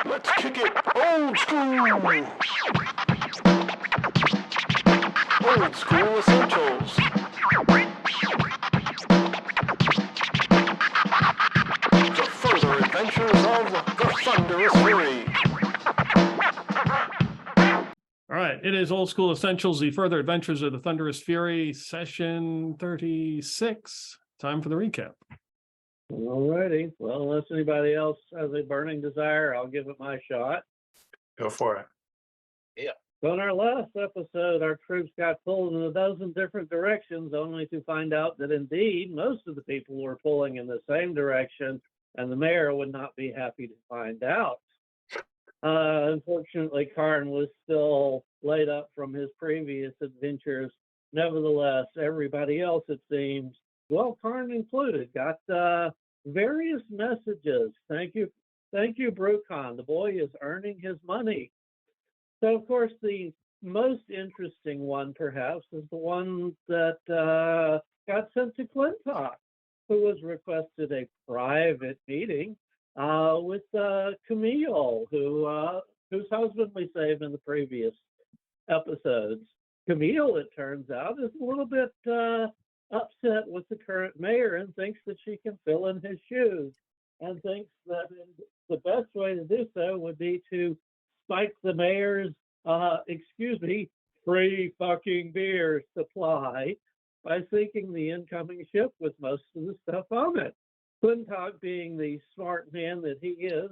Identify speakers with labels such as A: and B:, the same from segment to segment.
A: Let's kick it old school. Old school essentials. The further adventures of the Thunderous Fury.
B: All right, it is Old School Essentials, the further adventures of the Thunderous Fury, session 36. Time for the recap.
C: All righty. Well, unless anybody else has a burning desire, I'll give it my shot.
D: Go for it.
C: So in our last episode, our troops got pulled in a dozen different directions, only to find out that indeed most of the people were pulling in the same direction, and the mayor would not be happy to find out. Unfortunately, Karn was still laid up from his previous adventures. Nevertheless, everybody else, it seems, well, Karn included, got various messages. Thank you, Brucon. The boy is earning his money. So, of course, the most interesting one, perhaps, is the one that got sent to Clintock, who was requested a private meeting with Camille, whose husband we saved in the previous episodes. Camille, it turns out, is a little bit upset with the current mayor and thinks that she can fill in his shoes, and thinks that the best way to do so would be to spike the mayor's, free fucking beer supply by sinking the incoming ship with most of the stuff on it. Clintock, being the smart man that he is,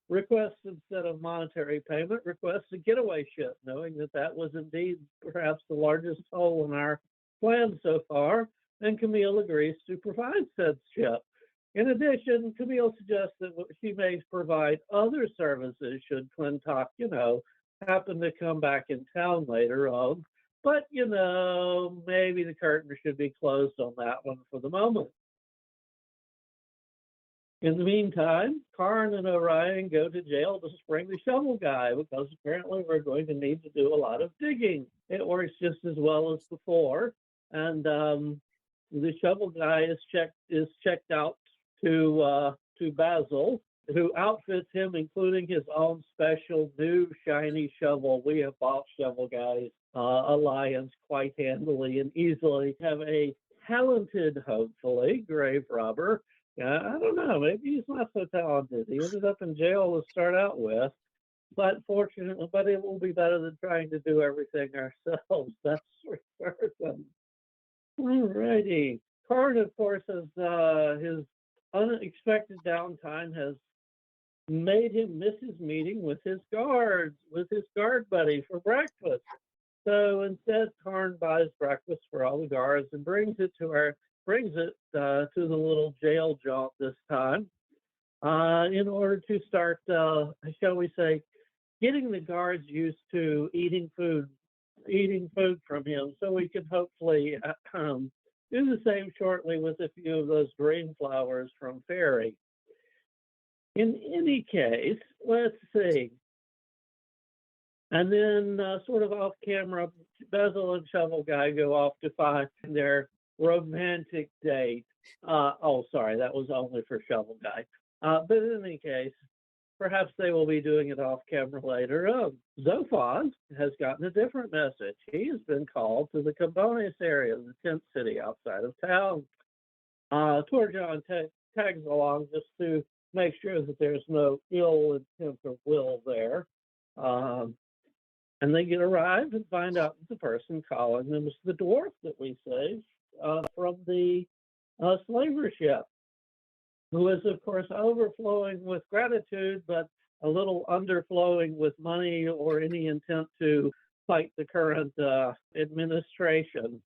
C: requests, instead of monetary payment, requests a getaway ship, knowing that that was indeed perhaps the largest hole in our plan so far, and Camille agrees to provide said ship. In addition, Camille suggests that she may provide other services should Clintock, happen to come back in town later on. But, maybe the curtain should be closed on that one for the moment. In the meantime, Karn and Orion go to jail to spring the shovel guy, because apparently we're going to need to do a lot of digging. It works just as well as before. And the shovel guy is checked out to Basil, who outfits him, including his own special new shiny shovel. We have bought Shovel Guy's alliance quite handily and easily. Have a talented, hopefully, grave robber. I don't know, maybe he's not so talented. He ended up in jail to start out with, but fortunately, but it will be better than trying to do everything ourselves. That's for certain. Alrighty. Karn, of course, his unexpected downtime has made him miss his meeting with his guard buddy for breakfast. So instead, Karn buys breakfast for all the guards and brings it to the little jail jaunt this time, in order to start, shall we say, getting the guards used to eating food from him, so we can hopefully do the same shortly with a few of those green flowers from Fairy. In any case, let's see. And then, sort of off camera, Basil and Shovel Guy go off to find their romantic date. Sorry, that was only for Shovel Guy. But in any case, perhaps they will be doing it off camera later. Zophon has gotten a different message. He has been called to the Cambonis area, the tent city outside of town. Torjon tags along just to make sure that there's no ill intent or will there. And they arrive and find out that the person calling them is the dwarf that we saved from the slaver ship, who is, of course, overflowing with gratitude, but a little underflowing with money or any intent to fight the current administration.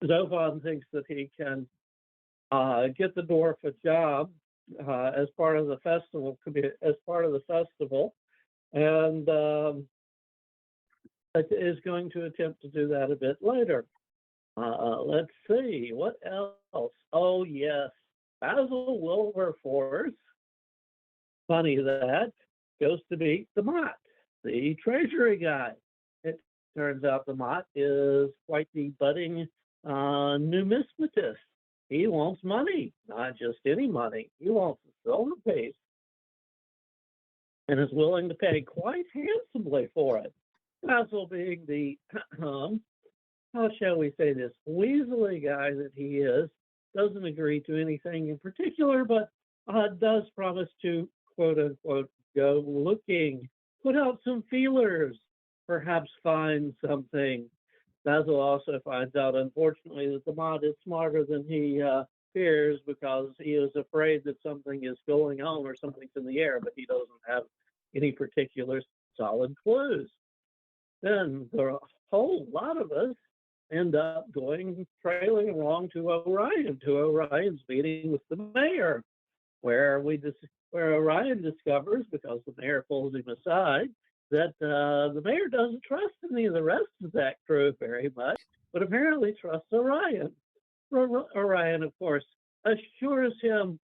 C: Zophon thinks that he can get the dwarf a job as part of the festival, and is going to attempt to do that a bit later. Let's see, what else? Oh, yes, Basil Wilberforce, funny that, goes to meet the Mott, the treasury guy. It turns out the Mott is quite the budding numismatist. He wants money, not just any money. He wants a silver piece. and is willing to pay quite handsomely for it. Basil being the, how shall we say this, weaselly guy that he is, doesn't agree to anything in particular, but does promise to, quote unquote, go looking, put out some feelers, perhaps find something. Basil also finds out, unfortunately, that the mod is smarter than he fears, because he is afraid that something is going on or something's in the air, but he doesn't have any particular solid clues. Then a whole lot of us end up trailing along to Orion's meeting with the mayor, where Orion discovers, because the mayor pulls him aside, that the mayor doesn't trust any of the rest of that crew very much, but apparently trusts Orion. Orion, of course, assures him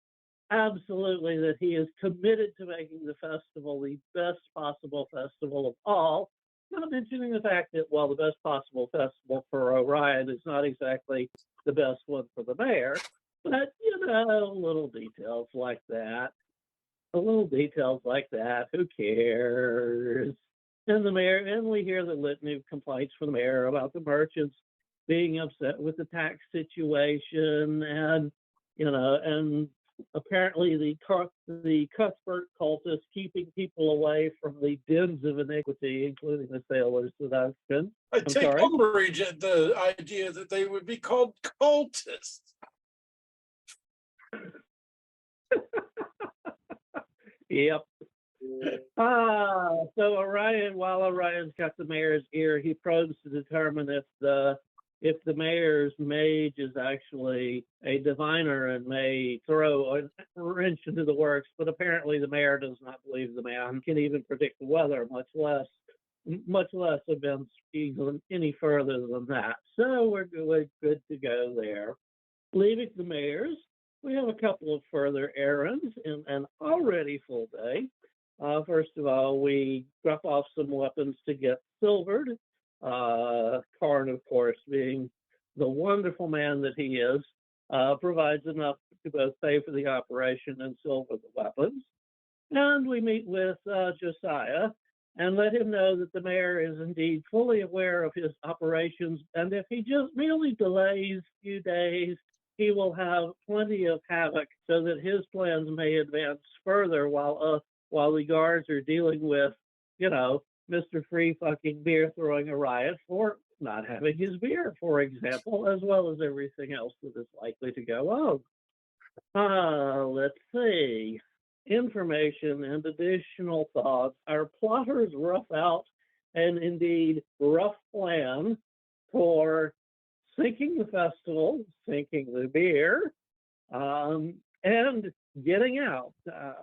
C: absolutely that he is committed to making the festival the best possible festival of all, not mentioning the fact that, well, the best possible festival for Orion is not exactly the best one for the mayor, but, little details like that. Who cares? And we hear the litany of complaints from the mayor about the merchants being upset with the tax situation, and apparently the Cuthbert cultists keeping people away from the dens of iniquity, including the sailors that I've been.
D: I take umbrage at the idea that they would be called cultists.
C: Yep. So while Orion's got the mayor's ear, he probes to determine if the mayor's mage is actually a diviner and may throw a wrench into the works, but apparently the mayor does not believe the man can even predict the weather, much less events even any further than that. So we're good to go there. Leaving the mayor's, we have a couple of further errands in an already full day. First of all, we drop off some weapons to get silvered. Karn, of course, being the wonderful man that he is, provides enough to both pay for the operation and silver the weapons. And we meet with Josiah and let him know that the mayor is indeed fully aware of his operations, and if he just merely delays a few days, he will have plenty of havoc so that his plans may advance further while the guards are dealing with, Mr. Free fucking beer throwing a riot for not having his beer, for example, as well as everything else that is likely to go on. Let's see. Information and additional thoughts. Our plotters rough out and indeed rough plan for sinking the festival, sinking the beer, and getting out.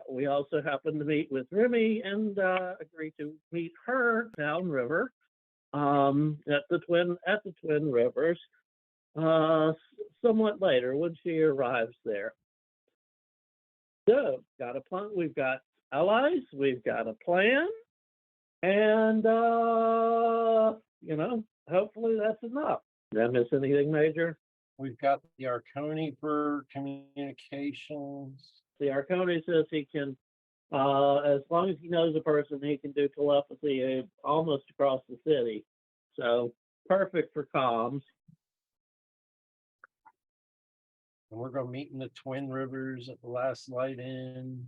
C: We also happen to meet with Remy and agree to meet her downriver at the Twin Rivers somewhat later when she arrives there. So, got a plan. We've got allies. We've got a plan, and hopefully that's enough. Did I miss anything major?
D: We've got the Arconi for communications.
C: The Arconi says he can, as long as he knows a person, he can do telepathy almost across the city. So perfect for comms.
D: And we're going to meet in the Twin Rivers at the last light in.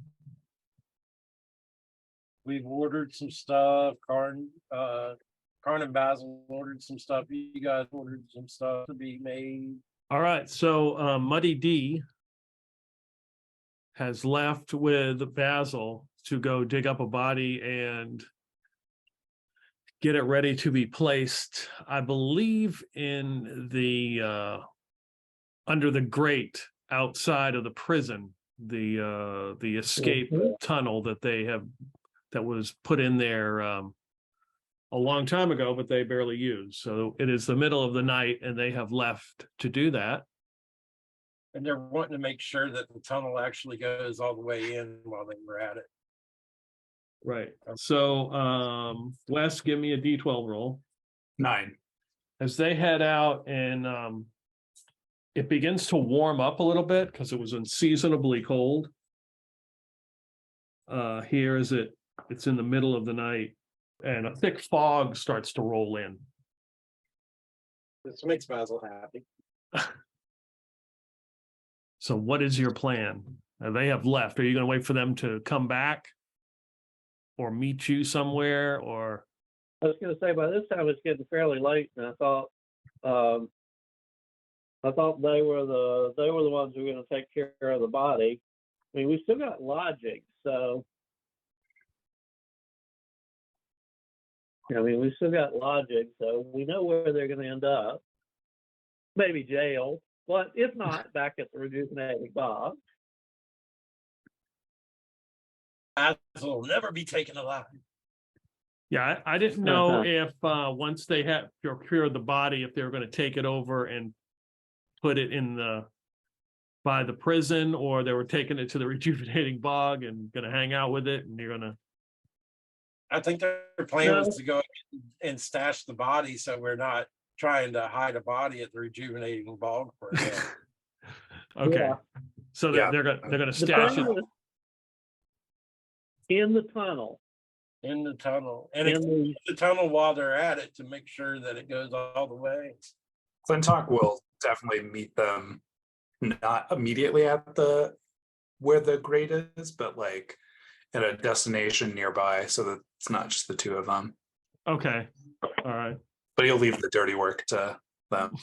D: We've ordered some stuff. Karn and Basil ordered some stuff. You guys ordered some stuff to be made.
B: All right. So Muddy D has left with Basil to go dig up a body and get it ready to be placed, I believe, in the under the grate outside of the prison, the escape tunnel that was put in there a long time ago, but they barely used. So it is the middle of the night and they have left to do that.
D: And they're wanting to make sure that the tunnel actually goes all the way in while they were at it.
B: Right. So Wes, give me a D12 roll.
E: 9.
B: As they head out, and it begins to warm up a little bit because it was unseasonably cold here as it It's in the middle of the night, and a thick fog starts to roll in.
D: This makes Basil happy.
B: So what is your plan? They have left. Are you going to wait for them to come back or meet you somewhere? Or
C: I was going to say, by this time it's getting fairly late, and I thought they were the ones who were going to take care of the body. I mean, we still got lodging, so we still got lodging, so we know where they're going to end up. Maybe jail, but if not, back at the rejuvenating bog.
D: Basil will never be taken alive.
B: yeah, I didn't know if once they had procured the body, if they were going to take it over and put it by the prison, or they were taking it to the rejuvenating bog and going to hang out with it, and you're going to.
D: I think their plan was to go and stash the body, so we're not trying to hide a body at the rejuvenating bog for a bit.
B: Okay,
C: Yeah.
B: so
E: Yeah.
B: they're going to
C: The
B: stash
C: plan
B: it.
C: was in the tunnel.
D: In the tunnel, and
C: In
D: in the tunnel while they're at it to make sure that it goes all the way.
E: Clintock will definitely meet them, not immediately at where the grate is, but like at a destination nearby, so that it's not just the two of them.
B: Okay, all right.
E: But he'll leave the dirty work to them.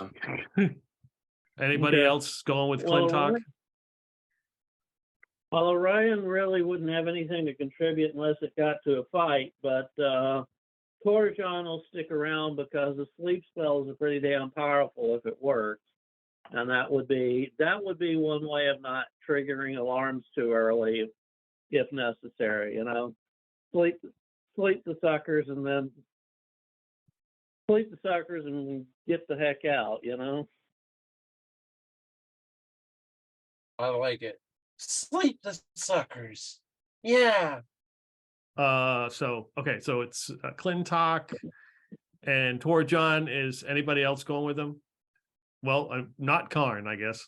B: Anybody
C: Okay.
B: else going with
C: Well,
B: Clintock?
C: Well, Orion really wouldn't have anything to contribute unless it got to a fight, but Torjon will stick around because the sleep spells are pretty damn powerful if it works. And that would be one way of not triggering alarms too early if necessary, Sleep the suckers and then get the heck out,
D: I like it. Sleep the suckers. Yeah.
B: So it's Clintock and Torjon. Is anybody else going with them? Well, not Karn, I guess.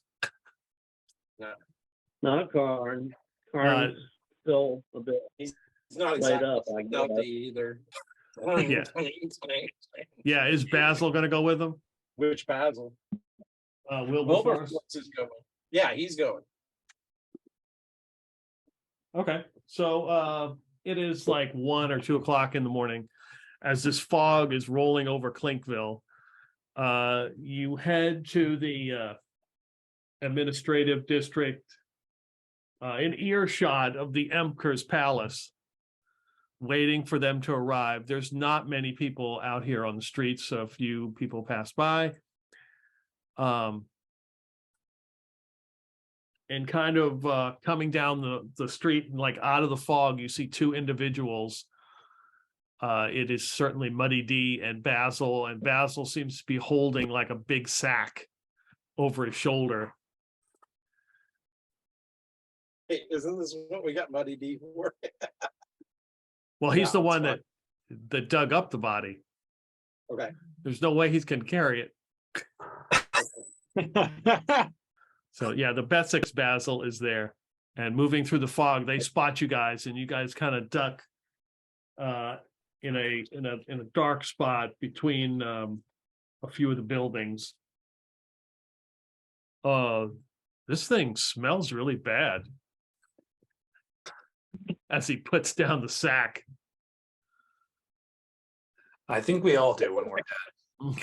C: Not Karn. Karn's still a bit
D: He's not
C: laid
D: exactly
C: up, I guess.
D: stealthy either.
B: Yeah. Yeah, is Basil going to go with them?
D: Which Basil?
B: Wilberforce.
D: Is going. Yeah, he's going.
B: Okay, so it is like 1 or 2 o'clock in the morning, as this fog is rolling over Clinkville. You head to the administrative district in earshot of the Emperor's palace, waiting for them to arrive. There's not many people out here on the streets, so a few people pass by. And kind of coming down the street, like out of the fog, you see 2 individuals. It is certainly Muddy D and Basil seems to be holding like a big sack over his shoulder.
D: Hey, isn't this what we got Muddy D for?
B: Well, he's
D: Yeah,
B: the one
D: that's
B: that dug up the body.
D: Okay.
B: There's no way he can carry it. So yeah, the Bessix Basil is there, and moving through the fog, they spot you guys, and you guys kind of duck in a dark spot between a few of the buildings. This thing smells really bad. As he puts down the sack.
E: I think we all do when we're dead.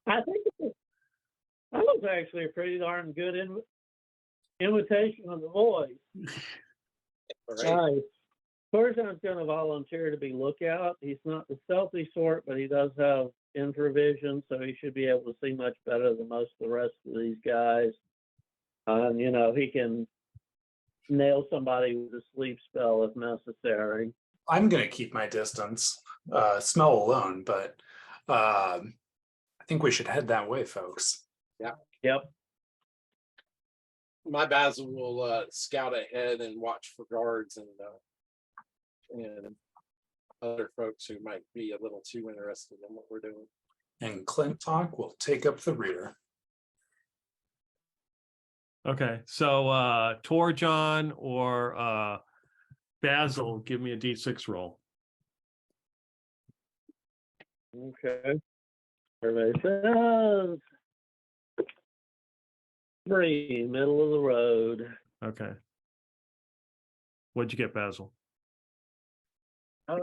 C: I think that was actually a pretty darn good imitation of the voice.
D: Right.
C: Nice. Torjon's going to volunteer to be lookout. He's not the stealthy sort, but he does have infravision, so he should be able to see much better than most of the rest of these guys. And, he can nail somebody with a sleep spell if necessary.
E: I'm going to keep my distance, smell alone, but I think we should head that way, folks.
C: Yep.
D: My Basil will scout ahead and watch for guards and other folks who might be a little too interested in what we're doing.
E: And Clintock will take up the rear.
B: Okay, so Torjon or Basil, give me a D6 roll.
C: Okay. Everybody says 3, middle of the road.
B: Okay. What'd you get, Basil?
D: I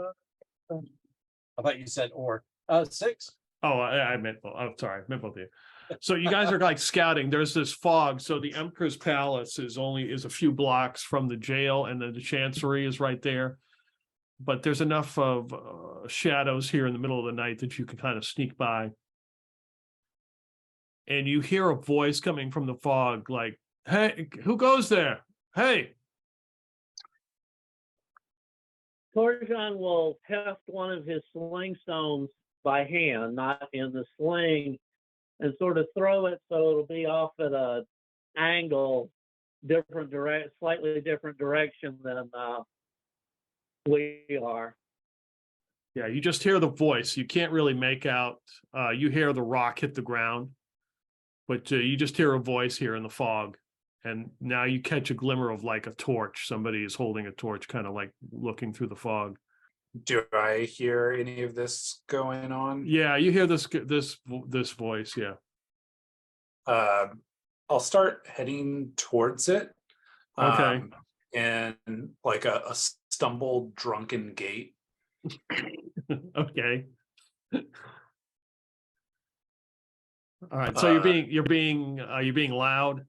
D: thought you said or 6.
B: Oh, I meant, oh, sorry, I meant both of you. So you guys are like scouting. There's this fog. So the Emperor's Palace is a few blocks from the jail, and then the Chancery is right there. But there's enough of shadows here in the middle of the night that you can kind of sneak by. And you hear a voice coming from the fog, like, "Hey, who goes there? Hey!"
C: Torjon will heft one of his sling stones by hand, not in the sling, and sort of throw it so it'll be off at a angle, slightly different direction than we are.
B: Yeah, you just hear the voice. You can't really make out. You hear the rock hit the ground, but you just hear a voice here in the fog. And now you catch a glimmer of like a torch. Somebody is holding a torch, kind of like looking through the fog.
E: Do I hear any of this going on?
B: Yeah, you hear this voice. Yeah.
E: I'll start heading towards it.
B: Okay.
E: And like a stumbled drunken gait.
B: Okay. All right. So you're being loud.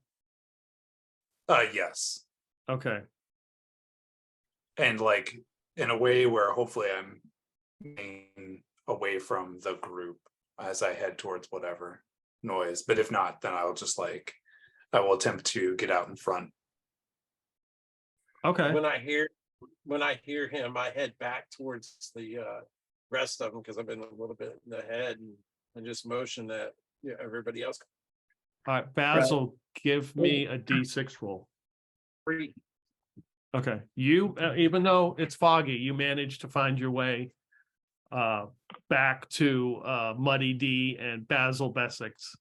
E: Yes.
B: Okay.
E: And like in a way where hopefully I'm getting away from the group as I head towards whatever noise. But if not, then I will attempt to get out in front.
B: Okay.
D: When I hear him, I head back towards the rest of them because I've been a little bit in the head and just motion that everybody else.
B: All right, Basil, give me a D6 roll.
D: 3.
B: Okay. You, even though it's foggy, you managed to find your way back to Muddy D and Basil Bessex.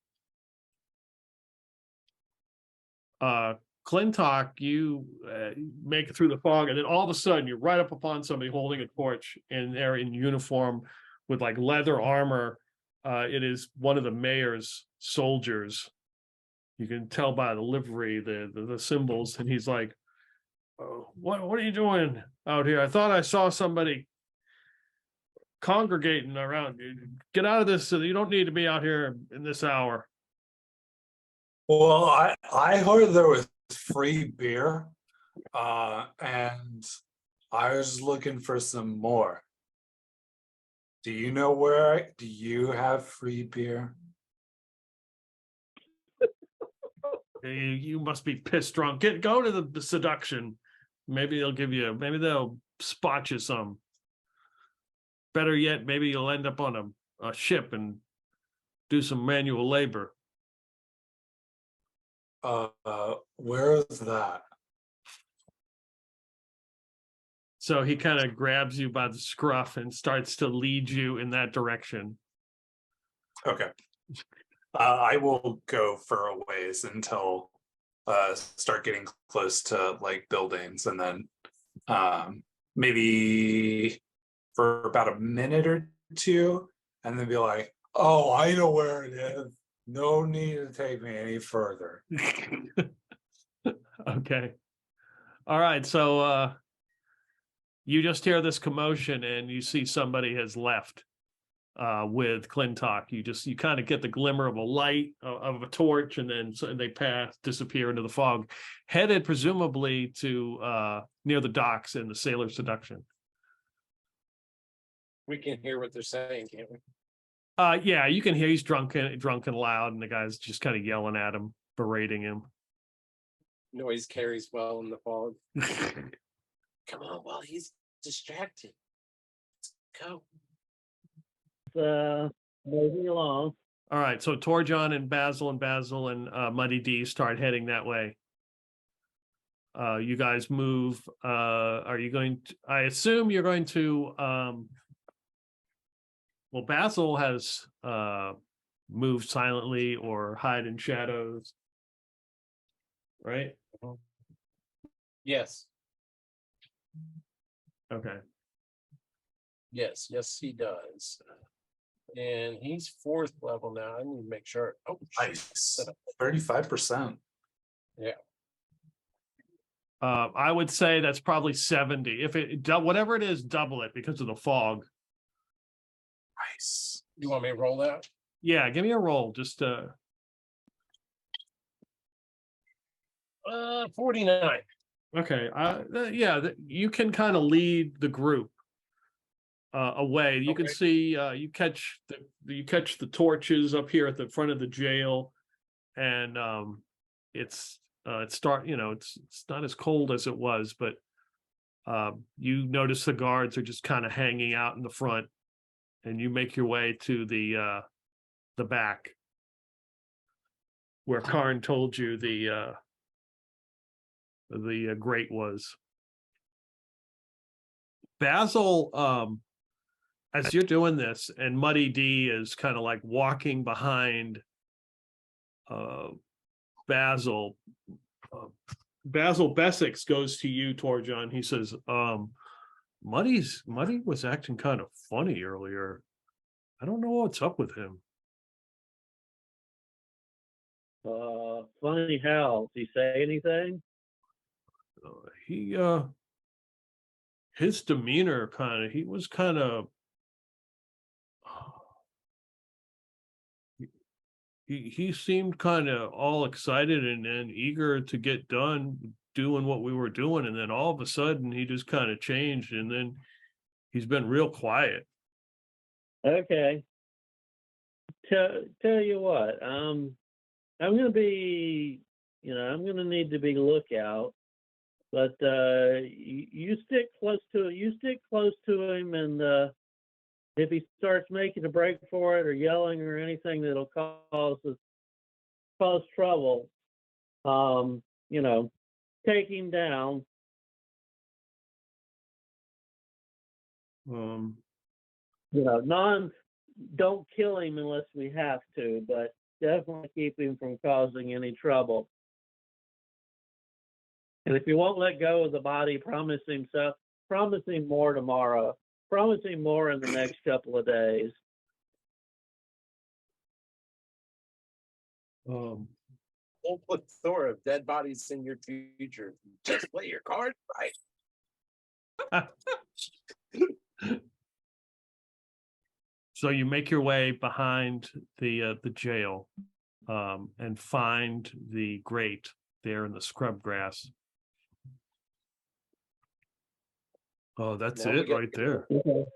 B: Clintock, you make it through the fog, and then all of a sudden you're right up upon somebody holding a torch, and they're in uniform with like leather armor. It is one of the mayor's soldiers. You can tell by the livery, the symbols, and he's like, "Oh, what are you doing out here? I thought I saw somebody congregating around you. Get out of this. So you don't need to be out here in this hour."
E: Well, I heard there was free beer, and I was looking for some more. Do you know do you have free beer?
B: You must be pissed drunk. Go to the seduction. Maybe they'll spot you some. Better yet, maybe you'll end up on a ship and do some manual labor.
E: Where is that?
B: So he kind of grabs you by the scruff and starts to lead you in that direction.
E: Okay. I will go for a ways until start getting close to like buildings, and then maybe for about a minute or two, and then be like, "Oh, I know where it is. No need to take me any further."
B: Okay. All right. So you just hear this commotion and you see somebody has left with Clintock. You kind of get the glimmer of a light of a torch, and then they disappear into the fog, headed presumably to near the docks in the Sailor's Seduction.
D: We can hear what they're saying, can't we?
B: Yeah, you can hear he's drunk and loud, and the guy's just kind of yelling at him, berating him.
D: Noise carries well in the fog. Come on, while he's distracted. Let's go.
C: Moving along.
B: All right, so Torjon and Basil and Muddy D start heading that way. You guys move. Are you going to? I assume you're going to. Well, Basil has moved silently or hide in shadows, right?
D: Yes.
B: Okay.
D: Yes, he does. And he's 4th level now. I need to make sure. Oh, shit.
E: Nice. 35%.
D: Yeah.
B: I would say that's probably 70. If whatever it is, double it because of the fog.
E: Nice.
D: You want me to roll that?
B: Yeah, give me a roll. Just
D: 49.
B: okay. Yeah, you can kind of lead the group away. You can
D: Okay.
B: see you catch the torches up here at the front of the jail, and it's it's not as cold as it was, but you notice the guards are just kind of hanging out in the front, and you make your way to the back where Karn told you the grate was. Basil, as you're doing this, and Muddy D is kind of like walking behind Basil. Basil Bessex goes to you, Torjon. He says, Muddy was acting kind of funny earlier. I don't know what's up with him.
C: Funny how? Did he say anything?
B: His demeanor he was kind of he seemed kind of all excited and eager to get done doing what we were doing, and then all of a sudden he just kind of changed, and then he's been real quiet.
C: Okay. Tell you what, I'm gonna be, I'm gonna need to be lookout, but you stick close to him, and if he starts making a break for it or yelling or anything that'll cause trouble, take him down. Don't kill him unless we have to, but definitely keep him from causing any trouble. And if you won't let go of the body, promise him more tomorrow. Promise him more in the next couple of days.
D: Whole plethora of dead bodies in your future. Just play your card right.
B: So you make your way behind the jail, and find the grate there in the scrub grass. Oh, that's
D: Now we
B: it
D: get-
B: right there.
C: Okay.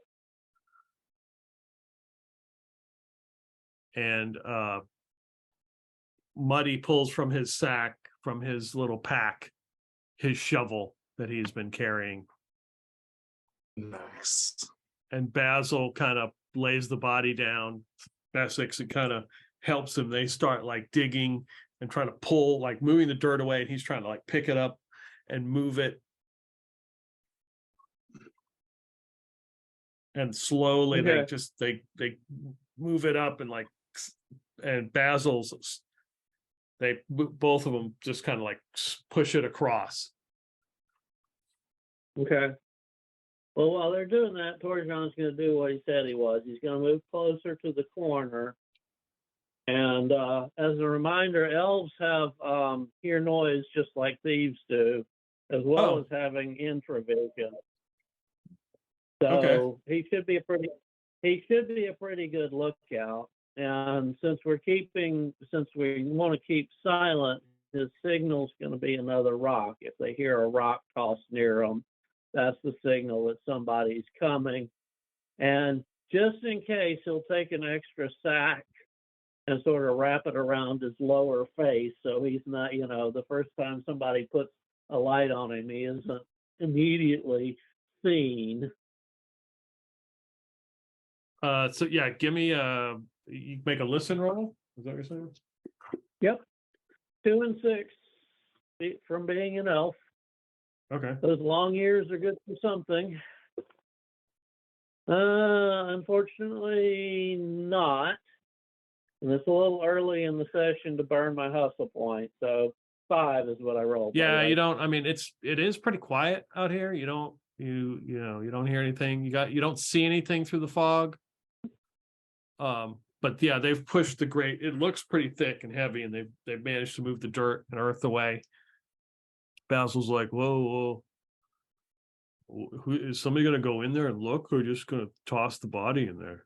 B: And Muddy pulls from his sack, from his little pack, his shovel that he's been carrying.
E: Nice.
B: And Basil kind of lays the body down. Essex, and kind of helps him. They start like digging and trying to pull, like moving the dirt away, and he's trying to like pick it up and move it. And slowly
C: Okay.
B: they move it up, and Basil's, both of them just kind of like push it across.
C: Okay. Well, while they're doing that, Torjon's going to do what he said he was. He's going to move closer to the corner. And as a reminder, elves have hear noise just like thieves do, as well as having infravision. So
B: Okay.
C: he should be a pretty good lookout. And since we want to keep silent, his signal's going to be another rock. If they hear a rock tossed near them, that's the signal that somebody's coming. And just in case, he'll take an extra sack and sort of wrap it around his lower face, so he's not, the first time somebody puts a light on him, he isn't immediately seen.
B: So yeah, give me you make a listen roll. Is that what you're saying?
C: Yep. 2 and 6 from being an elf.
B: Okay.
C: Those long ears are good for something. Unfortunately not. And it's a little early in the session to burn my hustle point. So 5 is what I rolled.
B: Yeah, you don't, I mean, it is pretty quiet out here. You don't You don't hear anything. You don't see anything through the fog. But yeah, they've pushed the grate. It looks pretty thick and heavy, and they've managed to move the dirt and earth away. Basil's like, whoa. Who is somebody going to go in there and look, or just going to toss the body in there?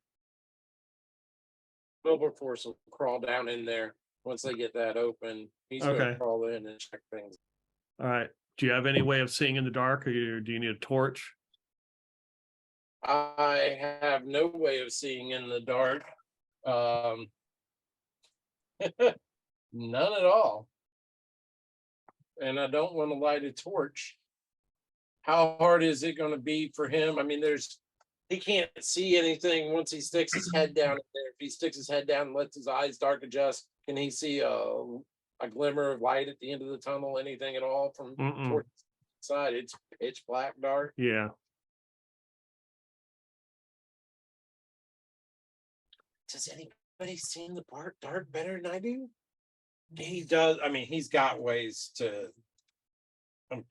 D: Wilberforce will crawl down in there once they get that open. He's
B: Okay.
D: going to crawl in and check things.
B: All right. Do you have any way of seeing in the dark, or do you need a torch?
D: I have no way of seeing in the dark. None at all. And I don't want to light a torch. How hard is it going to be for him? I mean, he can't see anything once he sticks his head down in there. If he sticks his head down and lets his eyes dark adjust, can he see a glimmer of light at the end of the tunnel? Anything at all from towards the side? It's pitch black dark.
B: Yeah.
D: Does anybody see in the dark better than I do? He does. I mean, he's got ways to. I'm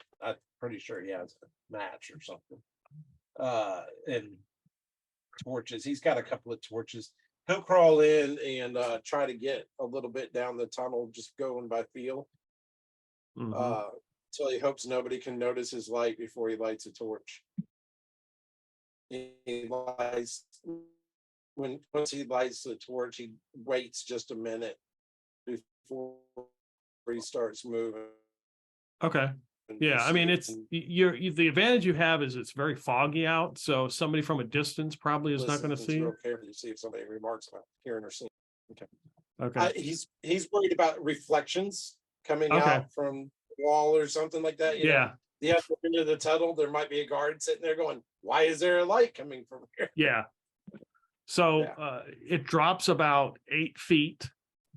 D: pretty sure he has a match or something. And torches. He's got a couple of torches. He'll crawl in and try to get a little bit down the tunnel, just going by feel. Till he hopes nobody can notice his light before he lights a torch. Once he lights the torch, he waits just a minute before he starts moving.
B: Okay. Yeah, I mean, it's the advantage you have is it's very foggy out, so somebody from a distance probably is not going to see you.
D: Real carefully to see if somebody remarks about hearing or seeing.
B: Okay.
D: He's worried about reflections coming out from the wall or something like that. You know, you have to look into the tunnel. There might be a guard sitting there going, "Why is there a light coming from here?"
B: Yeah. So it drops about 8 feet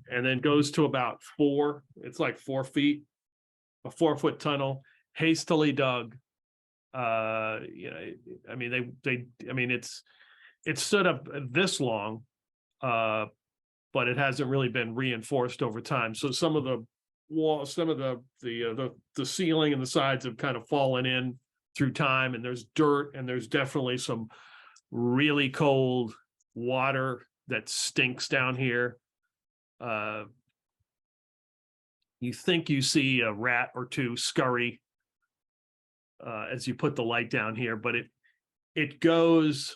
B: and then goes to about 4. It's like 4 feet. A 4-foot tunnel, hastily dug. I mean, it's stood up this long, but it hasn't really been reinforced over time. So some of the walls, some of the ceiling and the sides have kind of fallen in through time, and there's dirt, and there's definitely some really cold water that stinks down here. You think you see a rat or two scurry as you put the light down here, but it's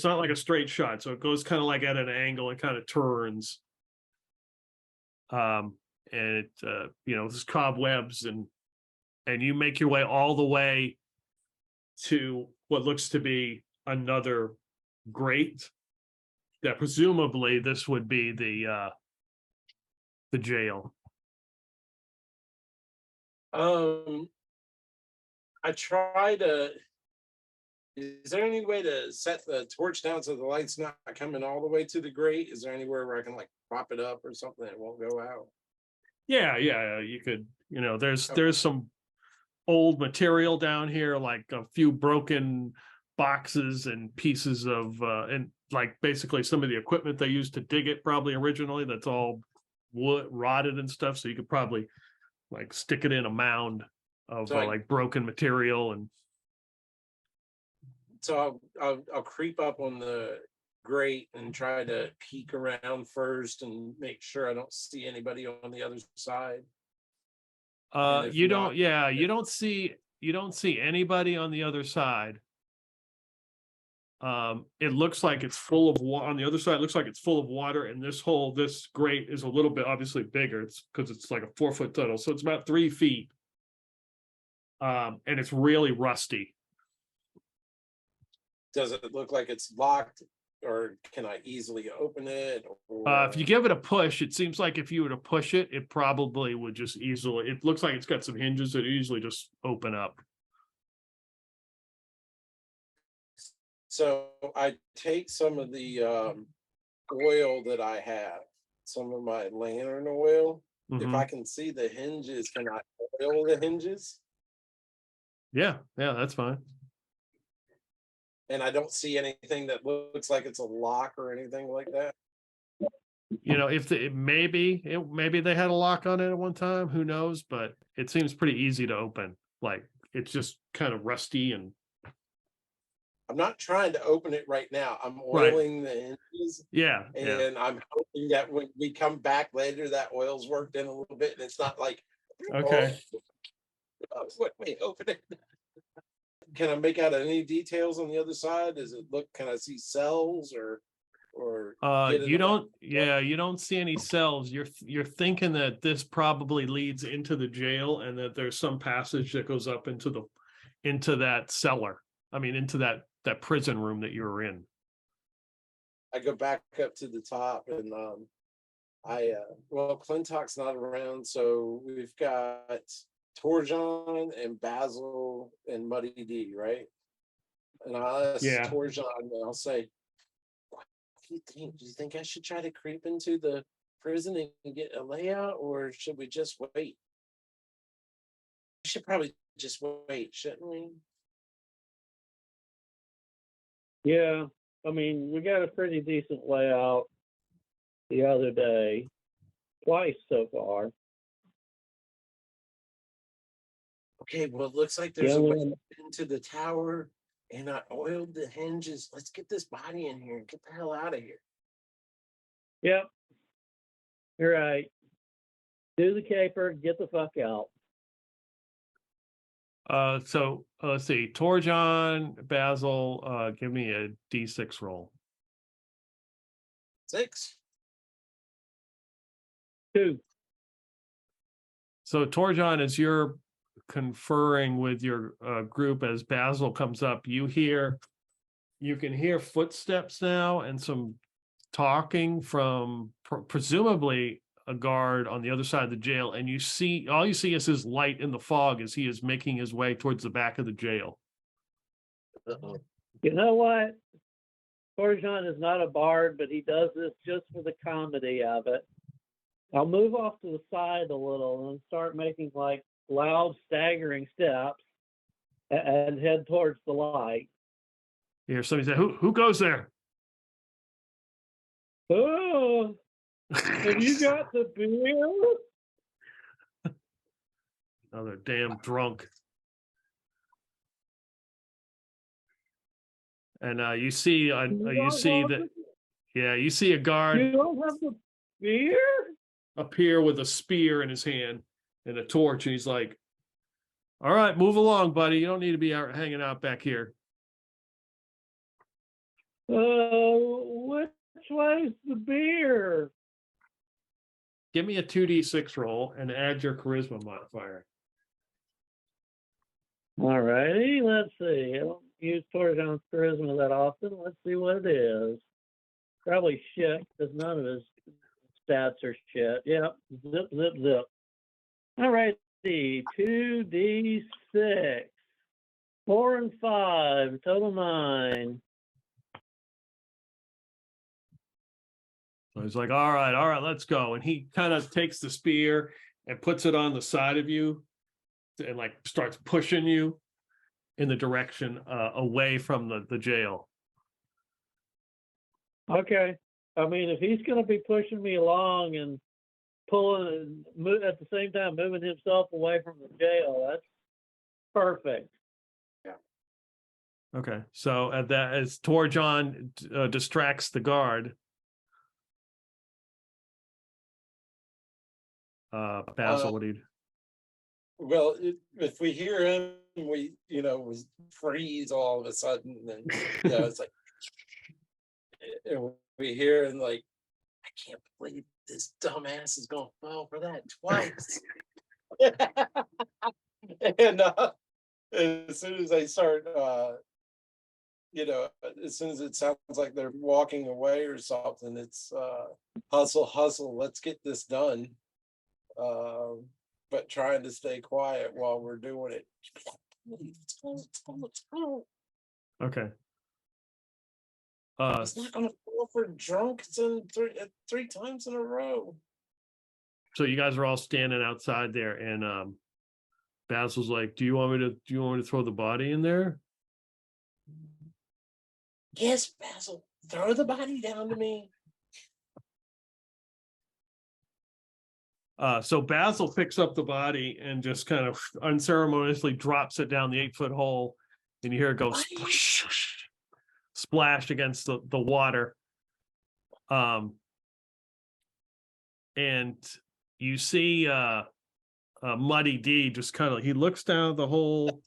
B: not like a straight shot. So it goes kind of like at an angle and kind of turns. And there's cobwebs and you make your way all the way to what looks to be another grate that presumably this would be the jail.
D: I try to. Is there any way to set the torch down so the light's not coming all the way to the grate? Is there anywhere where I can like prop it up or something that won't go out?
B: Yeah, you could. There's some old material down here, like a few broken boxes and pieces of and like basically some of the equipment they used to dig it probably originally. That's all wood rotted and stuff, so you could probably like stick it in a mound of like broken material. And
D: so I'll creep up on the grate and try to peek around first and make sure I don't see anybody on the other side. You don't see anybody on the other side. It looks like it's full of water on the other side. It looks like it's full of water, and this grate is a little bit obviously bigger. It's because it's like a 4-foot tunnel, so it's about 3 feet, and it's really rusty. Does it look like it's locked, or can I easily open it?
B: If you give it a push, it seems like if you were to push it, it probably would just easily. It looks like it's got some hinges that easily just open up.
D: So I take some of the oil that I have, some of my lantern oil. If I can see the hinges, can I oil the hinges?
B: Yeah, that's fine.
D: And I don't see anything that looks like it's a lock or anything like that.
B: If maybe they had a lock on it at one time, who knows? But it seems pretty easy to open. Like it's just kind of rusty and
D: I'm not trying to open it right now. I'm
B: Right.
D: oiling the hinges,
B: yeah.
D: and I'm hoping that when we come back later, that oil's worked in a little bit, and it's not like,
B: Okay.
D: wait, open it. Can I make out any details on the other side? Does it look? Can I see cells or get it
B: You
D: about-
B: don't, yeah, you don't see any cells. You're thinking that this probably leads into the jail and that there's some passage that goes up into that cellar. I mean, into that prison room that you're in.
D: I go back up to the top, and well, Clintock's not around, so we've got Torjon and Basil and Muddy D, right? And I'll ask
B: Yeah.
D: Torjon, and I'll say, what do you think? Do you think I should try to creep into the prison and get a layout, or should we just wait? We should probably just wait, shouldn't we?
C: Yeah, I mean, we got a pretty decent layout the other day, twice so far.
D: Okay, well, it looks like there's a way into the tower, and I oiled the hinges. Let's get this body in here and get the hell out of here.
C: Yep, you're right. Do the caper, get the fuck out.
B: So let's see, Torjon, Basil, give me a D6 roll.
D: 6.
C: 2.
B: So Torjon, as you're conferring with your group, as Basil comes up, you can hear footsteps now and some talking from presumably a guard on the other side of the jail, and all you see is his light in the fog as he is making his way towards the back of the jail.
D: Uh-oh.
C: You know what? Torjon is not a bard, but he does this just for the comedy of it. I'll move off to the side a little and start making like loud, staggering steps and head towards the light.
B: You hear somebody say, who goes there?
C: Oh, have you got the beer?
B: Another damn drunk. And you see that, yeah, you see a guard
C: You don't have the beer?
B: appear with a spear in his hand and a torch, and he's like, all right, move along, buddy. You don't need to be out hanging out back here.
C: Which way's the beer?
B: Give me a 2d6 roll and add your charisma modifier.
C: All righty, let's see. I don't use Torjon's charisma that often. Let's see what it is. Probably shit, because none of his stats are shit. Yep, zip, zip, zip. All righty, 2d6. 4 and 5, total 9.
B: So he's like, all right, let's go. And he kind of takes the spear and puts it on the side of you and like starts pushing you in the direction away from the jail.
C: Okay. I mean, if he's going to be pushing me along and pulling at the same time, moving himself away from the jail, that's perfect.
B: Okay. So as Torjon distracts the guard, Basil, what do you do?
D: Well, if we hear him, we freeze all of a sudden, and it's like, and we hear and like, I can't believe this dumbass is gonna fall for that twice. And as soon as I start, as soon as it sounds like they're walking away or something, it's hustle, let's get this done. But trying to stay quiet while we're doing it. Let's go.
B: Okay.
D: It's not gonna fall for drunks three times in a row.
B: So you guys are all standing outside there, and Basil's like, do you want me to throw the body in there?
D: Yes, Basil, throw the body down to me.
B: So Basil picks up the body and just kind of unceremoniously drops it down the 8-foot hole, and you hear it go splash, splash against the water. And you see Muddy D just kind of, he looks down the hole,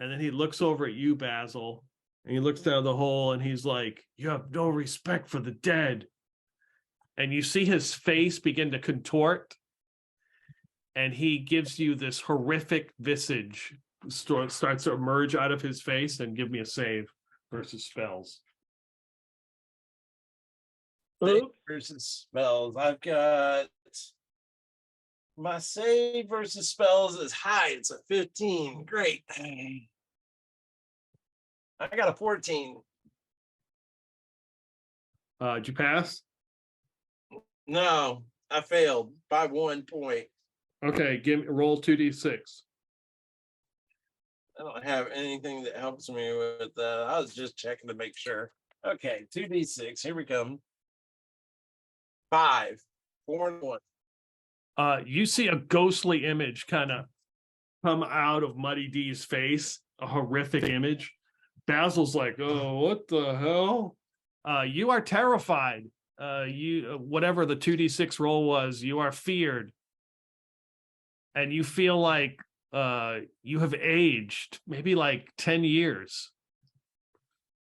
B: and then he looks over at you, Basil, and he looks down the hole, and he's like, "You have no respect for the dead." And you see his face begin to contort, and he gives you this horrific visage starts to emerge out of his face. And give me a save versus spells.
C: Oops.
D: Versus spells. I've got my save versus spells is high. It's a 15. Great. I got a 14.
B: Did you pass?
D: No, I failed by 1 point.
B: Okay, roll 2d6.
D: I don't have anything that helps me with that. I was just checking to make sure. Okay, 2d6. Here we come. 5, 4, and 1.
B: You see a ghostly image kind of come out of Muddy D's face, a horrific image. Basil's like, "Oh, what the hell?" You are terrified. Whatever the 2d6 roll was, you are feared. And you feel like you have aged maybe like 10 years.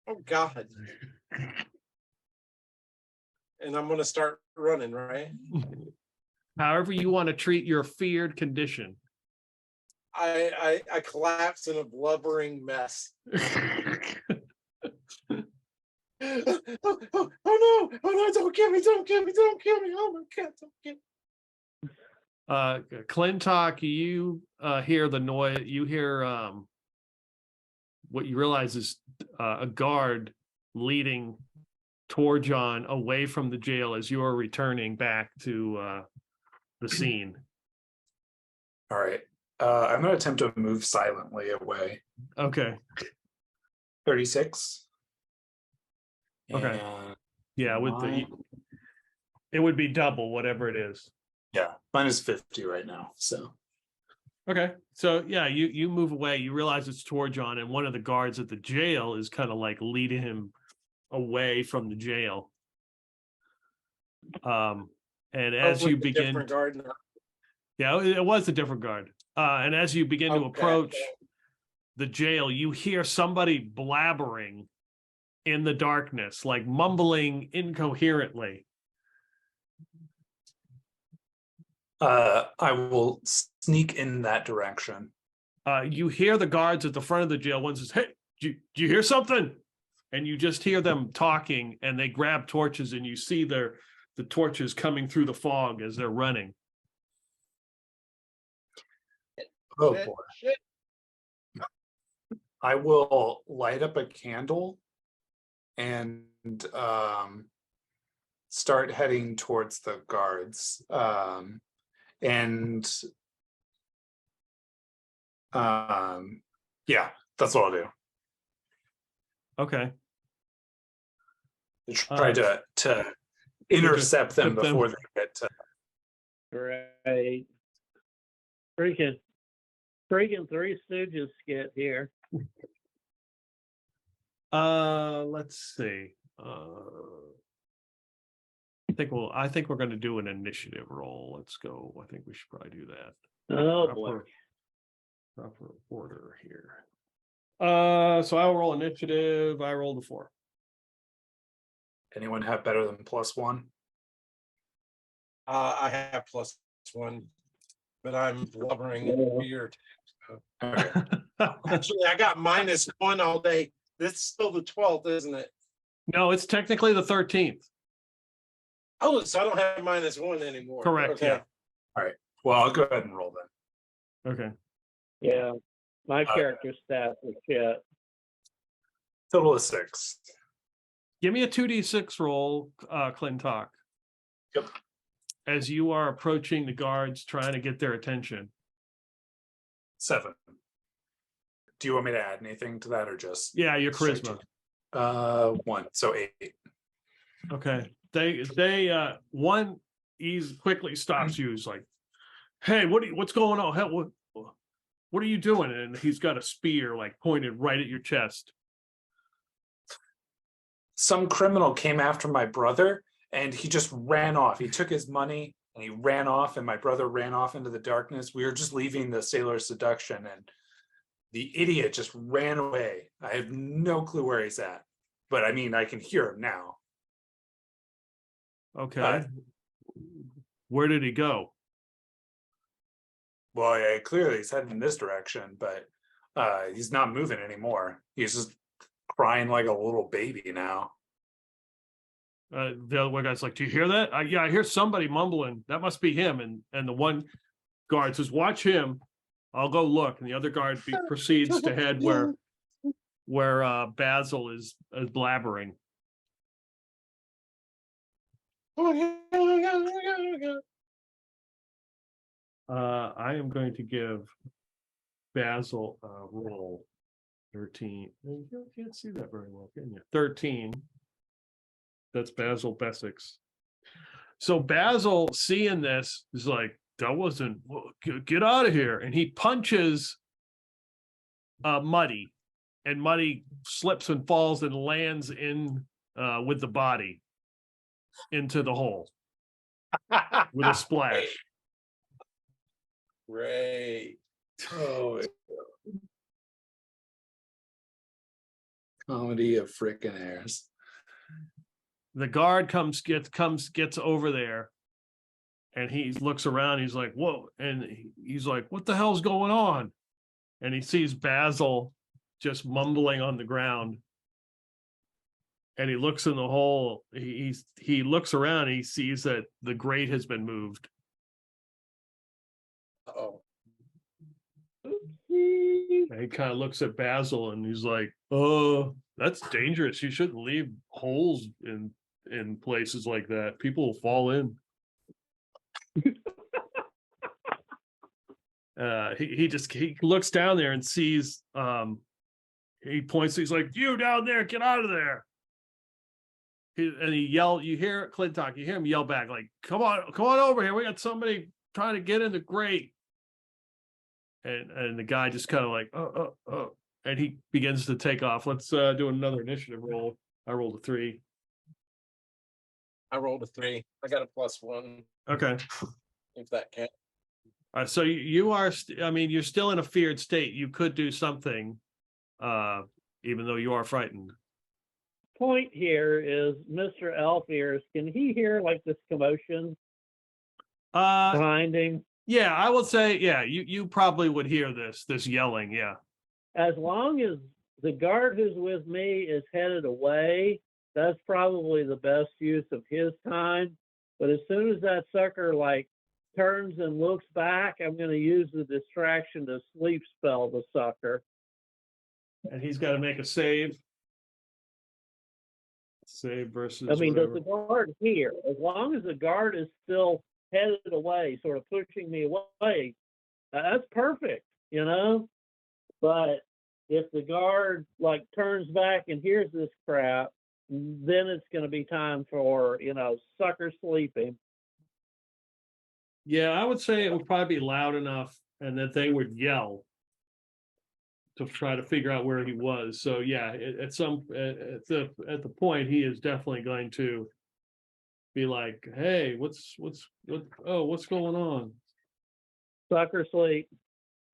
D: Oh, God. And I'm going to start running, right?
B: However you want to treat your feared condition.
D: I collapse in a blubbering mess. Oh no, don't kill me, don't kill me, don't kill me. Oh my God, don't kill me.
B: Clintock, you hear the noise, you hear what you realize is a guard leading Torjon away from the jail as you are returning back to the scene.
E: All right. I'm going to attempt to move silently away.
B: Okay.
E: 36.
B: Okay.
E: And
B: Yeah, with
E: mine-
B: it would be double whatever it is.
E: yeah, mine is 50 right now. So
B: Okay. So yeah, you move away, you realize it's Torjon, and one of the guards at the jail is kind of like leading him away from the jail. And as you begin, yeah, it was a different guard. And as you begin to approach the jail, you hear somebody blabbering in the darkness, like mumbling incoherently.
E: I will sneak in that direction.
B: You hear the guards at the front of the jail. One says, "Hey, do you hear something?" And you just hear them talking, and they grab torches, and you see the torches coming through the fog as they're running.
E: Oh
D: Shit,
E: boy.
D: shit.
E: I will light up a candle and start heading towards the guards. Yeah, that's what I'll do.
B: Okay.
E: Try to intercept them
B: Tip them.
E: before they get to.
C: Great. Freaking Three Stooges skit here.
B: Let's see. I think we're going to do an initiative roll. Let's go. I think we should probably do that.
C: Oh boy.
B: Proper order here. So I'll roll initiative. I rolled a 4.
E: Anyone have better than +1?
D: I have +1, but I'm blubbering and weird.
E: Okay.
D: Actually, I got -1 all day. This is still the 12th, isn't it?
B: No, it's technically the 13th.
D: Oh, so I don't have -1 anymore.
B: Correct.
D: Okay.
B: Yeah.
E: All right. Well, I'll go ahead and roll then.
B: Okay.
C: Yeah. My character stats are shit.
E: Total of 6.
B: Give me a 2d6 roll, Clintock.
E: Yep.
B: As you are approaching the guards, trying to get their attention.
E: 7. Do you want me to add anything to that or just?
B: Yeah, your charisma.
E: 1, so 8.
B: Okay. They one quickly stops you. He's like, hey, what's going on? What are you doing? And he's got a spear like pointed right at your chest.
E: Some criminal came after my brother and he just ran off. He took his money and he ran off, and my brother ran off into the darkness. We were just leaving the Sailor's Seduction, and the idiot just ran away. I have no clue where he's at, but I mean, I can hear him now.
B: Okay. Where did he go?
E: Well, yeah, clearly he's heading in this direction, but he's not moving anymore. He's just crying like a little baby now.
B: The other one guy's like, do you hear that? Yeah, I hear somebody mumbling. That must be him. And the one guard says, watch him. I'll go look. And the other guard proceeds to head where Basil is blabbering. I am going to give Basil a roll 13. You can't see that very well, can you? 13. That's Basil Bessex. So Basil, seeing this, is like, that wasn't, get out of here. And he punches Muddy, and Muddy slips and falls and lands in with the body into the hole with a splash.
D: Great.
E: Oh, comedy of frickin' airs.
B: The guard gets over there, and he looks around. He's like, whoa. And he's like, what the hell's going on? And he sees Basil just mumbling on the ground. And he looks in the hole. He looks around. And he sees that the grate has been moved.
D: Oh,
B: And he kind of looks at Basil, and he's like, oh, that's dangerous. You shouldn't leave holes in places like that. People will fall in. He looks down there and sees, he points, he's like, you down there, get out of there. You hear Clintock, you hear him yell back, like, come on over here. We got somebody trying to get in the grate. And the guy just kind of like, oh. And he begins to take off. Let's do another initiative roll. I rolled a 3.
D: I rolled a 3. I got a +1.
B: Okay.
D: If that counts.
B: All right, so you are, you're still in a feared state. You could do something, even though you are frightened.
C: Point here is Mr. Elf Ears. Can he hear like this commotion behind him?
B: Yeah, I would say, yeah, you probably would hear this yelling, yeah.
C: As long as the guard who's with me is headed away, that's probably the best use of his time. But as soon as that sucker like turns and looks back, I'm going to use the distraction to sleep spell the sucker.
B: And he's got to make a save. Save versus.
C: I mean,
B: whatever.
C: does the guard hear? As long as the guard is still headed away, sort of pushing me away, that's perfect, you know? But if the guard like turns back and hears this crap, then it's going to be time for, sucker sleeping.
B: Yeah, I would say it would probably be loud enough and that they would yell to try to figure out where he was. So yeah, at the point, he is definitely going to be like, hey, what's going on?
C: Sucker sleep.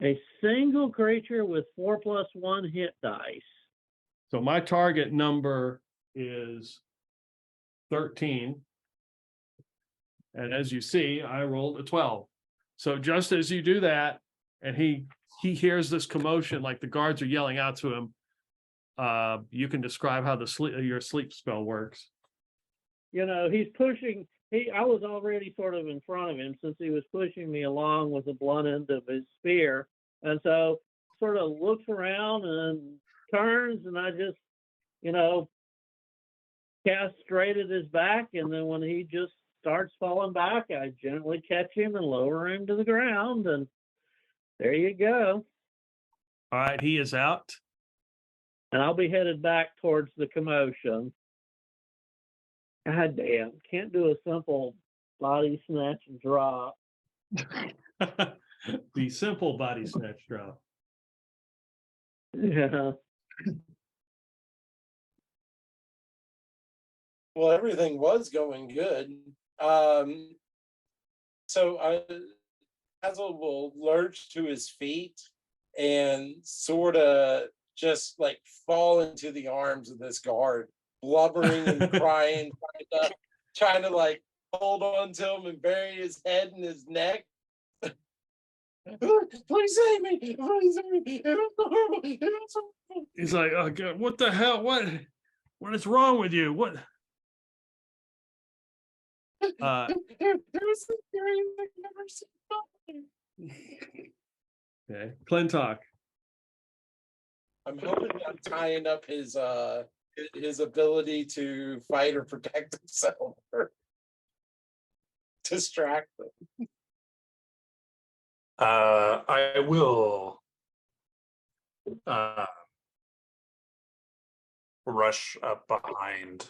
C: A single creature with 4+1 hit dice.
B: So my target number is 13. And as you see, I rolled a 12. So just as you do that, and he hears this commotion, like the guards are yelling out to him, you can describe how your sleep spell works.
C: He's pushing. I was already sort of in front of him since he was pushing me along with the blunt end of his spear. And so sort of looks around and turns, and I just, cast straight at his back. And then when he just starts falling back, I gently catch him and lower him to the ground. And there you go.
B: All right, he is out.
C: And I'll be headed back towards the commotion. God damn, can't do a simple body snatch and drop.
B: The simple body snatch drop.
C: Yeah.
D: Well, everything was going good. So Basil will lurch to his feet and sort of just like fall into the arms of this guard, blubbering and crying, trying to like hold on to him and bury his head in his neck. Please save me! Please save me! It was horrible! It was horrible!
B: He's like, oh God, what the hell? What is wrong with you? What?
D: It was the scariest thing I've ever seen.
B: Okay, Clintock.
D: I'm hoping I'm tying up his ability to fight or protect himself or distract them.
E: I will rush up behind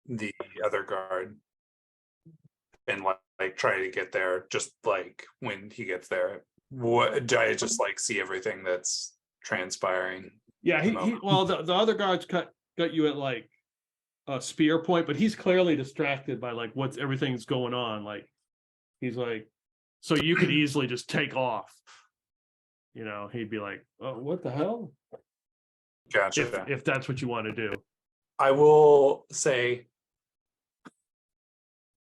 E: the other guard and like try to get there. Just like when he gets there, what do I just like see everything that's transpiring?
B: Yeah, well, the other guards got you at like a spear point, but he's clearly distracted by like everything's going on. Like he's like, so you could easily just take off. You know, he'd be like, oh, what the hell?
E: Gotcha.
B: If that's what you want to do.
E: I will say,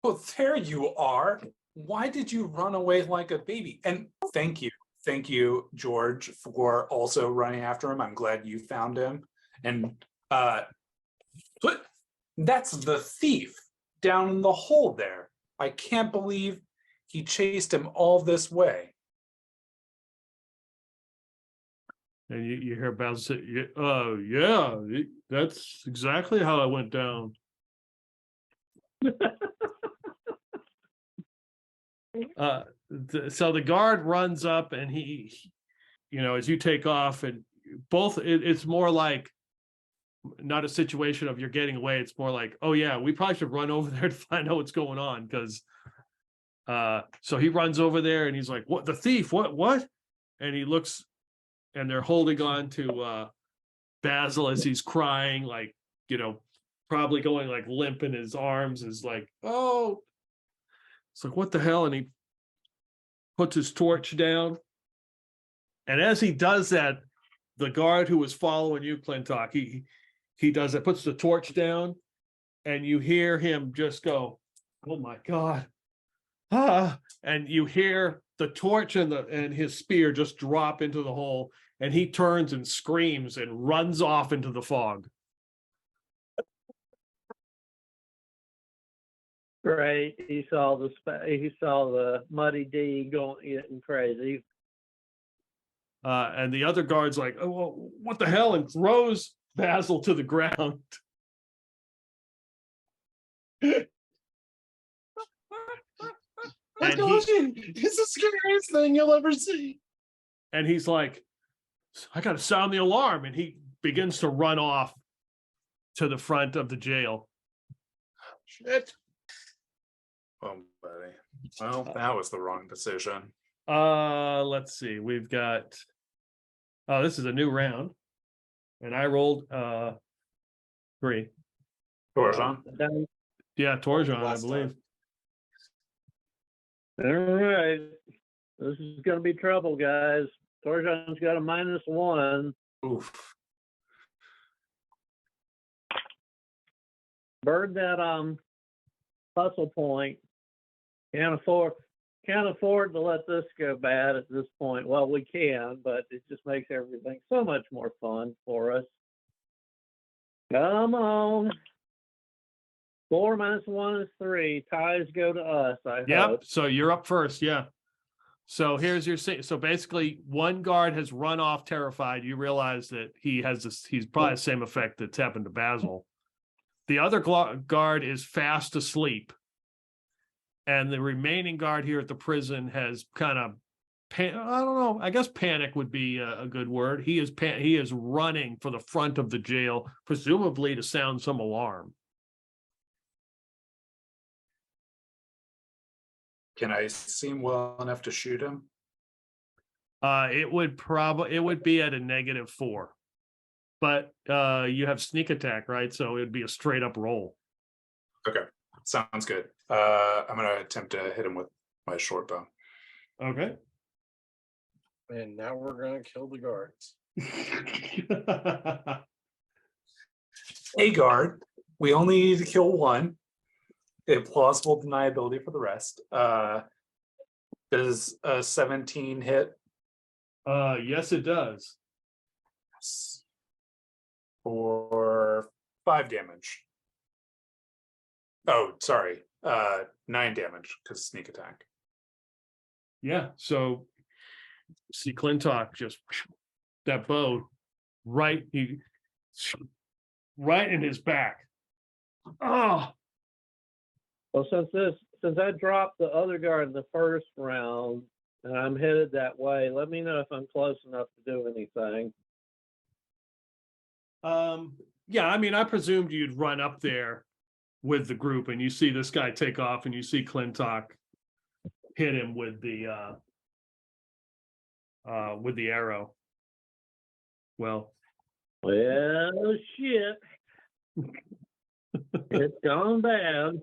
E: well, there you are. Why did you run away like a baby? And thank you, George, for also running after him. I'm glad you found him. And but that's the thief down in the hole there. I can't believe he chased him all this way.
B: And you hear Basil say, oh yeah, that's exactly how it went down. So the guard runs up and he, you know, as you take off, and it's more like not a situation of you're getting away. It's more like, oh yeah, we probably should run over there to find out what's going on. Because so he runs over there and he's like, what, the thief, what? And he looks and they're holding on to Basil as he's crying, like, you know, probably going like limp in his arms, is like, oh, it's like, what the hell? And he puts his torch down. And as he does that, the guard who was following you, Clintock, he does it, puts the torch down, and you hear him just go, oh my God. And you hear the torch and his spear just drop into the hole, and he turns and screams and runs off into the fog.
C: Great. He saw the muddy D getting crazy.
B: And the other guard's like, oh, well, what the hell? And throws Basil to the ground.
D: And it's the scariest thing you'll ever see.
B: And he's like, I got to sound the alarm. And he begins to run off to the front of the jail.
D: Shit.
E: Oh, buddy. Well, that was the wrong decision.
B: Let's see. We've got, oh, this is a new round. And I rolled 3.
E: Torjan?
B: Yeah, Torjan, I believe.
C: All right. This is going to be trouble, guys. Torjan's got a -1.
E: Oof.
C: Bird that hustle point. Can't afford to let this go bad at this point. Well, we can, but it just makes everything so much more fun for us. Come on. 4 - 1 is 3. Ties go to us, I hope.
B: So you're up first. Yeah. So here's your, so basically one guard has run off terrified. You realize that he's probably the same effect that's happened to Basil. The other guard is fast asleep. And the remaining guard here at the prison has kind of, I don't know, I guess panic would be a good word. He is running for the front of the jail, presumably to sound some alarm.
E: Can I see him well enough to shoot him?
B: It would be at a -4. But you have sneak attack, right? So it'd be a straight up roll.
E: Okay, sounds good. I'm gonna attempt to hit him with my short bow.
B: Okay.
D: And now we're gonna kill the guards.
E: A guard. We only need to kill one. A plausible deniability for the rest. Does a 17 hit?
B: Yes, it does.
E: For 5 damage. Oh, sorry. 9 damage because sneak attack.
B: Yeah. So see Clintock just that bow right in his back. Oh,
C: Well, since I dropped the other guard in the first round and I'm headed that way, let me know if I'm close enough to do anything.
B: yeah, I mean, I presumed you'd run up there with the group and you see this guy take off and you see Clintock hit him with the arrow. Well,
C: shit. It's gone bad.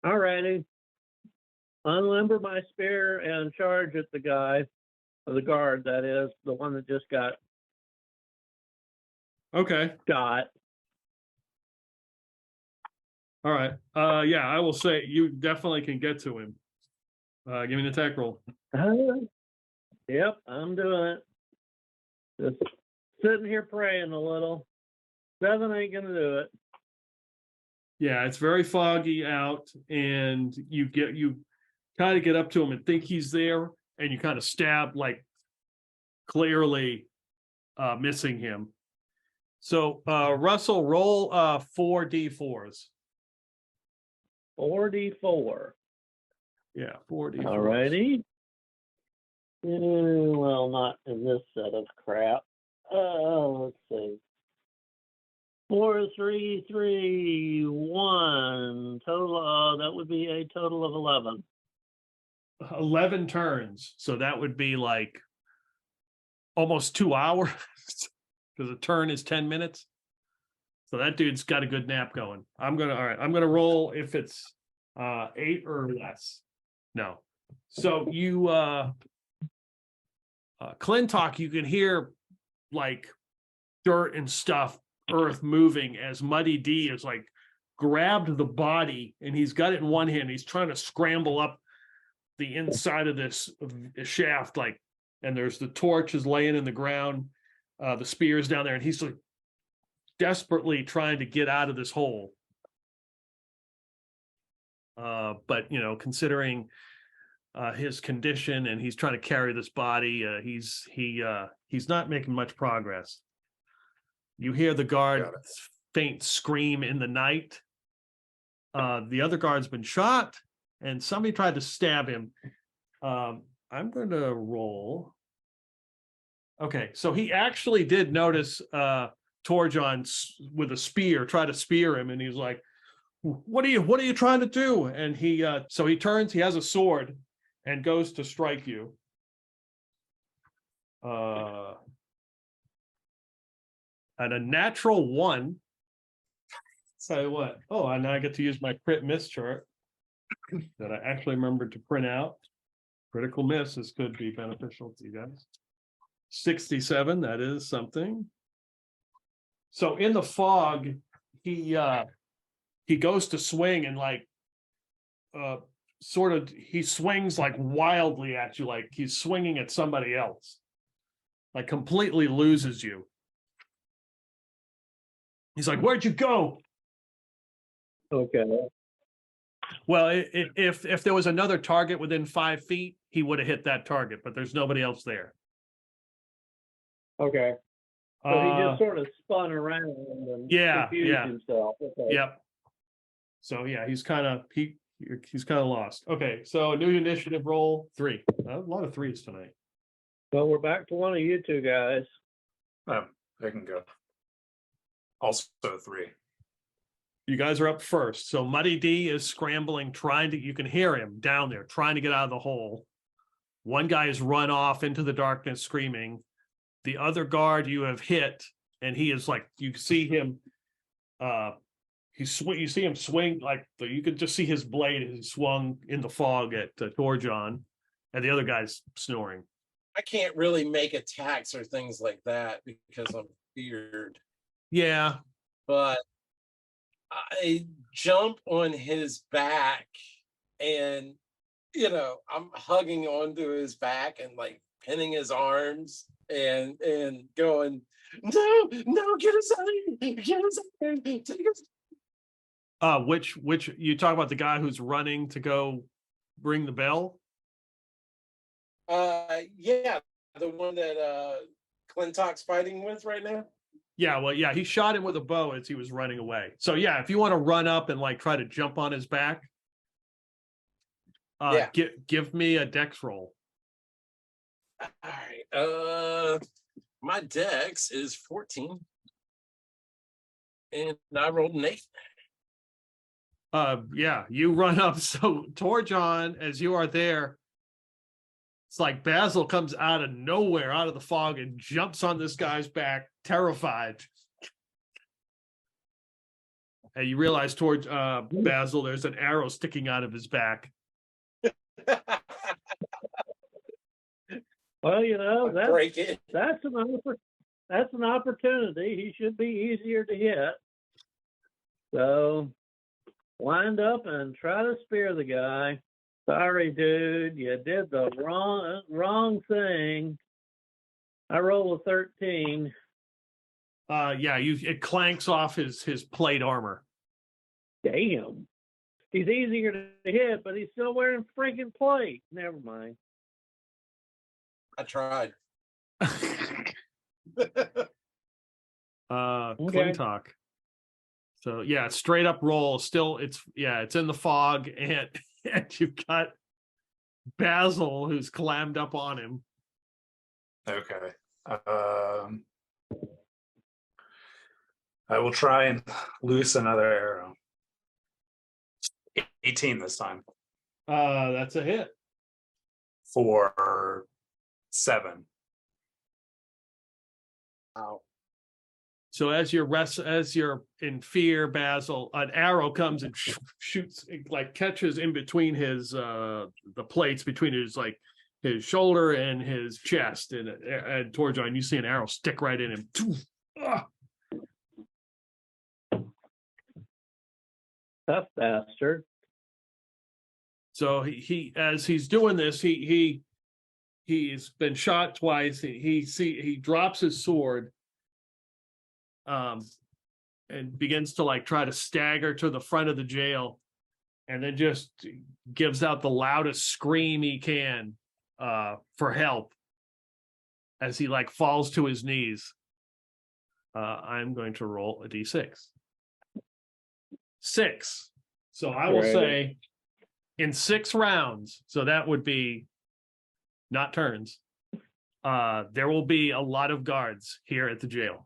C: Alrighty. Unlimber my spear and charge at the guy, or the guard, that is, the one that just got
B: okay.
C: shot.
B: All right. Yeah, I will say you definitely can get to him. Give me an attack roll.
C: Yep, I'm doing it. Just sitting here praying a little. 7 ain't gonna do it.
B: Yeah, it's very foggy out, and you kind of get up to him and think he's there, and you kind of stab, like, clearly missing him. So Russell, roll 4d4s.
C: 4d4.
B: Yeah, 4d4s.
C: Alrighty. Well, not in this set of crap. Let's see. 4, 3, 3, 1. Total, that would be a total of 11.
B: 11 turns. So that would be like almost 2 hours because a turn is 10 minutes. So that dude's got a good nap going. All right, I'm gonna roll if it's 8 or less. No. So you Clintock, you can hear like dirt and stuff, earth moving as Muddy D is like grabbed the body and he's got it in one hand. He's trying to scramble up the inside of this shaft, like, and there's the torch is laying in the ground, the spear's down there, and he's like desperately trying to get out of this hole. But you know, considering his condition and he's trying to carry this body, he's not making much progress. You hear the guard faint scream in the night. The other guard's been shot and somebody tried to stab him. I'm going to roll. Okay, so he actually did notice Torjon with a spear, try to spear him, and he's like, what are you trying to do? And so he turns, he has a sword and goes to strike you. At a natural 1. So what? Oh, and now I get to use my crit miss chart that I actually remembered to print out. Critical misses could be beneficial to you guys. 67, that is something. So in the fog, he goes to swing and like he swings like wildly at you, like he's swinging at somebody else, like completely loses you. He's like, where'd you go?
C: Okay.
B: Well, if there was another target within 5 feet, he would have hit that target, but there's nobody else there.
C: Okay. So he just sort of spun around and confused himself. Okay.
B: Yep. So yeah, he's kind of lost. Okay, so new initiative roll 3. A lot of 3s tonight.
C: Well, we're back to one of you two guys.
E: I can go. Also 3.
B: You guys are up first. So Muddy D is scrambling, you can hear him down there, trying to get out of the hole. One guy has run off into the darkness screaming. The other guard you have hit, and he is like, you see him, you see him swing, like you could just see his blade as he swung in the fog at Torjon, and the other guy's snoring.
D: I can't really make attacks or things like that because I'm feared.
B: Yeah.
D: But I jump on his back and, I'm hugging onto his back and like pinning his arms and going, no, get us out of here. Get us out of here. Take us.
B: Which you talk about the guy who's running to go ring the bell?
D: Yeah, the one that Clintock's fighting with right now.
B: Yeah, well, yeah, he shot him with a bow as he was running away. So yeah, if you want to run up and like try to jump on his back, give me a dex roll.
D: All right. My dex is 14. And I rolled an 8.
B: Yeah, you run up. So Torjon, as you are there, it's like Basil comes out of nowhere, out of the fog, and jumps on this guy's back, terrified. And you realize towards Basil, there's an arrow sticking out of his back.
C: Well, that's an opportunity. He should be easier to hit. So wind up and try to spear the guy. Sorry, dude, you did the wrong thing. I rolled a 13.
B: Yeah, it clanks off his plate armor.
C: Damn. He's easier to hit, but he's still wearing freaking plate. Never mind.
D: I tried.
B: Clintock. So yeah, straight up roll. Still, it's in the fog, and you've got Basil who's clammed up on him.
E: Okay. I will try and loose another arrow. 18 this time.
B: That's a hit.
E: For 7.
D: Wow.
B: So as you're in fear, Basil, an arrow comes and shoots, like catches in between his the plates between his shoulder and his chest, and Torjon, you see an arrow stick right in him.
C: Tough bastard.
B: So he as he's doing this, he's been shot twice. He drops his sword, and begins to like try to stagger to the front of the jail, and then just gives out the loudest scream he can for help as he like falls to his knees. I'm going to roll a d6. 6. So I will say in 6 rounds, so that would be not turns, there will be a lot of guards here at the jail.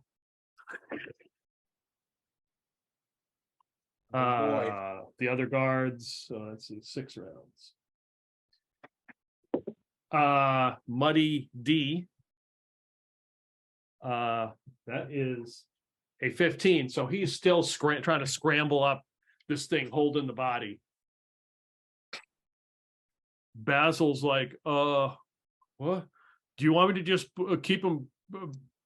B: The other guards, let's see, 6 rounds. Muddy D, that is a 15, so he's still trying to scramble up this thing holding the body. Basil's like, what? Do you want me to just keep him,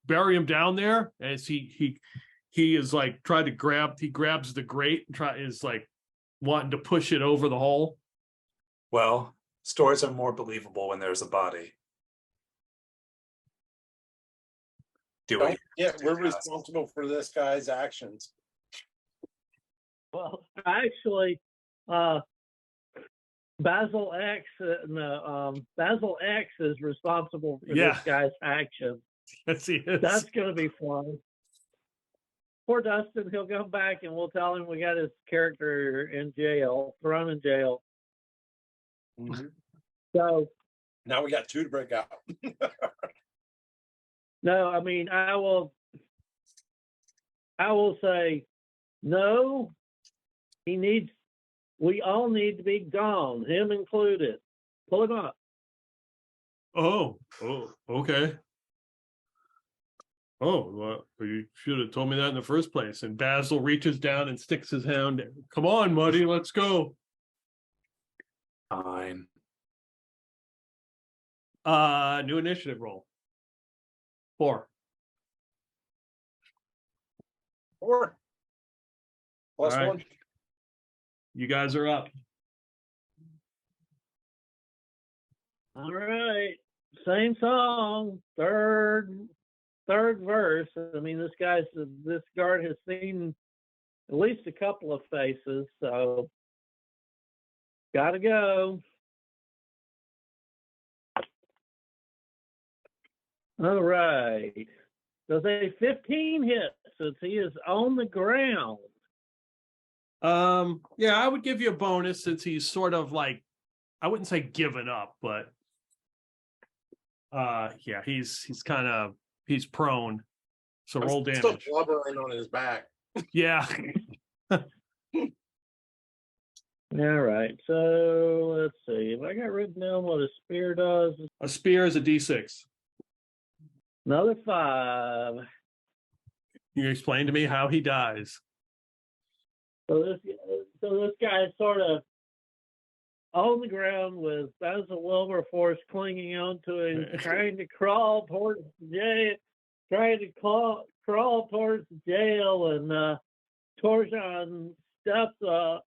B: bury him down there? As he is like trying to he grabs the grate and is like wanting to push it over the hole.
E: Well, stories are more believable when there's a body.
D: We're responsible for this guy's actions.
C: Well, actually, Basil X is responsible for this guy's actions.
B: Yes, he is.
C: That's going to be fun. Poor Dustin, he'll come back and we'll tell him we got his character in jail, thrown in jail.
D: Mm-hmm.
C: So
D: now we got 2 to break out.
C: No, I mean, I will say no, We all need to be gone, him included. Pull him up.
B: Oh, okay. Oh, well, you should have told me that in the first place. And Basil reaches down and sticks his hand. Come on, Muddy, let's go.
E: Fine.
B: New initiative roll. 4.
D: 4. Plus
B: All right.
D: 1.
B: You guys are up.
C: All right. Same song. Third verse. I mean, this guard has seen at least a couple of faces, so gotta go. All right. Does a 15 hit since he is on the ground?
B: Yeah, I would give you a bonus since he's sort of like, I wouldn't say given up, but yeah, he's prone. So roll
D: I'm still
B: damage.
D: blubbering on his back.
B: Yeah.
C: All right. So let's see. If I got written down what a spear does,
B: A spear is a D6.
C: another 5.
B: You explain to me how he dies.
C: So this guy is sort of on the ground with Basil Wilberforce clinging onto him, trying to crawl towards the jail, crawl towards the jail, and Torjan steps on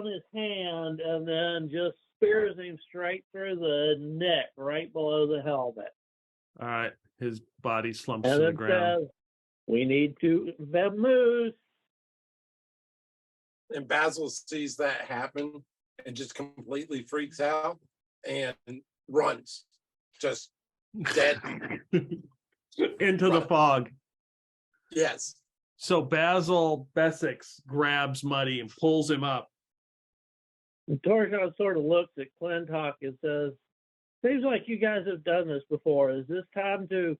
C: his hand and then just spears him straight through the neck, right below the helmet.
B: All right. His body slumps
C: And
B: to the
C: it
B: ground.
C: says, "We need to vamoose."
D: And Basil sees that happen and just completely freaks out and runs. Just dead.
B: Into the fog.
D: Yes.
B: So Basil Bessex grabs Muddy and pulls him up.
C: And Torjan sort of looks at Clintock and says, "Seems like you guys have done this before. Is this time to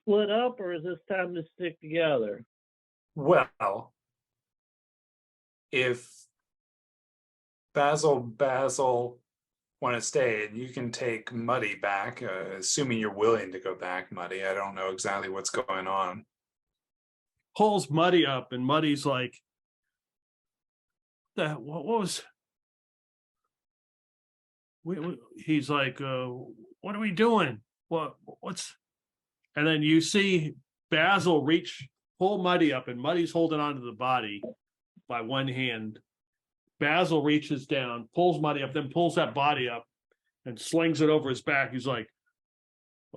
C: split up or is this time to stick together?"
E: Well, if Basil want to stay, and you can take Muddy back, assuming you're willing to go back, Muddy. I don't know exactly what's going on.
B: Pulls Muddy up, and Muddy's like, what was... He's like, what are we doing? What's... And then you see Basil pull Muddy up, and Muddy's holding onto the body by one hand. Basil reaches down, pulls Muddy up, then pulls that body up and slings it over his back. He's like,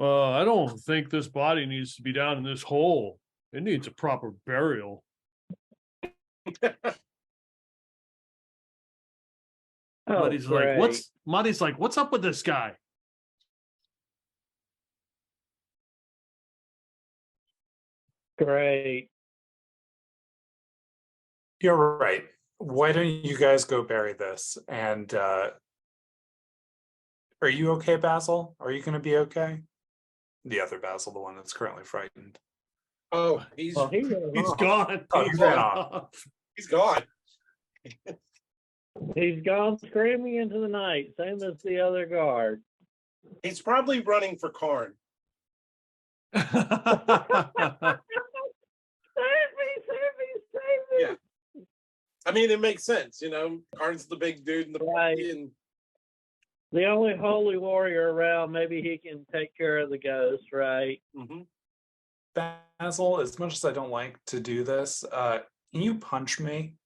B: I don't think this body needs to be down in this hole. It needs a proper burial. Muddy's like, what's up with this guy?
C: Great.
E: You're right. Why don't you guys go bury this? And are you okay, Basil? Are you going to be okay? The other Basil, the one that's currently frightened.
D: Oh, he's
C: Well, he's
B: gone.
E: Oh, he ran off.
D: he's gone.
C: He's gone screaming into the night, same as the other guard.
D: He's probably running for Karn.
C: Save me!
D: Yeah. I mean, it makes sense, Karn's the big dude in the
C: Right.
D: party, and
C: The only holy warrior around, maybe he can take care of the ghost, right?
D: mhm.
E: Basil, as much as I don't like to do this, can you punch me?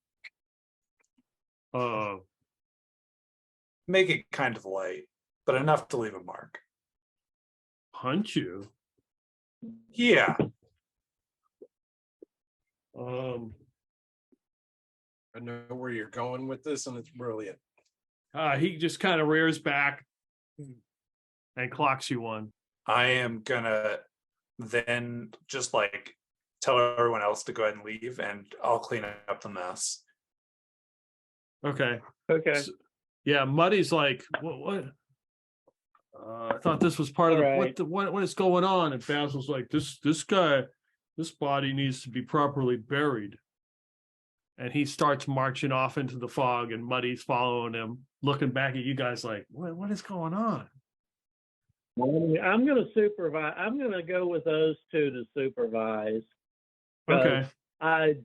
E: Make it kind of light, but enough to leave a mark.
B: Punch you?
E: Yeah.
D: I know where you're going with this, and it's brilliant.
B: He just kind of rears back and clocks you one.
E: I am gonna then just like tell everyone else to go ahead and leave, and I'll clean up the mess.
B: Okay.
C: Okay.
B: Yeah, Muddy's like, what? I thought this was part of
C: Right.
B: what is going on? And Basil's like, this guy, this body needs to be properly buried. and he starts marching off into the fog, and Muddy's following him, looking back at you guys like, what is going on?
C: I'm going to supervise. I'm going to go with those two to supervise. 'Cause
B: Okay.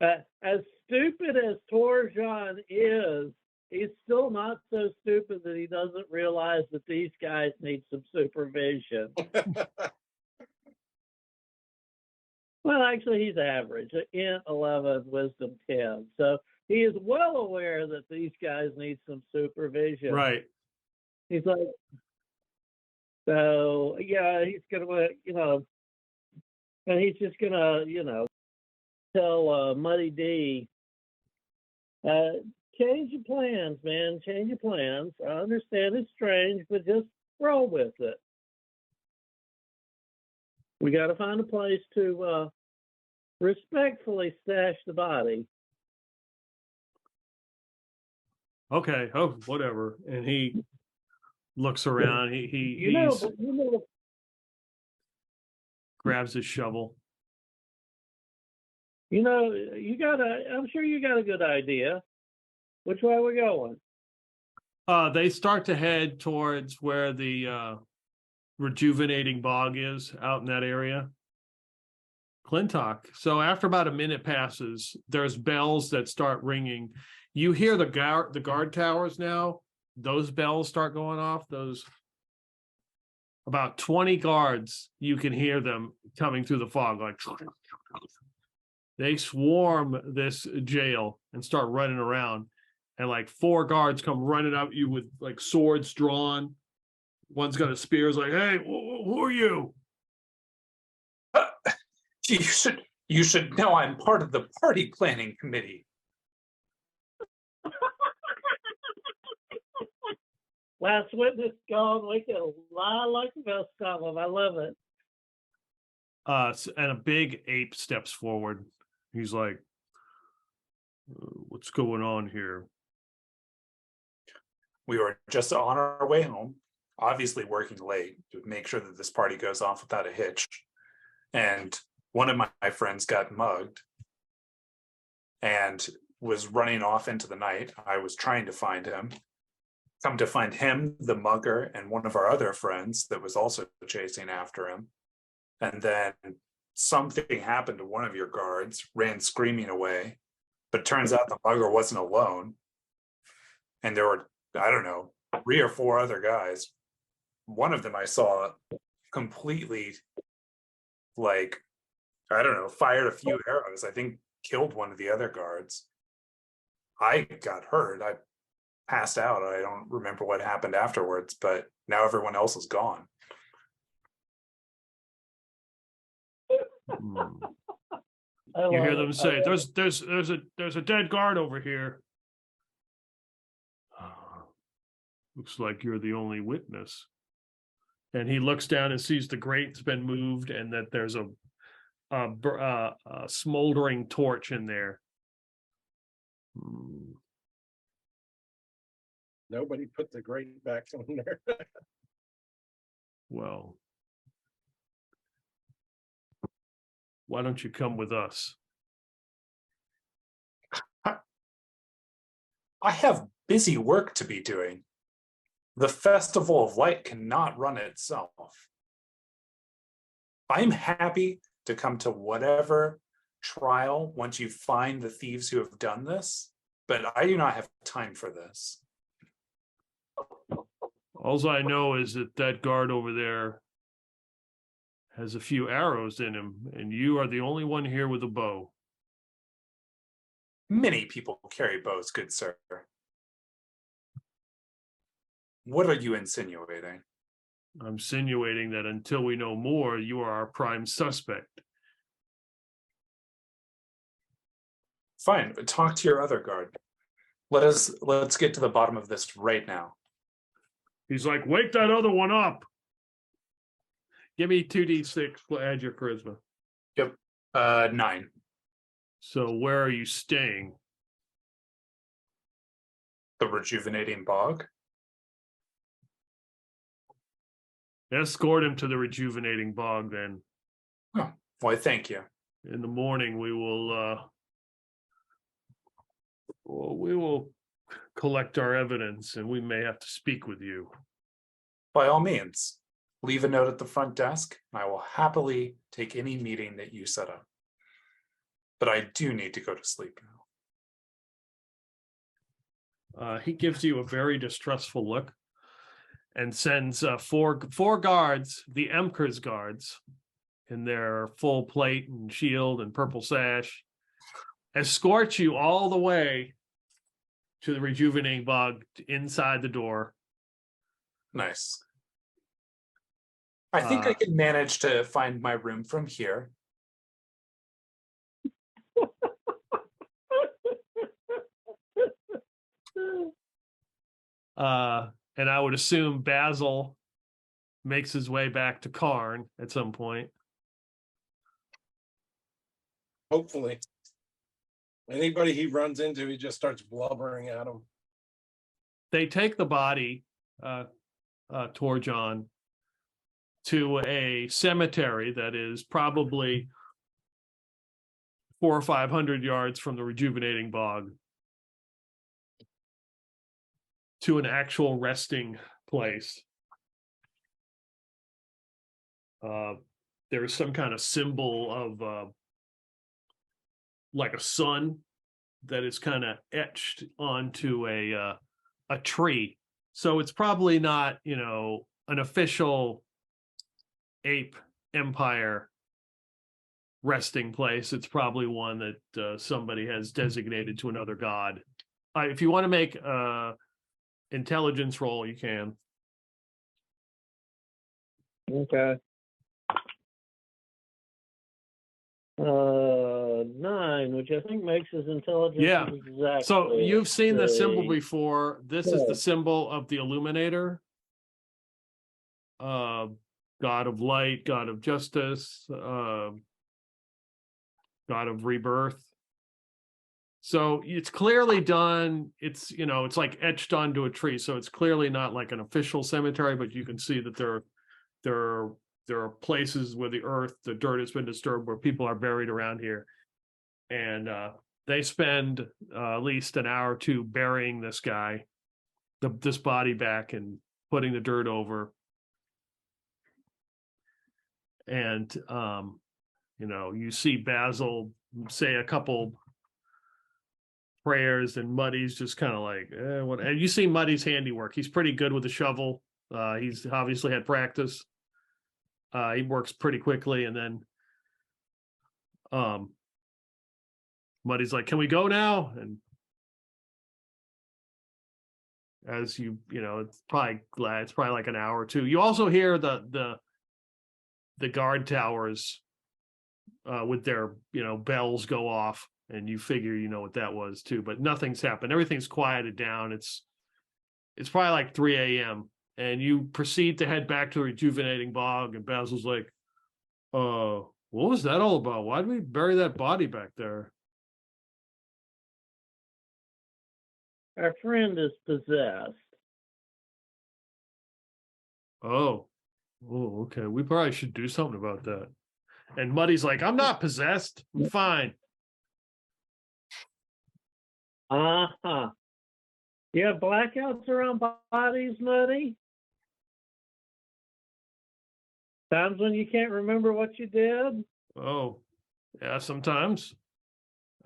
C: As stupid as Torjan is, he's still not so stupid that he doesn't realize that these guys need some supervision. Well, actually, he's average, int 11, wisdom 10. So he is well aware that these guys need some supervision.
B: Right.
C: He's like, so yeah, he's gonna, and he's just gonna, tell Muddy D, change your plans, man. Change your plans. I understand it's strange, but just roll with it. We got to find a place to respectfully stash the body.
B: Okay. Oh, whatever. And he looks around. He grabs his shovel.
C: I'm sure you got a good idea. Which way are we going?
B: They start to head towards where the rejuvenating bog is out in that area. Clintock. So after about a minute passes, there's bells that start ringing. You hear the guard towers now. Those bells start going off. Those about 20 guards, you can hear them coming through the fog. Like they swarm this jail and start running around. And like 4 guards come running up you with like swords drawn. One's got a spear. Is like, hey, who are you?
E: You should know I'm part of the party planning committee.
C: Last witness gone. We can lie like the best of them. I love it.
B: And a big ape steps forward. He's like, what's going on here?
E: We were just on our way home, obviously working late to make sure that this party goes off without a hitch. And one of my friends got mugged and was running off into the night. I was trying to find him. Come to find him, the mugger, and one of our other friends that was also chasing after him. And then something happened to one of your guards, ran screaming away. But turns out the mugger wasn't alone. And there were, I don't know, 3 or 4 other guys. One of them I saw completely, like, I don't know, fired a few arrows. I think killed one of the other guards. I got hurt. I passed out. I don't remember what happened afterwards, but now everyone else is gone.
B: You hear them say, there's a dead guard over here. Looks like you're the only witness. And he looks down and sees the grate's been moved and that there's a smoldering torch in there.
D: Nobody put the grate back on there.
B: Well, why don't you come with us?
E: I have busy work to be doing. The Festival of Light cannot run itself. I'm happy to come to whatever trial once you find the thieves who have done this, but I do not have time for this.
B: All I know is that guard over there has a few arrows in him, and you are the only one here with a bow.
E: Many people carry bows, good sir. What are you insinuating?
B: I'm insinuating that until we know more, you are our prime suspect.
E: Fine, talk to your other guard. Let's get to the bottom of this right now.
B: He's like, wake that other one up. Give me 2d6, add your charisma.
E: Yep, 9.
B: So where are you staying?
E: The rejuvenating bog?
B: Escort him to the rejuvenating bog, then.
E: Oh, why, thank you.
B: In the morning, we will Well, we will collect our evidence and we may have to speak with you.
E: By all means, leave a note at the front desk, and I will happily take any meeting that you set up. But I do need to go to sleep now.
B: He gives you a very distrustful look and sends four guards, the Emperor's guards, in their full plate and shield and purple sash, escort you all the way to the rejuvenating bog inside the door.
E: Nice. I think I can manage to find my room from here.
B: And I would assume Basil makes his way back to Karn at some point.
D: Hopefully. Anybody he runs into, he just starts blubbering at him.
B: They take the body, Torjon, to a cemetery that is probably 400 or 500 yards from the rejuvenating bog, to an actual resting place. There is some kind of symbol of like a sun that is kind of etched onto a tree. So it's probably not, an official ape empire resting place. It's probably one that somebody has designated to another god. If you want to make intelligence roll, you can.
C: Okay. 9, which I think makes his intelligence
B: Yeah.
C: exactly.
B: So you've seen the symbol
C: a-
B: before. This is the symbol of the Illuminator. God of light, God of justice, God of rebirth. So it's clearly done. It's, it's like etched onto a tree. So it's clearly not like an official cemetery, but you can see that there are places where the dirt has been disturbed, where people are buried around here. And they spend at least an hour or two burying this guy, this body back, and putting the dirt over. And, you see Basil say a couple prayers, and Muddy's just kind of like, what? And you see Muddy's handiwork. He's pretty good with a shovel. He's obviously had practice. He works pretty quickly, and then Muddy's like, "Can we go now?" And as it's probably like an hour or two. You also hear the guard towers with their bells go off, and you figure what that was too. But nothing's happened. Everything's quieted down. It's probably like 3 a.m. and you proceed to head back to the rejuvenating bog. And Basil's like, "What was that all about? Why did we bury that body back there?"
C: Our friend is possessed.
B: Oh, okay. We probably should do something about that. And Muddy's like, "I'm not possessed. I'm fine."
C: Uh-huh. You have blackouts around bodies, Muddy? Times when you can't remember what you did?
B: Oh, yeah, sometimes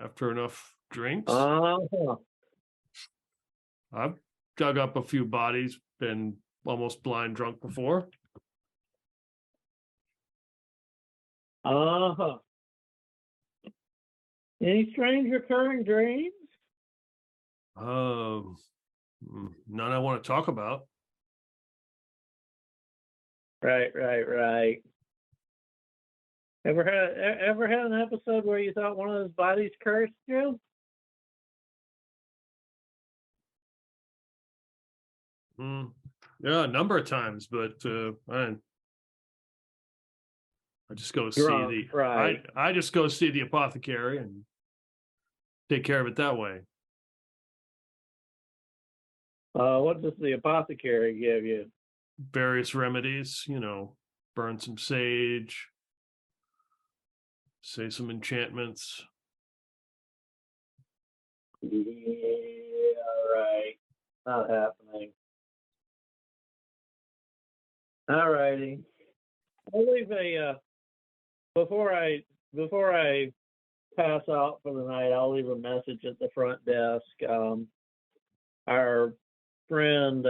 B: after enough drinks.
C: Uh-huh.
B: I've dug up a few bodies, been almost blind drunk before.
C: Uh-huh. Any strange recurring dreams?
B: None I want to talk about.
C: Right. Ever had an episode where you thought one of those bodies cursed you?
B: Yeah, a number of times, but I just go
C: Drunk,
B: see
C: right.
B: I just go see the apothecary and take care of it that way.
C: What does the apothecary give you?
B: Various remedies, burn some sage, say some enchantments.
C: Yeah, right. Not happening. All righty. I'll leave a before I pass out for the night. I'll leave a message at the front desk. Our friend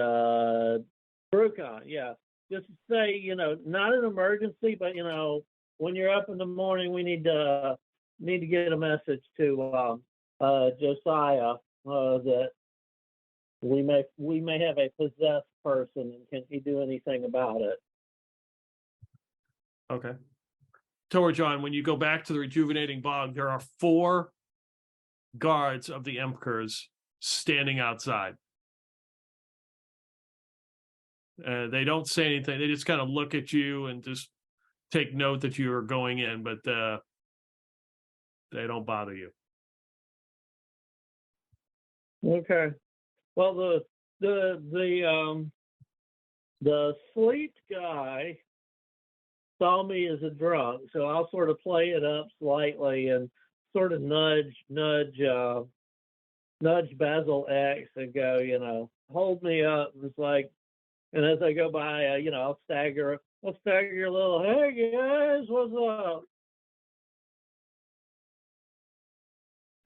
C: Brucon, yeah, just say not an emergency, but when you're up in the morning, we need to get a message to Josiah that we may have a possessed person, and can he do anything about it?
B: Okay. Torjon, when you go back to the rejuvenating bog, there are 4 guards of the Emperors standing outside. They don't say anything. They just kind of look at you and just take note that you are going in, but they don't bother you.
C: Okay. Well, the sleep guy saw me as a drunk, so I'll sort of play it up slightly and sort of nudge Basil X and go, hold me up. And it's like, and as I go by, I'll stagger a little, hey guys, what's up?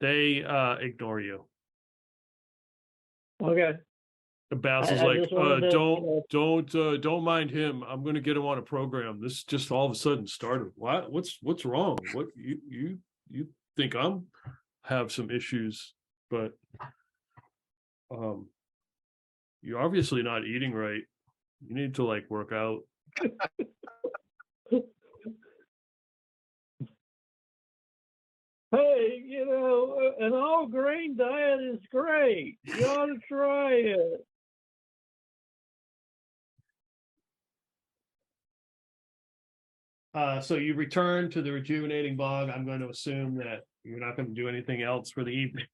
B: They ignore you.
C: Okay.
B: Basil's
C: I
B: like,
C: just wanted to,
B: don't mind him. I'm going to get him on a program. This just all of a sudden started. What's wrong? What you think I'm have some issues, but you're obviously not eating right. You need to work out.
C: Hey, an all grain diet is great. You ought to try it.
B: So you return to the rejuvenating bog. I'm going to assume that you're not going to do anything else for the evening.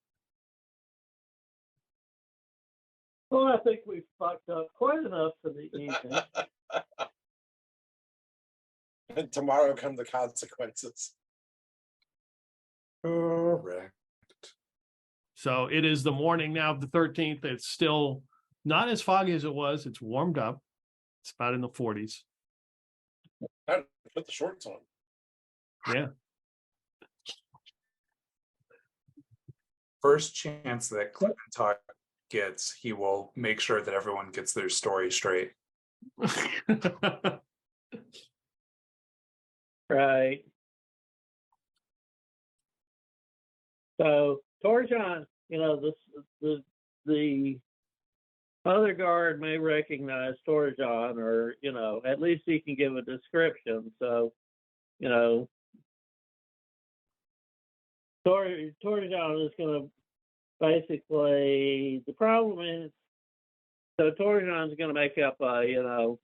C: Well, I think we've fucked up quite enough for the evening.
D: And tomorrow come the consequences.
E: Correct.
B: So it is the morning now of the 13th. It's still not as foggy as it was. It's warmed up. It's about in the 40s.
D: Put the shorts on.
B: Yeah.
E: First chance that Clinton gets, he will make sure that everyone gets their story straight.
C: Right. So Torjon, the other guard may recognize Torjon, or at least he can give a description. So, Torjon is going to basically, the problem is, so Torjon's going to make up a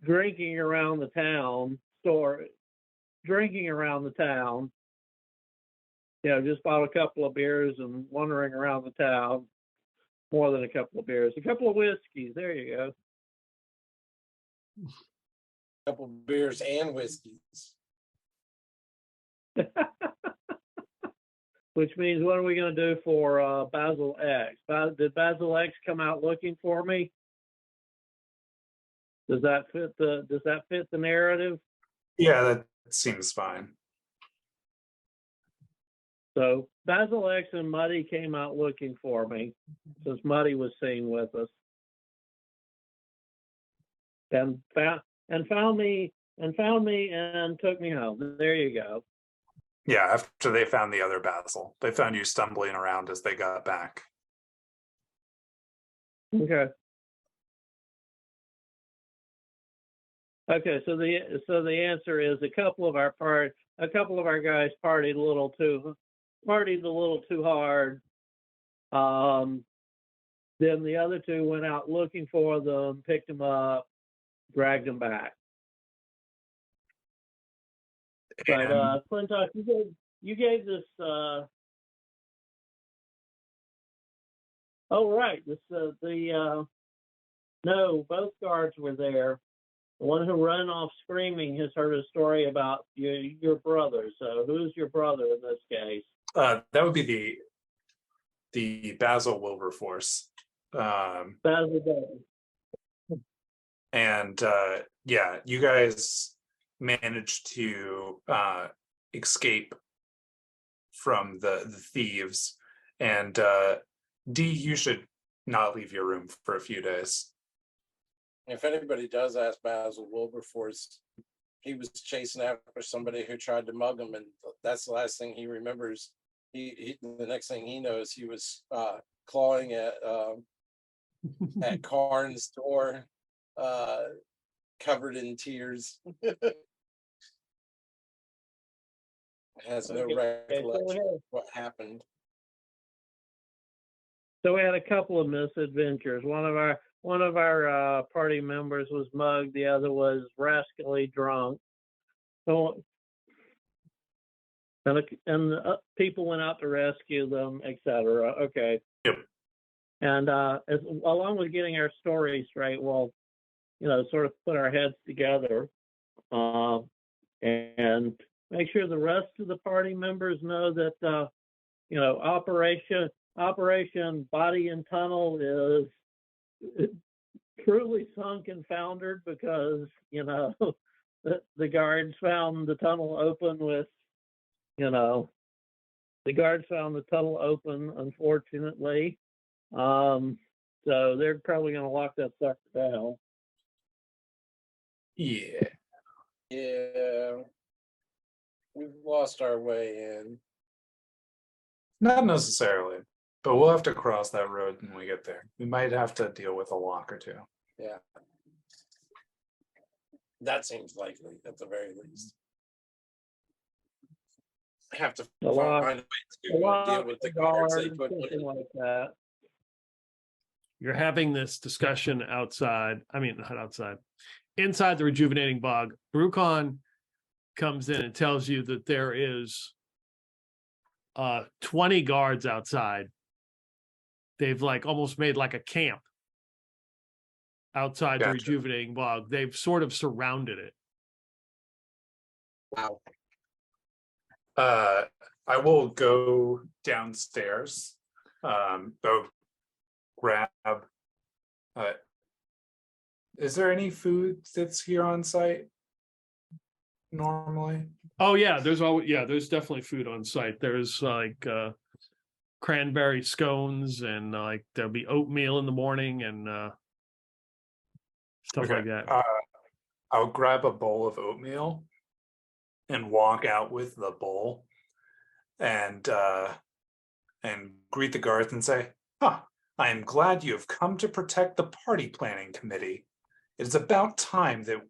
C: drinking around the town just bought a couple of beers and wandering around the town. More than a couple of beers, a couple of whiskeys. There you go.
D: A couple of beers and whiskeys.
C: Which means, what are we going to do for Basil X? Did Basil X come out looking for me? Does that fit the narrative?
E: Yeah, that seems fine.
C: So Basil X and Muddy came out looking for me, since Muddy was seen with us, and found me and took me home. There you go.
E: Yeah, after they found the other Basil, they found you stumbling around as they got back.
C: Okay. Okay, so the answer is a couple of our guys partied a little too hard. Then the other 2 went out looking for them, picked them up, dragged them back. But Clintock, you gave this. No, both guards were there. The one who ran off screaming has heard a story about your brother. So who's your brother in this case?
E: That would be the Basil Wilberforce.
C: Basil Day.
E: And yeah, you guys managed to escape from the thieves. And D, you should not leave your room for a few days.
D: If anybody does ask Basil Wilberforce, he was chasing after somebody who tried to mug him, and that's the last thing he remembers. The next thing he knows, he was clawing at Karn's door, covered in tears. Has no recollection of what happened.
C: So we had a couple of misadventures. One of our party members was mugged. The other was rascally drunk. So, and people went out to rescue them, etc. Okay.
E: Yep.
C: And along with getting our story straight, we'll, sort of put our heads together and make sure the rest of the party members know that, Operation Body and Tunnel is truly sunk and foundered because, the guards found the tunnel open with, the guards found the tunnel open, unfortunately. So they're probably going to lock that sucker down.
E: Yeah.
D: Yeah. We've lost our way in.
E: Not necessarily, but we'll have to cross that road when we get there. We might have to deal with a lock or two.
D: Yeah. That seems likely at the very least. I have to
C: A lot-
D: find a way to deal with the guards they put
C: something
D: in.
C: like that.
B: You're having this discussion outside. I mean, not outside. Inside the rejuvenating bog, Brucon comes in and tells you that there is 20 guards outside. They've almost made a camp outside the
E: Gotcha.
B: rejuvenating bog. They've sort of surrounded it.
D: Wow.
E: I will go downstairs, go grab. Is there any food that's here on site normally?
B: Oh yeah, there's definitely food on site. There's cranberry scones and there'll be oatmeal in the morning and stuff like that.
E: I'll grab a bowl of oatmeal and walk out with the bowl and greet the guards and say, I am glad you have come to protect the party planning committee. It is about time that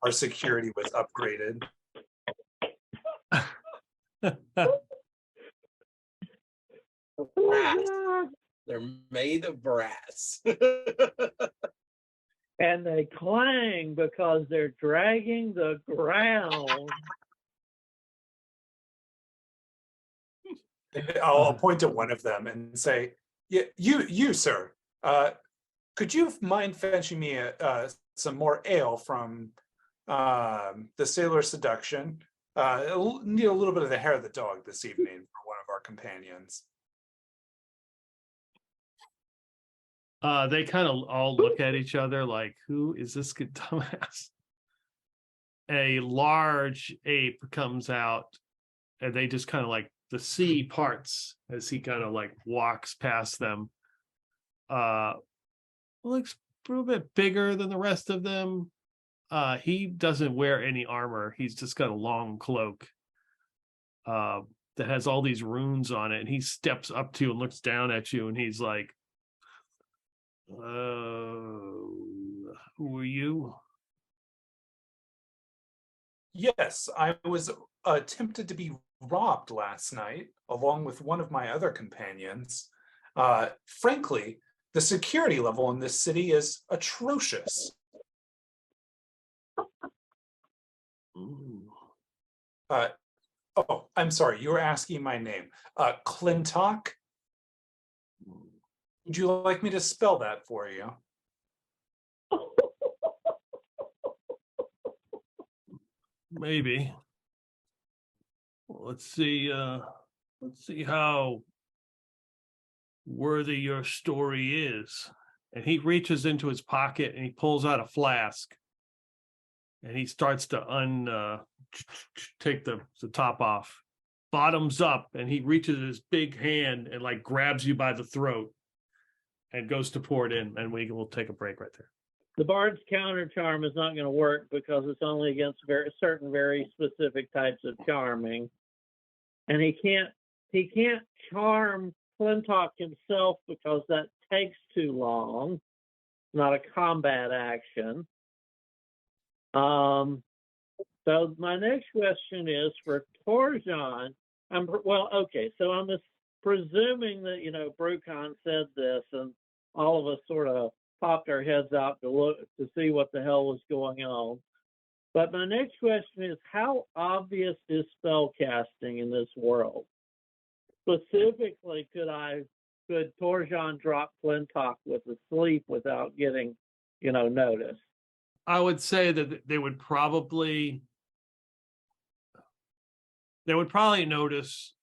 E: our security was upgraded.
D: Brass. They're made of brass.
C: And they clang because they're dragging the ground.
E: I'll point to one of them and say, "Yeah, you, sir. Could you mind fetching me some more ale from the Sailor Seduction? Need a little bit of the hair of the dog this evening for one of our companions."
B: They kind of all look at each other like, who is this good dumbass? A large ape comes out and they just kind of the sea parts as he kind of walks past them. Looks a little bit bigger than the rest of them. He doesn't wear any armor. He's just got a long cloak that has all these runes on it. And he steps up to you and looks down at you and he's like, who are you?
E: Yes, I was attempted to be robbed last night, along with one of my other companions. Frankly, the security level in this city is atrocious. Oh, I'm sorry, you were asking my name. Clintock? Would you like me to spell that for you?
B: Maybe. Let's see how worthy your story is. And he reaches into his pocket and he pulls out a flask. And he starts to take the top off, bottoms up, and he reaches his big hand and like grabs you by the throat and goes to pour it in. And we will take a break right there.
C: The bard's counter charm is not going to work because it's only against certain very specific types of charming, and he can't charm Flintock himself because that takes too long. It's not a combat action. So my next question is for Torjan. So I'm just presuming that Brucon said this, and all of us sort of popped our heads out to see what the hell was going on. But my next question is, how obvious is spell casting in this world? Specifically, could Torjan drop Flintock with a sleep without getting, noticed?
B: I would say that they would probably notice.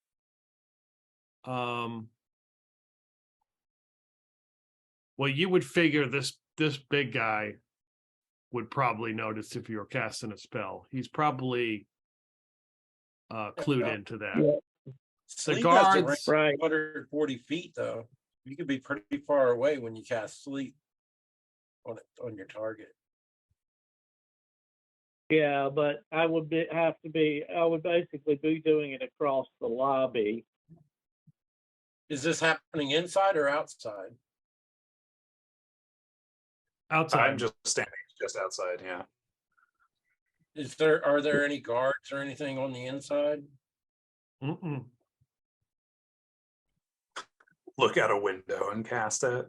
B: Well, you would figure this big guy would probably notice if you were casting a spell. He's probably clued into that.
C: Yeah.
B: The
D: Sleep
B: guards,
D: has to range
C: Right.
D: 140 feet, though. You could be pretty far away when you cast sleep on your target.
C: Yeah, but I would basically be doing it across the lobby.
D: Is this happening inside or outside?
B: outside.
E: I'm just standing just outside. Yeah.
D: Are there any guards or anything on the inside?
B: Mm-mm.
E: Look out a window and cast it.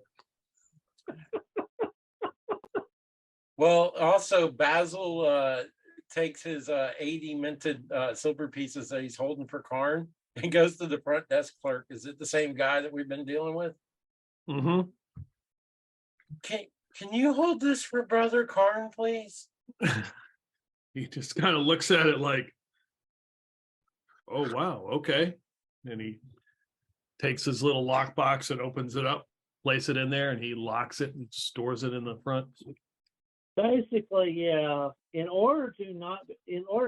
D: Well, also Basil takes his 80 minted silver pieces that he's holding for Karn and goes to the front desk clerk. Is it the same guy that we've been dealing with?
B: Mm-hmm.
D: Can you hold this for Brother Karn, please?
B: He just kind of looks at it like, oh, wow, okay. And he takes his little lockbox and opens it up, place it in there, and he locks it and stores it in the front.
C: Basically, yeah. In order to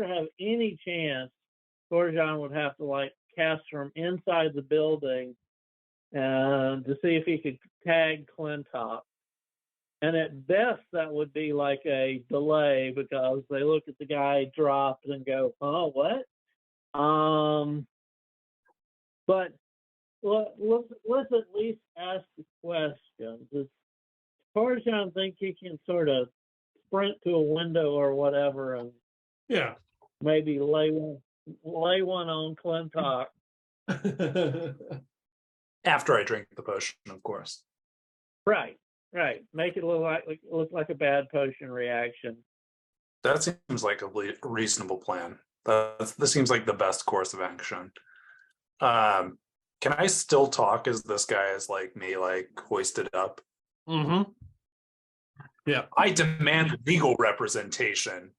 C: have any chance, Torjan would have to cast from inside the building and to see if he could tag Clintock. And at best, that would be like a delay because they look at the guy dropped and go, "Oh, what?" But let's at least ask the question: does Torjan think he can sort of sprint to a window or whatever and
B: Yeah.
C: maybe lay one on Clintock?
E: After I drink the potion, of course.
C: Right. Make it look like a bad potion reaction.
E: That seems like a reasonable plan. This seems like the best course of action. Can I still talk as this guy is me hoisted up?
B: Mm-hmm. Yeah.
E: I demand legal representation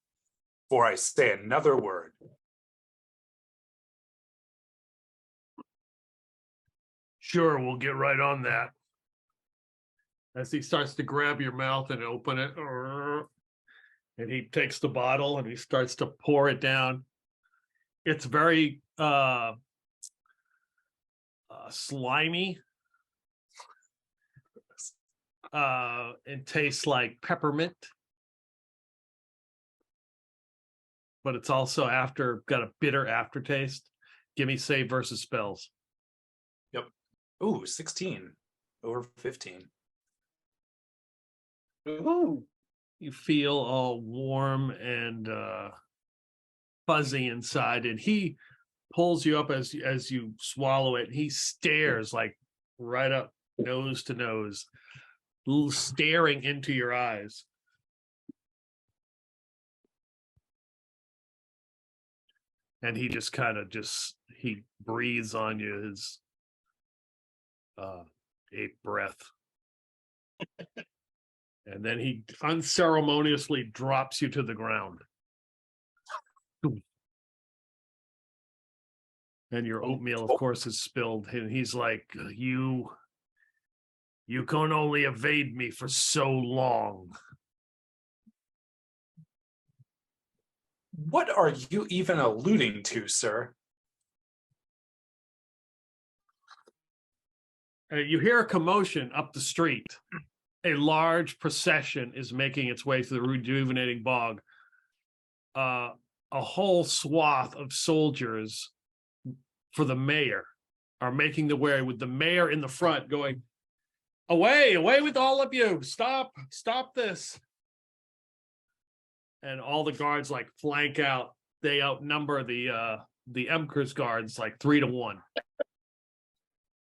E: before I say another word.
B: Sure, we'll get right on that. As he starts to grab your mouth and open it, and he takes the bottle and he starts to pour it down. It's very slimy. It tastes like peppermint, but it's also got a bitter aftertaste. Give me save versus spells.
E: Yep. Ooh, 16 over 15.
D: Ooh.
B: You feel all warm and fuzzy inside, and he pulls you up as you swallow it. He stares right up, nose to nose, staring into your eyes. And he just kind of he breathes on you his eighth breath. And then he unceremoniously drops you to the ground. And your oatmeal, of course, is spilled. And he's like, you You can only evade me for so long.
E: What are you even alluding to, sir?
B: You hear a commotion up the street. A large procession is making its way through the rejuvenating bog. A whole swath of soldiers for the mayor are making the way, with the mayor in the front going, away with all of you. Stop this. And all the guards like flank out. They outnumber the Accursed guards like 3-1.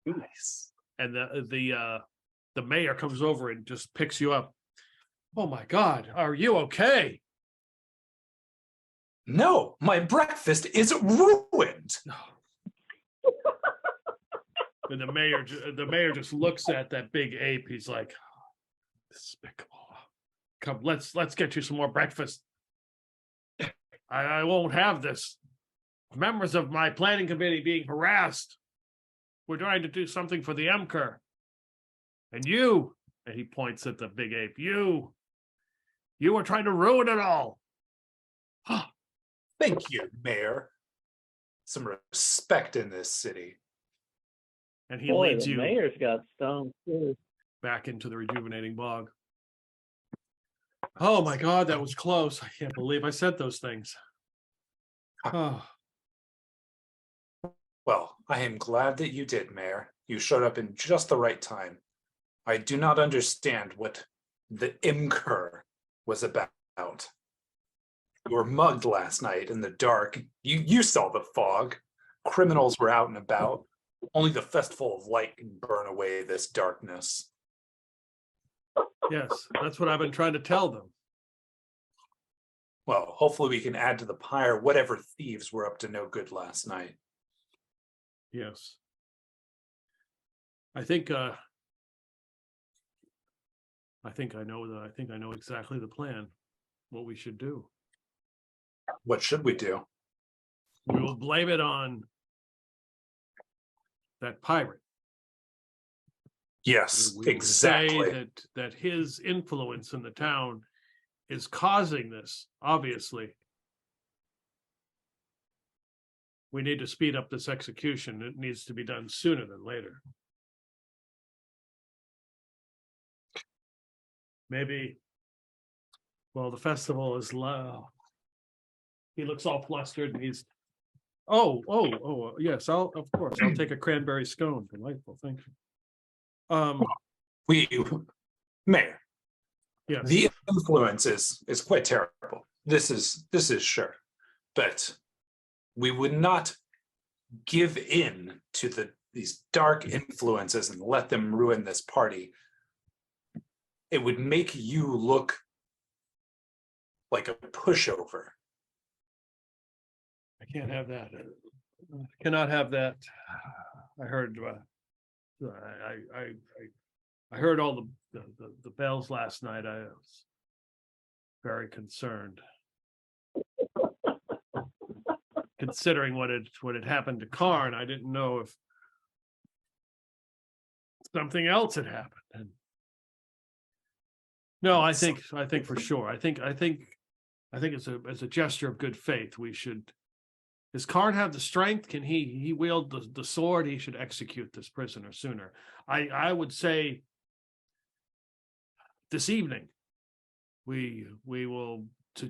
E: Nice.
B: And the mayor comes over and just picks you up. Oh my God, are you okay?
E: No, my breakfast is ruined.
B: And the mayor just looks at that big ape. He's like, despicable. Come, let's get you some more breakfast. I won't have this. Members of my planning committee being harassed. We're trying to do something for the Emker. And you, and he points at the big ape, you were trying to ruin it all.
E: Thank you, Mayor. Some respect in this city.
B: And he
C: Boy,
B: leads
C: the
B: you
C: mayor's got stoned too.
B: back into the rejuvenating bog. Oh my God, that was close. I can't believe I said those things. Oh,
E: Well, I am glad that you did, Mayor. You showed up in just the right time. I do not understand what the Imker was about. You were mugged last night in the dark. You saw the fog. Criminals were out and about. Only the Festival of Light can burn away this darkness.
B: yes, that's what I've been trying to tell them.
E: Well, hopefully we can add to the pyre whatever thieves were up to no good last night.
B: Yes. I think I know exactly the plan, what we should do.
E: What should we do?
B: We will blame it on that pirate.
E: Yes,
B: We will
E: exactly.
B: say that his influence in the town is causing this, obviously. We need to speed up this execution. It needs to be done sooner than later. Maybe, well, the festival is low. He looks all flustered and he's, yes, of course, I'll take a cranberry scone. Delightful, thank you.
E: Mayor,
B: Yes.
E: the influence is quite terrible. This is sure. But we would not give in to these dark influences and let them ruin this party. It would make you look like a pushover.
B: I can't have that. Cannot have that. I heard. I heard all the bells last night. I was very concerned, considering what had happened to Karn. I didn't know if something else had happened. And no, I think for sure. I think it's a gesture of good faith. We should. Does Karn have the strength? Can he wield the sword? He should execute this prisoner sooner. I would say this evening we will to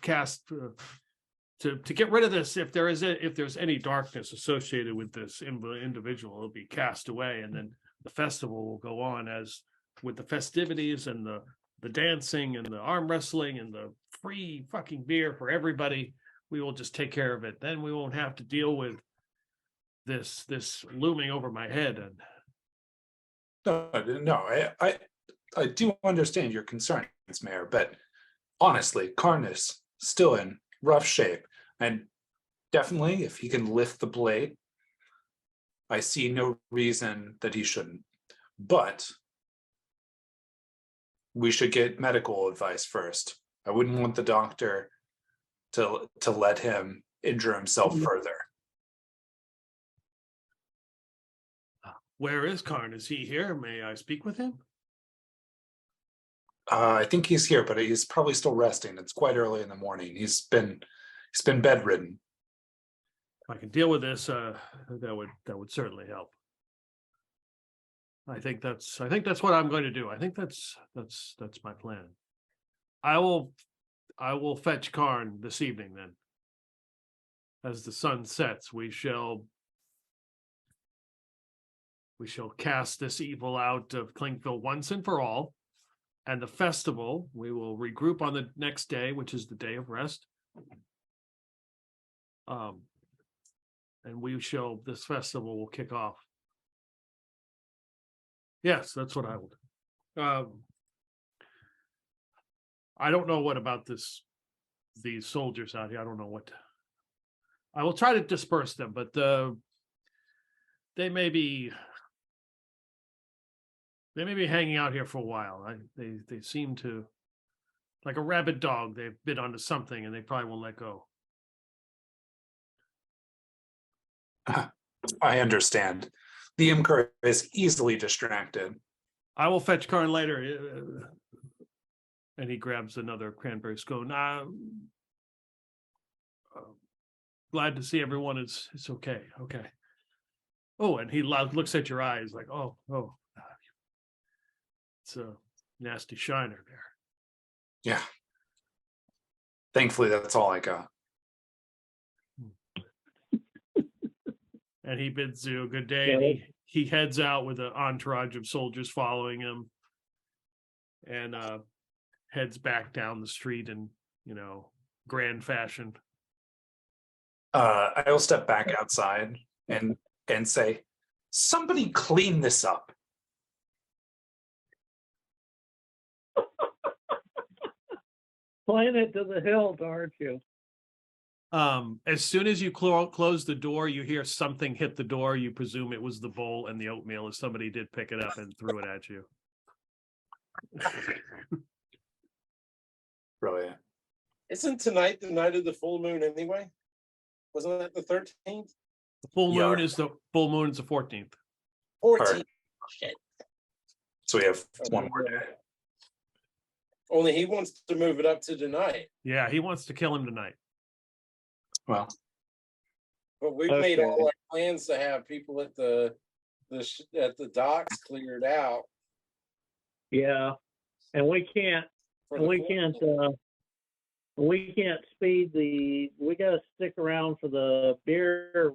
B: cast to get rid of this. If there's any darkness associated with this individual, it'll be cast away, and then the festival will go on as with the festivities and the dancing and the arm wrestling and the free fucking beer for everybody. We will just take care of it. Then we won't have to deal with this looming over my head. And
E: No, I do understand your concerns, Mayor, but honestly, Karn is still in rough shape. And definitely, if he can lift the blade, I see no reason that he shouldn't. But we should get medical advice first. I wouldn't want the doctor to let him injure himself further.
B: Where is Karn? Is he here? May I speak with him?
E: I think he's here, but he's probably still resting. It's quite early in the morning. He's been bedridden.
B: If I can deal with this, that would certainly help. I think that's what I'm going to do. I think that's my plan. I will fetch Karn this evening then. As the sun sets, we shall cast this evil out of Clinkville once and for all. And the festival, we will regroup on the next day, which is the day of rest. And this festival will kick off. Yes, that's what I will do. I don't know what about these soldiers out here. I don't know what. I will try to disperse them, but they may be hanging out here for a while. They seem to, like a rabid dog, they've bit onto something and they probably won't let go.
E: I understand. The Imker is easily distracted.
B: I will fetch Karn later. And he grabs another cranberry scone. Glad to see everyone is okay. Okay. Oh, and he looks at your eyes like, oh. It's a nasty shiner there.
E: Yeah. Thankfully, that's all I got.
B: And he bids you a good day. And he heads out with an entourage of soldiers following him, and heads back down the street in, grand fashion.
E: I will step back outside and say, somebody clean this up.
C: Playing it to the hilt, aren't you?
B: As soon as you close the door, you hear something hit the door. You presume it was the bowl and the oatmeal, as somebody did pick it up and threw it at you.
E: Brilliant.
D: Isn't tonight the night of the full moon anyway? Wasn't that the 13th?
B: The full moon is the 14th.
D: 14th. Shit.
E: So we have one more day.
D: Only he wants to move it up to tonight.
B: Yeah, he wants to kill him tonight.
E: Well,
D: but we've made all our plans to have people at the docks cleared out.
C: Yeah, and we can't speed the. We got to stick around for the beer.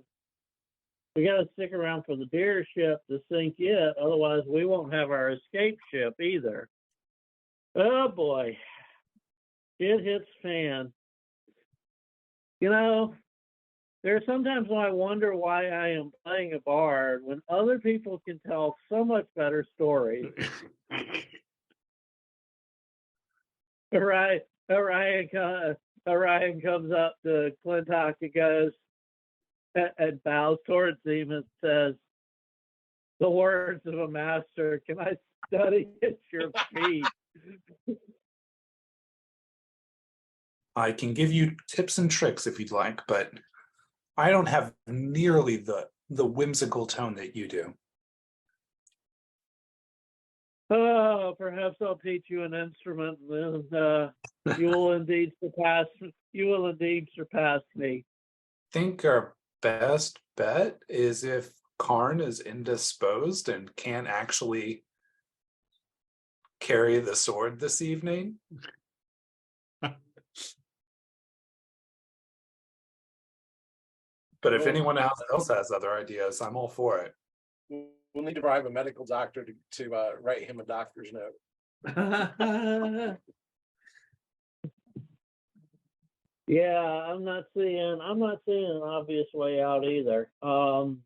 C: We got to stick around for the beer ship to sink it. Otherwise, we won't have our escape ship either. Oh boy, it hits fan. There's sometimes when I wonder why I am playing a bard when other people can tell so much better stories. Orion comes up to Clintock and goes and bows towards him and says, "The words of a master, can I study at your feet?"
E: I can give you tips and tricks if you'd like, but I don't have nearly the whimsical tone that you do.
C: Oh, perhaps I'll teach you an instrument, and you will indeed surpass. You will indeed surpass me.
E: Think our best bet is if Karn is indisposed and can't actually carry the sword this evening. But if anyone else has other ideas, I'm all for it.
D: We'll need to bribe a medical doctor to write him a doctor's note.
C: Yeah, I'm not seeing an obvious way out either. I'm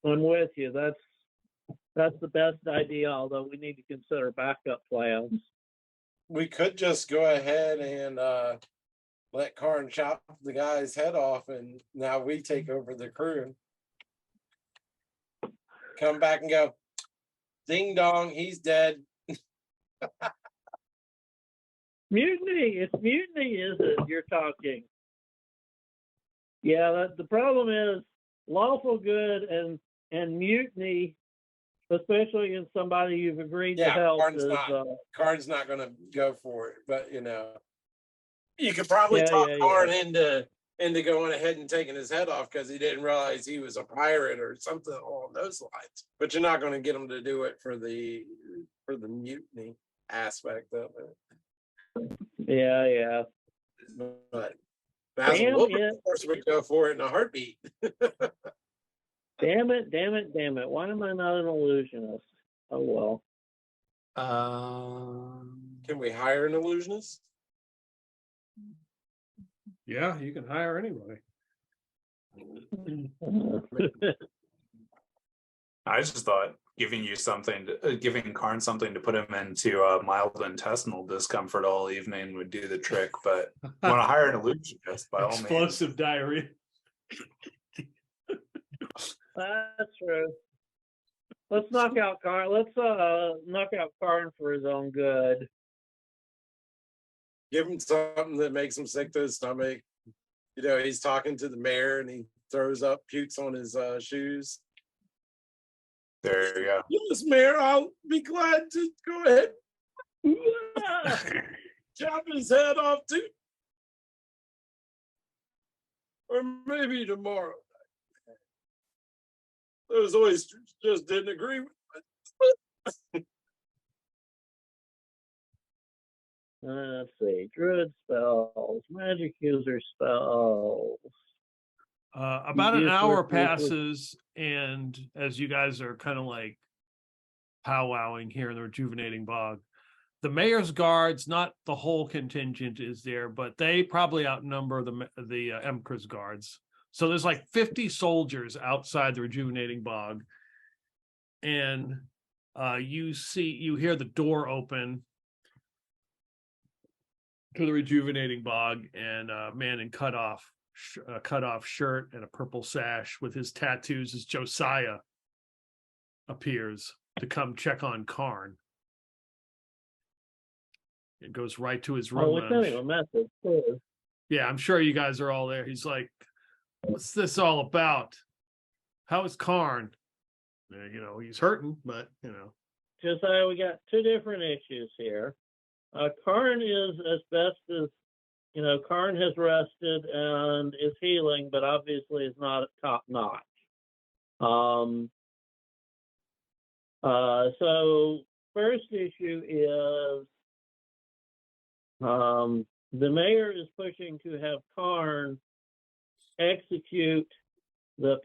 C: with you. That's the best idea, although we need to consider backup plans.
D: We could just go ahead and let Karn chop the guy's head off, and now we take over the crew. Come back and go, ding dong, he's dead.
C: Mutiny. It's mutiny, is it? You're talking. Yeah, the problem is lawful good and mutiny especially in somebody you've agreed to
D: Yeah,
C: help.
D: Karn's not gonna go for it, but you could probably talk
C: yeah.
D: Karn into going ahead and taking his head off because he didn't realize he was a pirate or something along those lines. But you're not going to get him to do it for the mutiny aspect of it.
C: Yeah.
D: But Basil Wilbur, of course, would go for it in a heartbeat.
C: Damn it. Why am I not an illusionist? Oh, well.
D: Can we hire an illusionist?
B: Yeah, you can hire anybody.
E: I just thought giving Karn something to put him into mild intestinal discomfort all evening would do the trick. But want to hire an illusionist by all means.
B: Explosive diarrhea.
C: That's true. Let's knock out Karn. Let's knock out Karn for his own good.
D: Give him something that makes him sick to his stomach. He's talking to the mayor and he throws up, pukes on his shoes.
E: There you go.
D: Yes, Mayor, I'll be glad to go ahead. Chop his head off too. Or maybe tomorrow. Those oysters just didn't agree with me.
C: Let's see. Druid spells, magic user spells.
B: About an hour passes, and as you guys are kind of like powwowing here in the rejuvenating bog, the mayor's guards, not the whole contingent is there, but they probably outnumber the Emperor's guards. So there's like 50 soldiers outside the rejuvenating bog, and you hear the door open to the rejuvenating bog, and a man in cut off shirt and a purple sash with his tattoos as Josiah appears to come check on Karn. It goes right to his room.
C: Oh, we sent him a message too.
B: Yeah, I'm sure you guys are all there. He's like, "What's this all about? How is Karn?" He's hurting, but
C: Josiah, we got two different issues here. Karn is, as best as Karn has rested and is healing, but obviously is not at top notch. So first issue is the mayor is pushing to have Karn execute the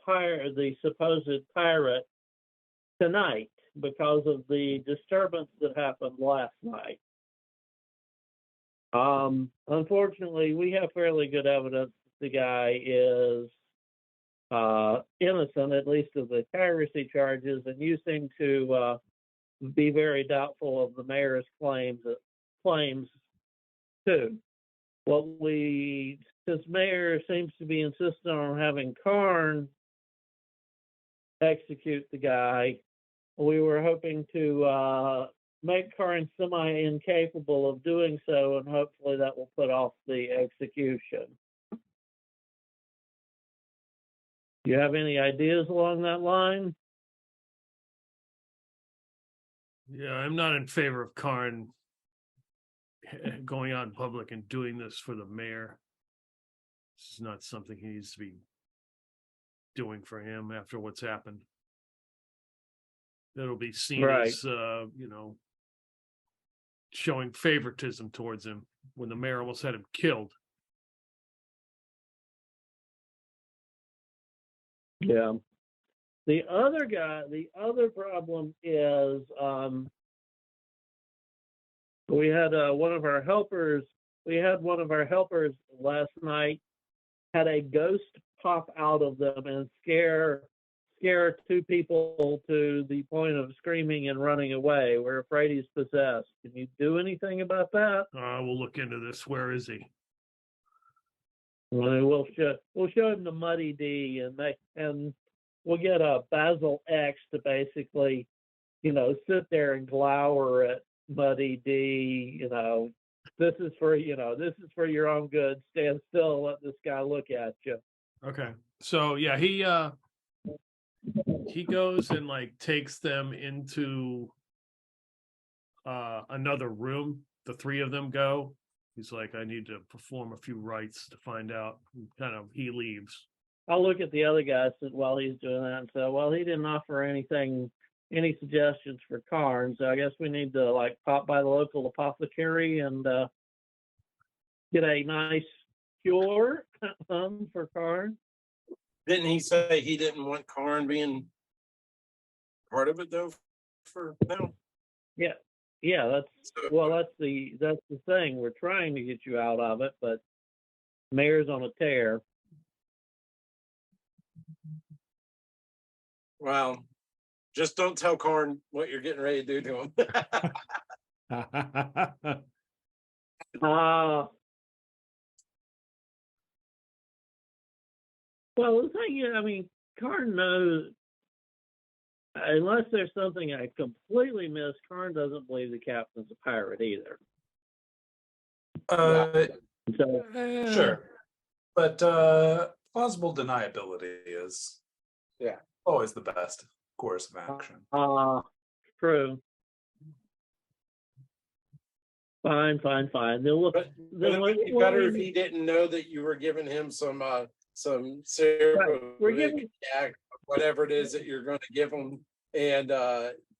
C: supposed pirate tonight because of the disturbance that happened last night. Unfortunately, we have fairly good evidence that the guy is innocent, at least of the piracy charges, and you seem to be very doubtful of the mayor's claims too. Since mayor seems to be insistent on having Karn execute the guy, we were hoping to make Karn semi-incapable of doing so, and hopefully that will put off the execution. Do you have any ideas along that line?
B: Yeah, I'm not in favor of Karn going out in public and doing this for the mayor. This is not something he needs to be doing for him after what's happened. It'll be seen as, showing favoritism towards him when the mayor almost had him killed.
C: Yeah. The other problem is we had one of our helpers last night had a ghost pop out of them and scare two people to the point of screaming and running away. We're afraid he's possessed. Can you do anything about that?
B: We'll look into this. Where is he?
C: We'll show him the Muddy D, and we'll get a Basil X to basically, sit there and glower at Muddy D. This is for your own good. Stand still, let this guy look at you.
B: Okay. So yeah, he goes and like takes them into another room. The three of them go. He's like, I need to perform a few rites to find out. And kind of, he leaves.
C: I'll look at the other guys while he's doing that and say, well, he didn't offer anything, any suggestions for Karn, so I guess we need to like pop by the local apothecary and get a nice cure for Karn.
D: Didn't he say he didn't want Karn being part of it though? For now,
C: Yeah, that's the thing. We're trying to get you out of it, but Mayor's on a tear.
D: well, just don't tell Karn what you're getting ready to do to him.
C: Well, the thing is, I mean, Karn knows, unless there's something I completely missed, Karn doesn't believe the captain's a pirate either. So,
E: Sure. But plausible deniability is always the best course of action.
C: true. Fine. Then look.
D: But it would be better if he didn't know that you were giving him some syrup, whatever it is that you're going to give him, and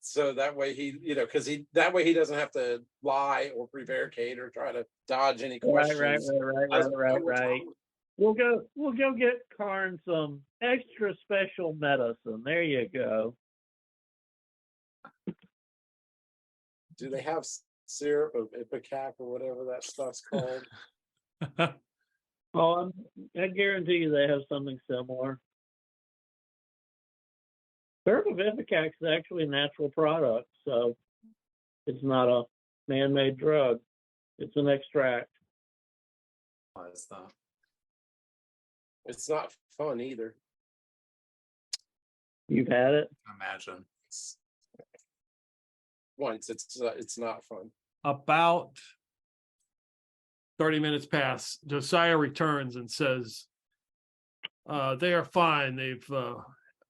D: so that way he, because that way he doesn't have to lie or prevaricate or try to dodge any questions.
C: Right. We'll go get Karn some extra special medicine. There you go.
D: Do they have syrup of ipecac or whatever that stuff's called?
C: Oh, I guarantee you they have something similar. Syrup of ipecac is actually a natural product, so it's not a man-made drug. It's an extract.
D: It's not fun either.
C: You've had it?
E: Imagine.
D: Once it's not fun.
B: About 30 minutes pass. Josiah returns and says, they are fine. They've,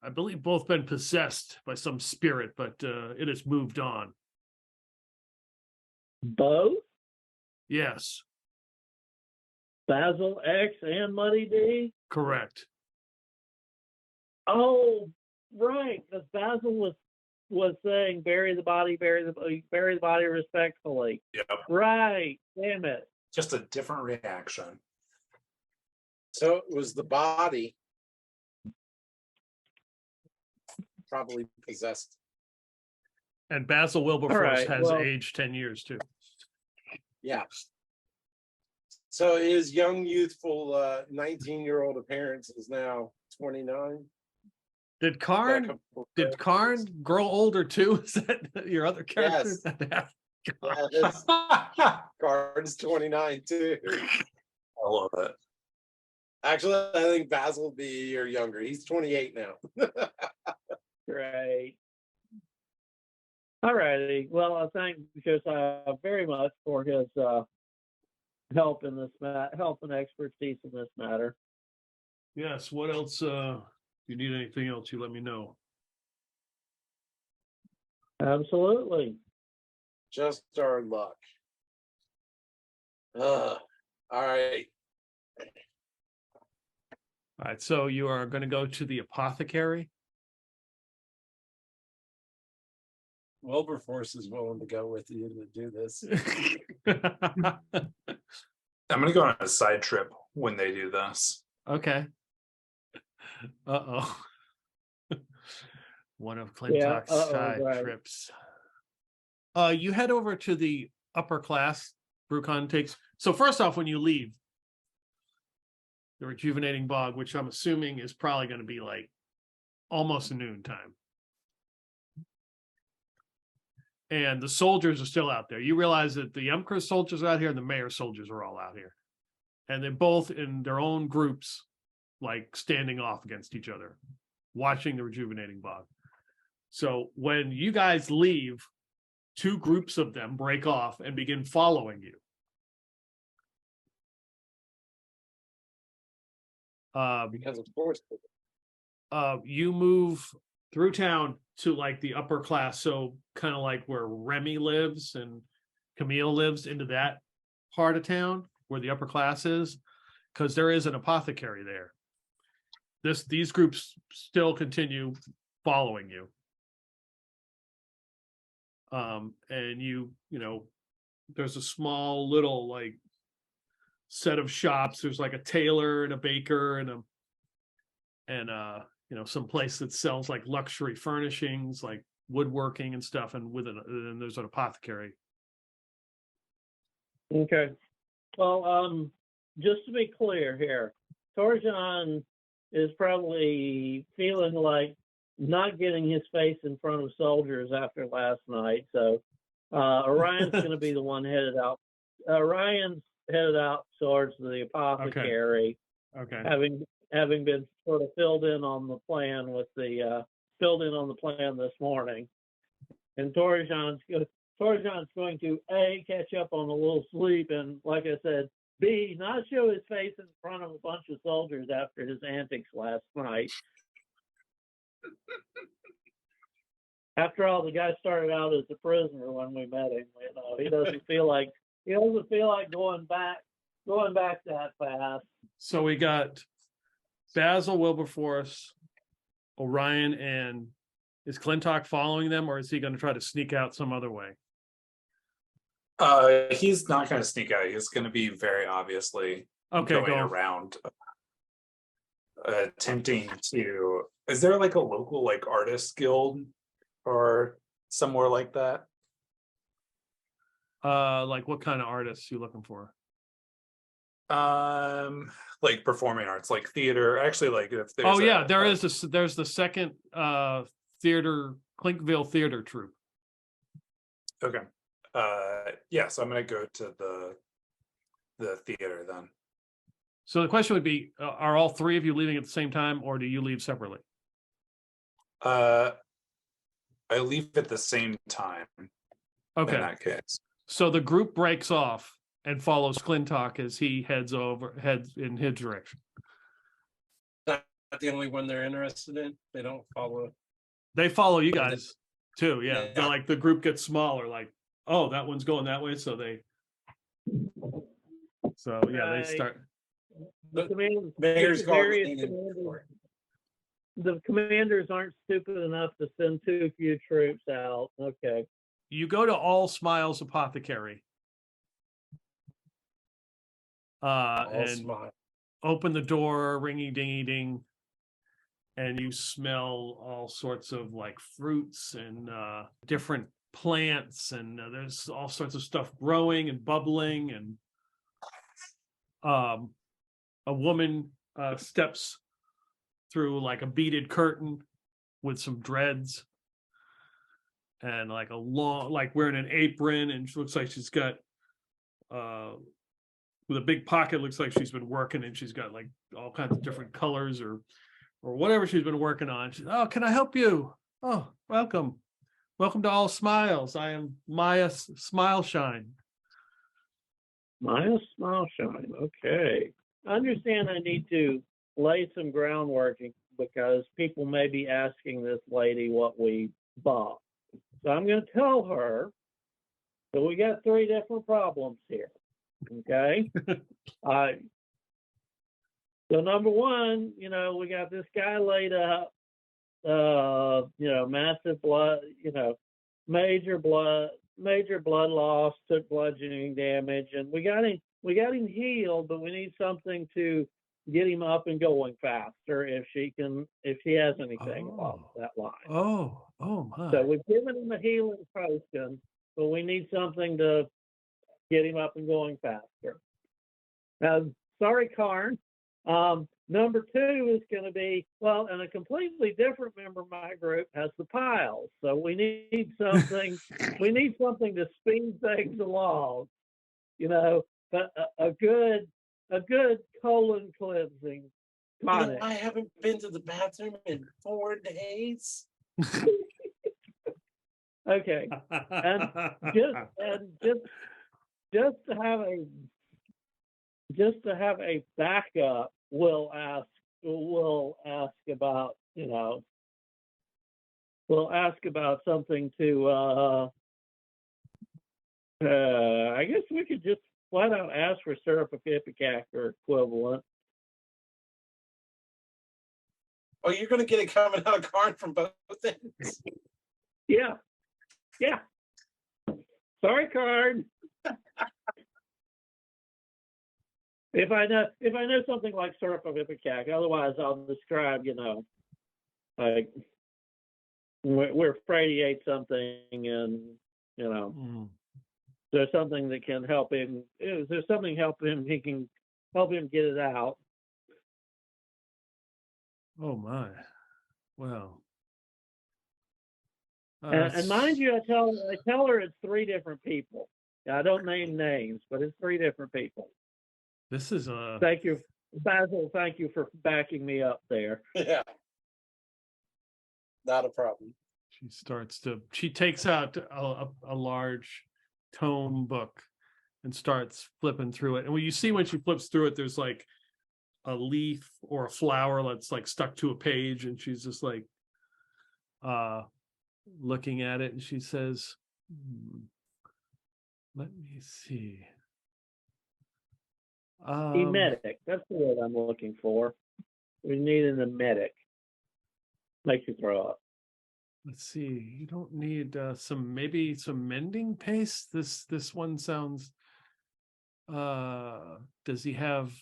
B: I believe, both been possessed by some spirit, but it has moved on.
C: Both?
B: Yes,
C: Basil X and Muddy D?
B: correct.
C: Oh, right. Because Basil was saying bury the body respectfully.
E: Yep.
C: Right. Damn it.
E: Just a different reaction.
D: So it was the body probably possessed.
B: And Basil Wilberforce
C: right,
B: has
C: well-
B: aged 10 years too.
D: Yeah. So his young, youthful 19-year-old appearance is now 29.
B: Did Karn grow older too? Is that your other character?
D: Yes. Karn's 29 too.
E: I love it.
D: Actually, I think Basil will be a year younger. He's 28 now.
C: Great. All righty. Well, I thank Josiah very much for his help in this help and expertise in this matter.
B: Yes. What else? If you need anything else, you let me know.
C: Absolutely.
D: Just our luck. All right.
B: All right. So you are going to go to the apothecary.
D: Wilberforce is willing to go with you to do this.
E: I'm gonna go on a side trip when they do this.
B: Okay. Uh-oh. One of Clintock's side trips. You head over to the upper class Brucon takes. So first off, when you leave the rejuvenating bog, which I'm assuming is probably going to be like almost noon time. And the soldiers are still out there. You realize that the Emperor's soldiers are out here and the Mayor's soldiers are all out here. And they're both in their own groups, like standing off against each other, watching the rejuvenating bog. So when you guys leave, two groups of them break off and begin following you.
D: Because of course.
B: you move through town to like the upper class, so kind of like where Remy lives and Camille lives, into that part of town where the upper class is, because there is an apothecary there. These groups still continue following you. And you know, there's a small little like set of shops. There's like a tailor and a baker and you know, some place that sells like luxury furnishings, like woodworking and stuff. And and there's an apothecary.
C: Okay. Well, just to be clear here, Torjan is probably feeling like not getting his face in front of soldiers after last night. So Orion's going to be the one headed out. Orion's headed out towards the apothecary.
B: Okay.
C: Having been sort of filled in on the plan this morning. And Torjan's going to A, catch up on a little sleep, and like I said, B, not show his face in front of a bunch of soldiers after his antics last night. After all, the guy started out as a prisoner when we met him. You know, he doesn't feel like going back that fast.
B: So we got Basil, Wilberforce, Orion, and is Clintock following them, or is he going to try to sneak out some other way?
E: He's not going to sneak out. He's going to be very obviously going around, attempting to. Is there like a local like artist guild or somewhere like that?
B: Like what kind of artists you looking for?
E: Like performing arts, like theater. Actually, like if there's
B: there's the second theater, Clinkville theater troupe.
E: Okay. Yeah, so I'm gonna go to the theater then.
B: So the question would be, are all three of you leaving at the same time, or do you leave separately?
E: I leave at the same time.
B: Okay.
E: In that case.
B: So the group breaks off and follows Clintock as he heads in his direction.
D: Not the only one they're interested in. They don't follow.
B: They follow you guys too. Yeah. They're like, the group gets smaller, like, oh, that one's going that way. So they start.
C: The commanders aren't stupid enough to send too few troops out. Okay.
B: You go to All Smiles Apothecary. And open the door, ringy dingy ding, and you smell all sorts of like fruits and different plants, and there's all sorts of stuff growing and bubbling, and a woman steps through like a beaded curtain with some dreads and like a long, like wearing an apron, and she looks like she's got with a big pocket, looks like she's been working, and she's got like all kinds of different colors or whatever she's been working on. She's, oh, can I help you? Oh, welcome to All Smiles. I am Maya Smileshine.
C: Maya Smileshine. Okay. I understand I need to lay some groundwork because people may be asking this lady what we bought. So I'm going to tell her that we got three different problems here. Okay. So number one, we got this guy laid up, massive blood, major blood loss, took bludgeoning damage, and we got him healed, but we need something to get him up and going faster if she has anything along that line.
B: Oh my.
C: So we've given him a healing potion, but we need something to get him up and going faster. Sorry, Karn. Number two is going to be, and a completely different member of my group has the piles. So we need something. We need something to speed things along. But a good colon cleansing tonic.
D: I haven't been to the bathroom in 4 days.
C: Okay, and just to have a backup, we'll ask about you know, we'll ask about something to, I guess we could just flat out ask for syrup of ipecac or equivalent.
D: Oh, you're gonna get it coming out of Karn from both ends.
C: Yeah. Yeah. Sorry, Card. If I know something like syrup of ipecac, otherwise I'll describe, you know, like we're afraid he ate something, and you know, there's something that can help him. If there's something help him, he can help him get it out.
B: Oh my. Well.
C: And mind you, I tell her it's 3 different people. I don't name names, but it's 3 different people.
B: This is a.
C: Thank you, Basil. Thank you for backing me up there.
D: Yeah. Not a problem.
B: She takes out a large tome book and starts flipping through it. And when she flips through it, there's like a leaf or a flower that's like stuck to a page, and she's just like looking at it, and she says, let me see.
C: Emetic. That's the word I'm looking for. We need an emetic. Makes you throw up.
B: Let's see. You don't need maybe some mending paste. This one sounds. Does he have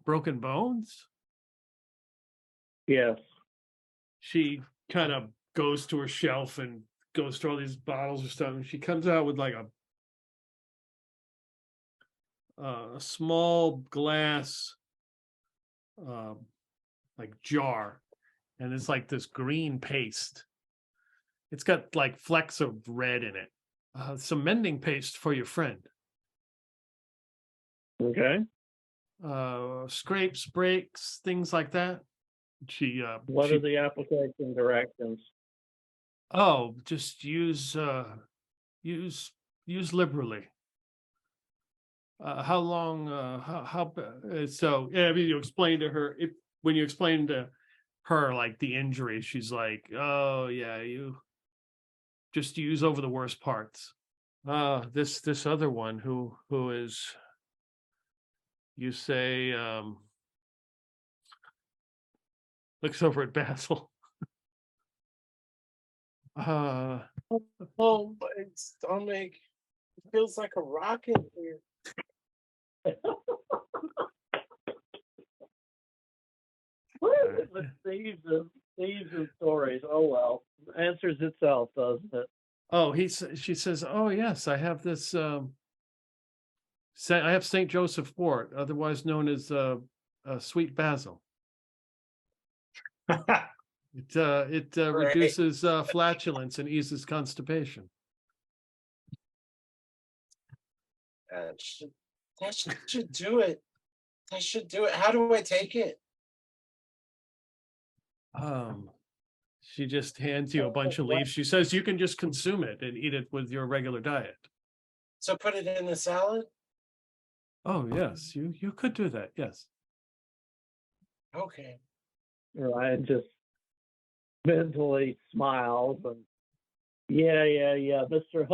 B: broken bones?
C: Yes.
B: She kind of goes to her shelf and goes through all these bottles of stuff, and she comes out with like a small glass like jar, and it's like this green paste. It's got like flecks of red in it. Some mending paste for your friend.
C: Okay.
B: Scrapes, breaks, things like that.
C: What are the application directions?
B: Oh, just use liberally. How long? So yeah, I mean, you explain to her when you explain to her like the injury, she's like, "Oh yeah, you just use over the worst parts." This other one who is, you say, looks over at Basil.
D: Oh, my stomach. It feels like a rocket here.
C: Thieves and stories. Oh well, answers itself, doesn't it?
B: Oh, she says, "Oh yes, I have this. I have Saint Joseph wort, otherwise known as sweet basil. It reduces flatulence and eases constipation."
D: That should do it. That should do it. How do I take it?
B: She just hands you a bunch of leaves. She says you can just consume it and eat it with your regular diet.
D: So put it in the salad?
B: Oh yes, you could do that. Yes.
D: Okay.
C: Ryan just mentally smiles and yeah. Mr.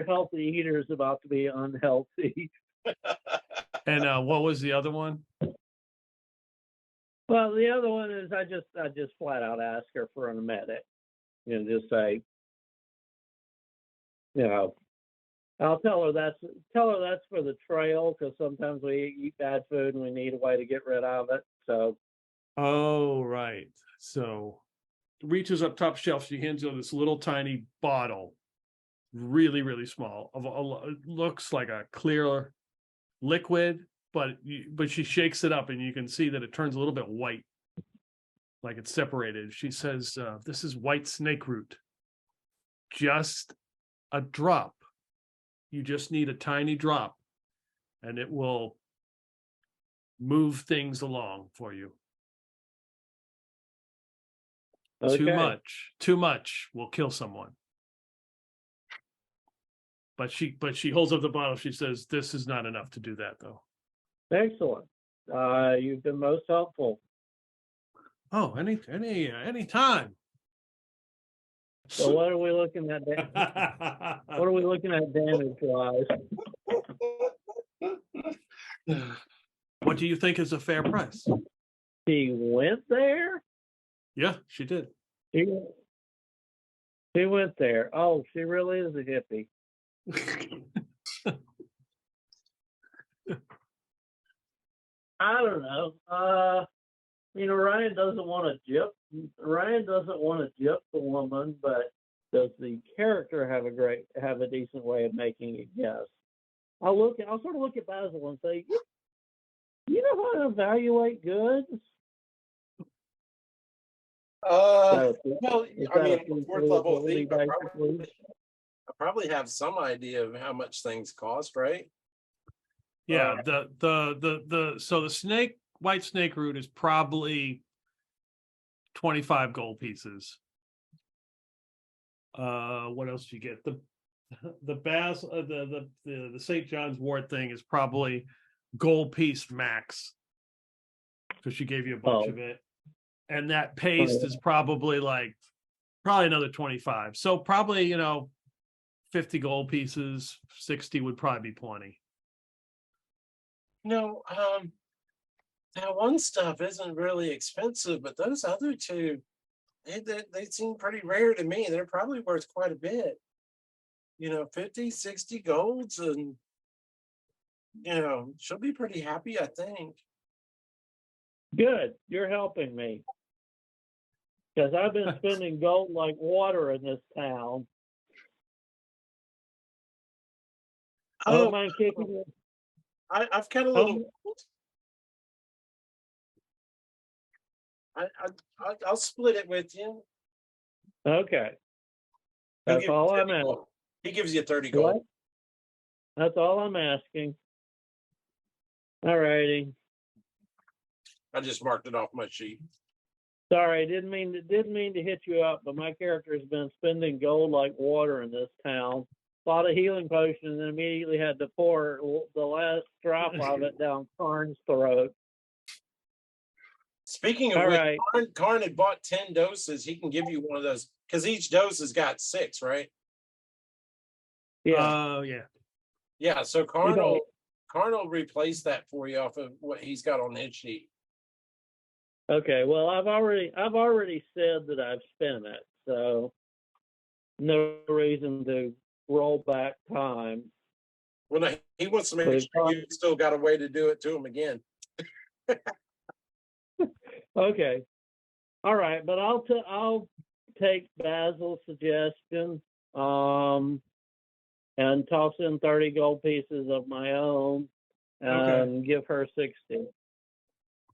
C: Healthy Eater is about to be unhealthy.
B: And what was the other one?
C: Well, the other one is I just flat out ask her for an emetic. You know, just say, you know, I'll tell her that's for the trail, because sometimes we eat bad food and we need a way to get rid of it. So.
B: Oh right. So reaches up top shelf. She hands you this little tiny bottle, really really small. It looks like a clear liquid, but she shakes it up and you can see that it turns a little bit white, like it's separated. She says, "This is white snake root. Just a drop. You just need a tiny drop, and it will move things along for you.
C: Okay.
B: Too much will kill someone." But she holds up the bottle. She says, "This is not enough to do that, though."
C: Excellent. You've been most helpful.
B: Oh, any time.
C: So what are we looking at? What are we looking at damage wise?
B: What do you think is a fair price?
C: She went there.
B: Yeah, she did.
C: She, she went there. Oh, she really is a hippie. I don't know. Ryan doesn't want to gyp. Ryan doesn't want to gyp the woman, but does the character have a decent way of making it? Yes. I'll sort of look at Basil and say, you know how to evaluate goods?
D: Well,
C: Is
D: I
C: that
D: mean,
C: a
D: fourth level
C: ability,
D: thief,
C: basically?
D: I probably have some idea of how much things cost, right?
B: Yeah, so the white snake root is probably 25 gold pieces. What else do you get? The Basil, the St. John's wort thing is probably gold piece max, because she gave you a bunch of it. And that paste is probably another 25. So probably, 50 gold pieces, 60 would probably be plenty.
D: That one stuff isn't really expensive, but those other two, they seem pretty rare to me. They're probably worth quite a bit. 50, 60 golds, and she'll be pretty happy, I think.
C: Good. You're helping me. Because I've been spending gold like water in this town. I don't mind kicking it.
D: I've got a little. I'll split it with you.
C: Okay. That's all I'm asking.
D: He gives you 30 gold.
C: What? That's all I'm asking. All righty.
D: I just marked it off my sheet.
C: Sorry, didn't mean to hit you up, but my character has been spending gold like water in this town. Bought a healing potion and then immediately had to pour the last drop of it down Karn's throat.
D: Speaking of which, Karn had bought 10 doses. He can give you one of those because each dose has got 6, right?
C: Yeah.
B: Yeah.
D: Yeah. So Karn will replace that for you off of what he's got on his sheet.
C: Okay. Well, I've already said that I've spent it, so no reason to roll back time.
D: Well, no, he wants to make sure you still got a way to do it to him again.
C: Okay. All right, but I'll take Basil's suggestion and toss in 30 gold pieces of my own and give her 60.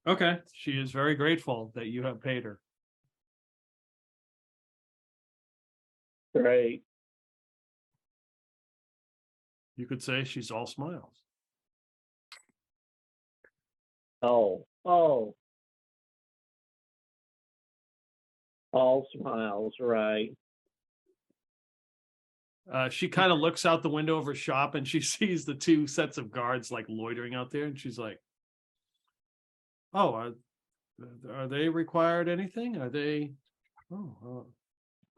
B: Okay. She is very grateful that you have paid her.
C: Great.
B: You could say she's all smiles.
C: Oh. All smiles, right.
B: She kind of looks out the window of her shop and she sees the 2 sets of guards loitering out there, and she's like, "Oh, are they required anything? Are they?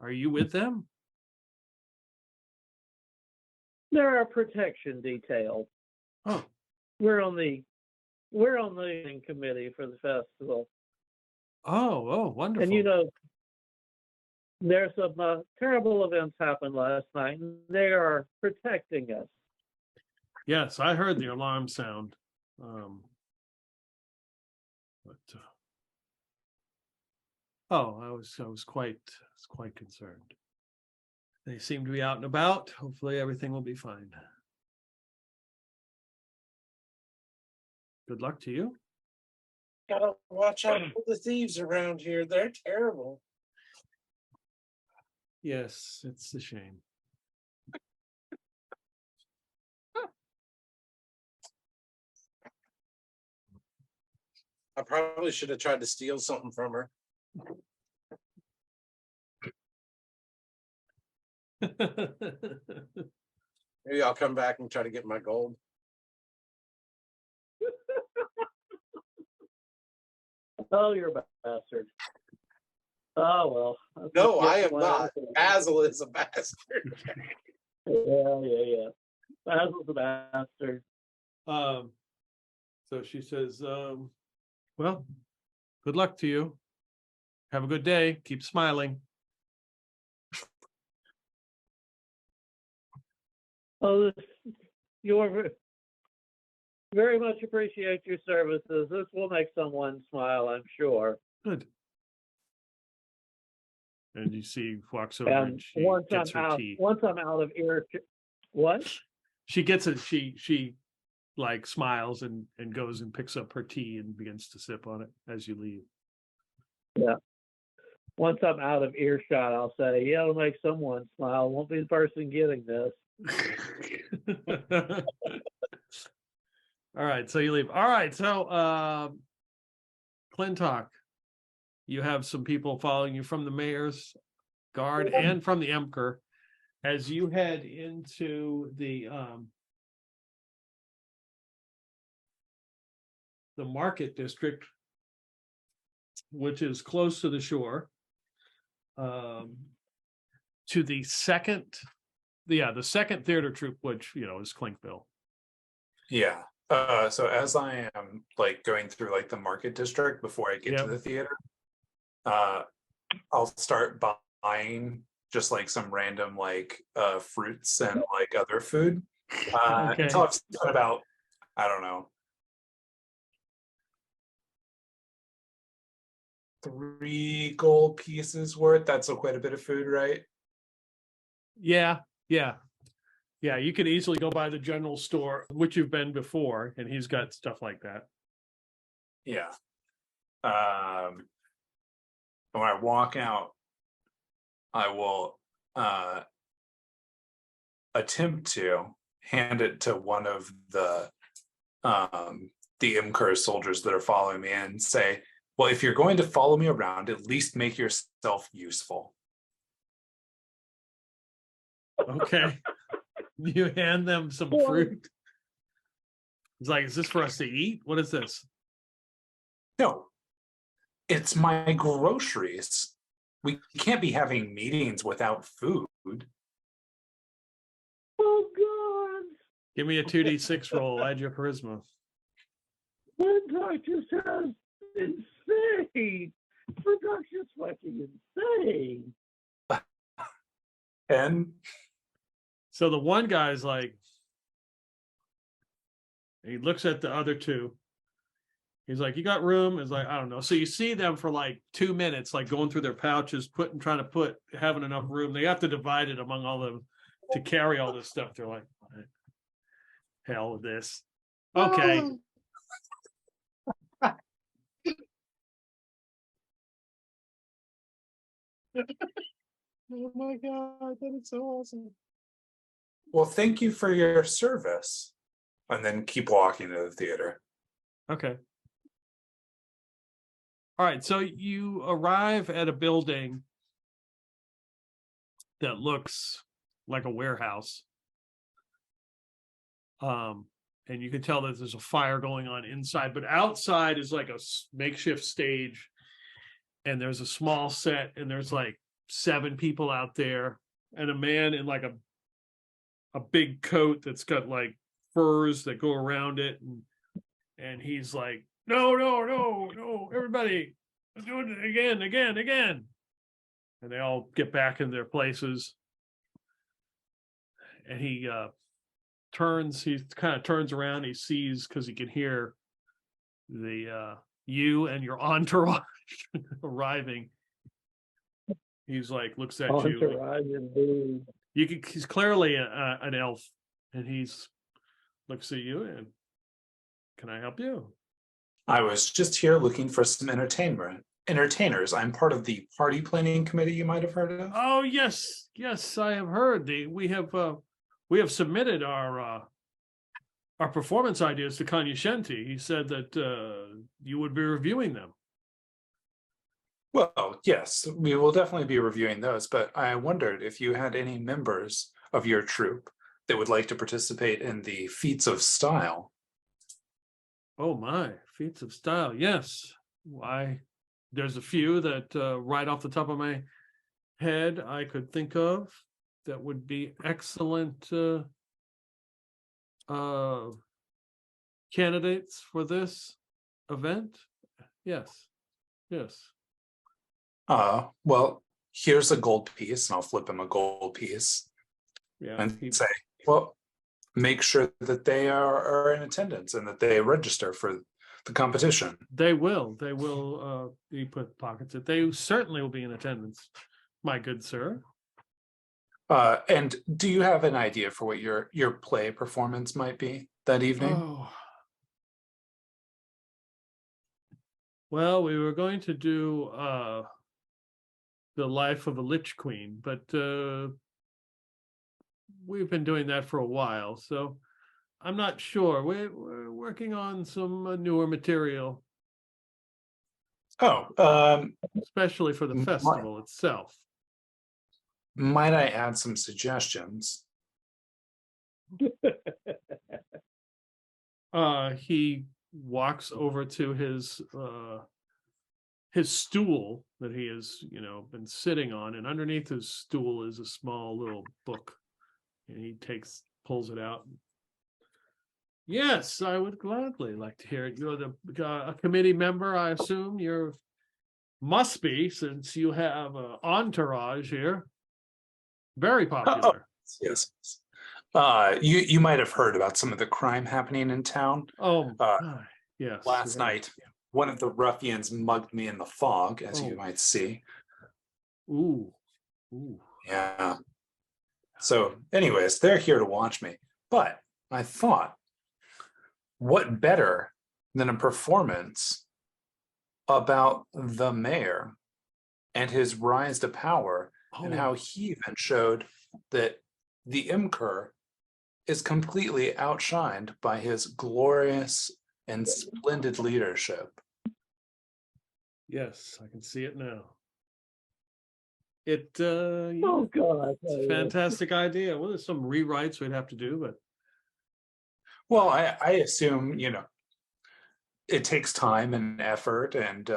B: Are you with them?"
C: They're our protection detail.
B: Oh,
C: We're on the committee for the festival.
B: oh, wonderful.
C: And there's some terrible events happened last night, and they are protecting us.
B: Yes, I heard the alarm sound. I was quite concerned. They seem to be out and about. Hopefully everything will be fine. Good luck to you.
D: Gotta watch out for the thieves around here. They're terrible.
B: Yes, it's a shame.
D: I probably should have tried to steal something from her. Maybe I'll come back and try to get my gold.
C: Oh, you're a bastard. Oh, well. that's
D: No,
C: just
D: I am
C: my
D: not.
C: attitude.
D: Basil is a bastard.
C: Yeah. Basil's a bastard.
B: So she says, well, good luck to you. Have a good day. Keep smiling.
C: Oh, you're very much appreciate your services. This will make someone smile, I'm sure.
B: Good. And you see, walks over
C: And
B: and she
C: once
B: gets
C: I'm
B: her
C: out,
B: tea.
C: once I'm out of ear, what?
B: She gets it. She like smiles and goes and picks up her tea and begins to sip on it as you leave.
C: Once I'm out of earshot, I'll say, yeah, it'll make someone smile. Won't be the person getting this.
B: All right, so you leave. All right, so Clintock, you have some people following you from the mayor's guard and from the Emperor as you head into the market district, which is close to the shore, to the second theater troupe, which is Clinkville.
E: Yeah. So as I am like going through like the market district before I get to the theater, I'll start buying just like some random like fruits and like other food until I've spent about, I don't know, 3 gold pieces worth. That's quite a bit of food, right?
B: Yeah. You could easily go by the general store, which you've been before, and he's got stuff like that.
E: Yeah. When I walk out, I will attempt to hand it to one of the Accursed soldiers that are following me and say, well, if you're going to follow me around, at least make yourself useful.
B: Okay. You hand them some fruit. It's like, is this for us to eat? What is this?
E: No, it's my groceries. We can't be having meetings without food.
C: Oh, God.
B: Give me a 2d6 roll. Add your charisma.
C: Clintock just has insane. Production's fucking insane.
E: And
B: So the one guy's like, he looks at the other two. He's like, you got room? It's like, I don't know. So you see them for like 2 minutes, like going through their pouches, having enough room. They have to divide it among all of them to carry all this stuff. They're like, hell with this. Okay. Oh my God, that is so awesome.
E: well, thank you for your service. And then keep walking to the theater.
B: Okay. All right, so you arrive at a building that looks like a warehouse. And you can tell that there's a fire going on inside, but outside is like a makeshift stage. And there's a small set, and there's like 7 people out there, and a man in like a big coat that's got like furs that go around it, and he's like, no, everybody, do it again. And they all get back in their places. And he kind of turns around, he sees, because he can hear you and your entourage arriving. He's like, looks at
C: Entourage indeed.
B: he's clearly an elf, and he's looks at you and, can I help you?
E: I was just here looking for some entertainers. I'm part of the party planning committee you might have heard of.
B: Oh, yes, I have heard. We have submitted our performance ideas to Kanyashenti. He said that you would be reviewing them.
E: Well, yes, we will definitely be reviewing those, but I wondered if you had any members of your troupe that would like to participate in the feats of style.
B: Oh my, feats of style, yes. there's a few that right off the top of my head I could think of that would be excellent candidates for this event. Yes.
E: Well, here's a gold piece, and I'll flip him a gold piece
B: Yeah.
E: and say, well, make sure that they are in attendance and that they register for the competition.
B: They will be put pockets. They certainly will be in attendance, my good sir.
E: And do you have an idea for what your play performance might be that evening?
B: Oh. Well, we were going to do the life of a Lich Queen, but we've been doing that for a while, so I'm not sure. We're working on some newer material, especially for the festival itself.
E: Might I add some suggestions?
B: He walks over to his stool that he has, been sitting on, and underneath his stool is a small little book, and he pulls it out. Yes, I would gladly like to hear it. You're a committee member, I assume. Must be, since you have an entourage here. Very popular.
E: Yes. You might have heard about some of the crime happening in town.
B: Yes.
E: Last night, one of the ruffians mugged me in the fog, as you might see.
B: Ooh.
E: Yeah. So, anyways, they're here to watch me. But I thought, what better than a performance about the mayor and his rise to power, and how he even showed that the Imker is completely outshined by his glorious and splendid leadership.
B: Yes, I can see it now. It's
C: God,
B: a fantastic idea. Well, there's some rewrites we'd have to do, but
E: well, I assume it takes time and effort, and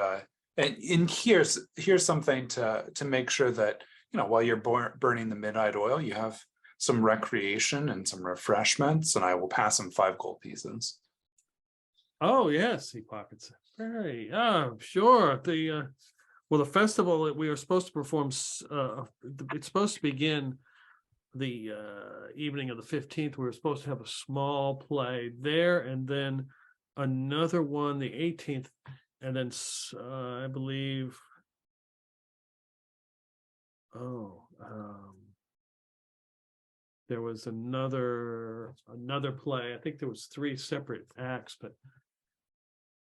E: here's something to make sure that while you're burning the midnight oil, you have some recreation and some refreshments, and I will pass him 5 gold pieces.
B: Oh yes, he pockets it. Very sure. The festival that we are supposed to perform, it's supposed to begin the evening of the 15th. We were supposed to have a small play there, and then another one the 18th, and then I believe there was another play. I think there was 3 separate acts, but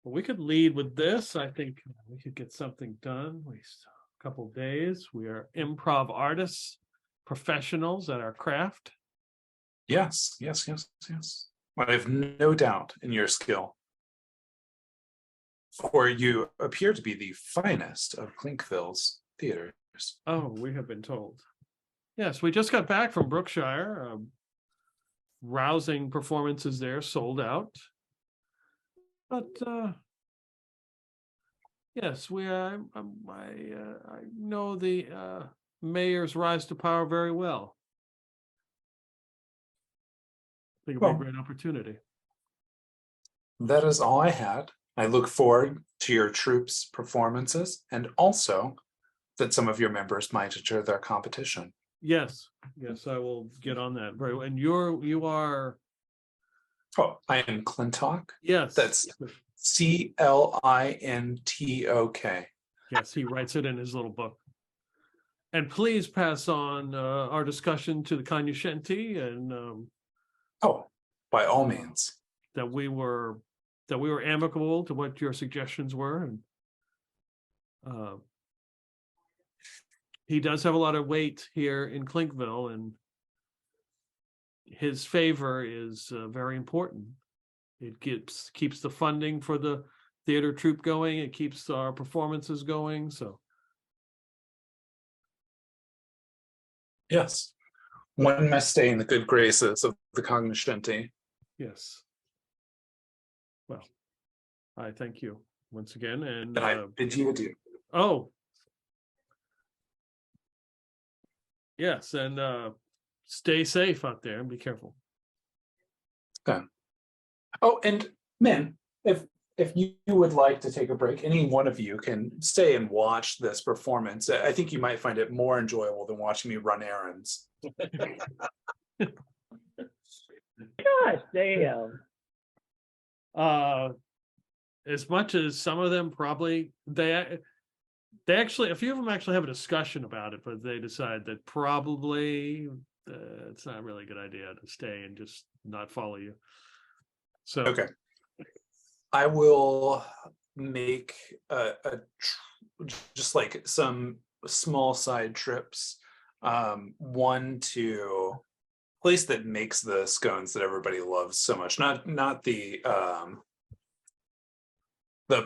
B: we could lead with this. I think we could get something done. We a couple of days. We are improv artists, professionals at our craft.
E: Yes. I have no doubt in your skill, for you appear to be the finest of Clinkville's theaters.
B: Oh, we have been told. Yes, we just got back from Brookshire. Rousing performances there, sold out. But yes, I know the mayor's rise to power very well. I think it'll be a great opportunity.
E: That is all I had. I look forward to your troops' performances, and also that some of your members might enter their competition.
B: Yes, I will get on that. Very well. And you are.
E: Oh, I am Clintock.
B: Yes,
E: that's Clintok.
B: Yes, he writes it in his little book. And please pass on our discussion to the cognoscenti, and
E: by all means,
B: that we were amicable to what your suggestions were, and he does have a lot of weight here in Clinkville, and his favor is very important. It keeps the funding for the theater troupe going. It keeps our performances going. So
E: yes, one must stay in the good graces of the cognoscenti.
B: Yes. Well, I thank you once again, and
E: And I bid you adieu.
B: oh, yes, and stay safe out there and be careful.
E: Oh, and men, if you would like to take a break, any one of you can stay and watch this performance. I think you might find it more enjoyable than watching me run errands.
C: Gosh, damn.
B: As much as some of them probably they actually, a few of them actually have a discussion about it, but they decide that probably it's not really a good idea to stay and just not follow you. So
E: Okay. I will make just like some small side trips. One to a place that makes the scones that everybody loves so much. Not the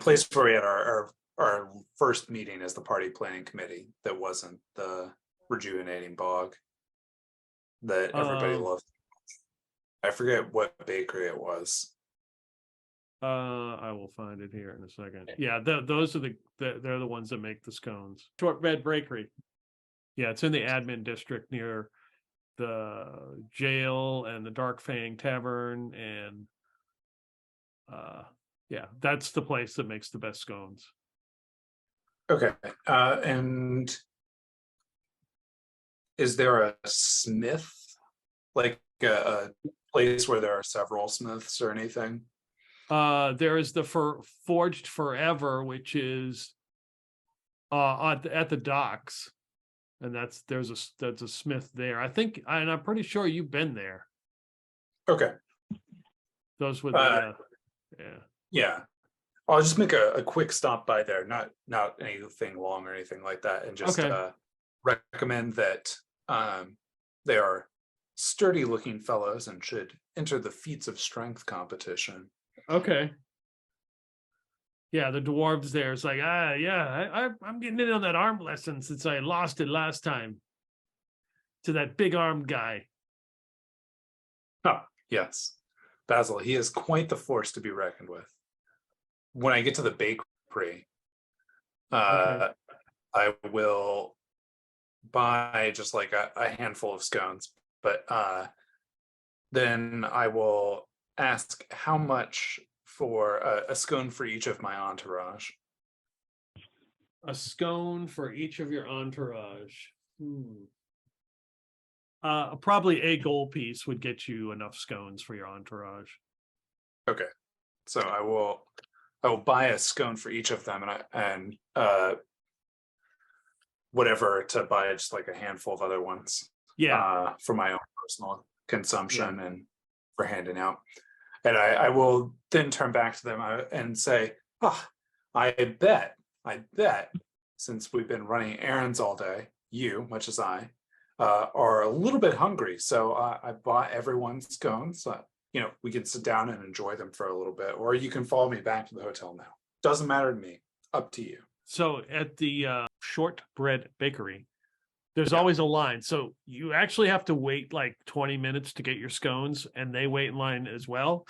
E: place where we had our first meeting as the party planning committee. That wasn't the rejuvenating bog that everybody loved. I forget what bakery it was.
B: I will find it here in a second. Yeah, those are they're the ones that make the scones. Shortbread Bakery. Yeah, it's in the admin district near the jail and the Dark Fang Tavern, and yeah, that's the place that makes the best scones.
E: Okay, and is there a smith, like a place where there are several smiths or anything?
B: There is the Forged Forever, which is at the docks, and that's a smith there. I think, and I'm pretty sure you've been there.
E: Okay.
B: Those were the
E: Yeah. I'll just make a quick stop by there, not anything long or anything like that, and just recommend that they are sturdy looking fellows and should enter the feats of strength competition.
B: Okay. Yeah, the dwarves there. It's like, I'm getting in on that arm lesson since I lost it last time to that big armed guy.
E: Oh, yes. Basil, he is quite the force to be reckoned with. When I get to the bakery, I will buy just like a handful of scones, but then I will ask how much for a scone for each of my entourage.
B: A scone for each of your entourage. Probably a gold piece would get you enough scones for your entourage.
E: Okay, so I will buy a scone for each of them, and whatever to buy just like a handful of other ones.
B: Yeah,
E: for my own personal consumption and for handing out. And I will then turn back to them and say, I bet, since we've been running errands all day, you, much as I, are a little bit hungry. So I bought everyone scones. We can sit down and enjoy them for a little bit, or you can follow me back to the hotel now. Doesn't matter to me. Up to you.
B: So at the Shortbread Bakery, there's always a line. So you actually have to wait like 20 minutes to get your scones, and they wait in line as well.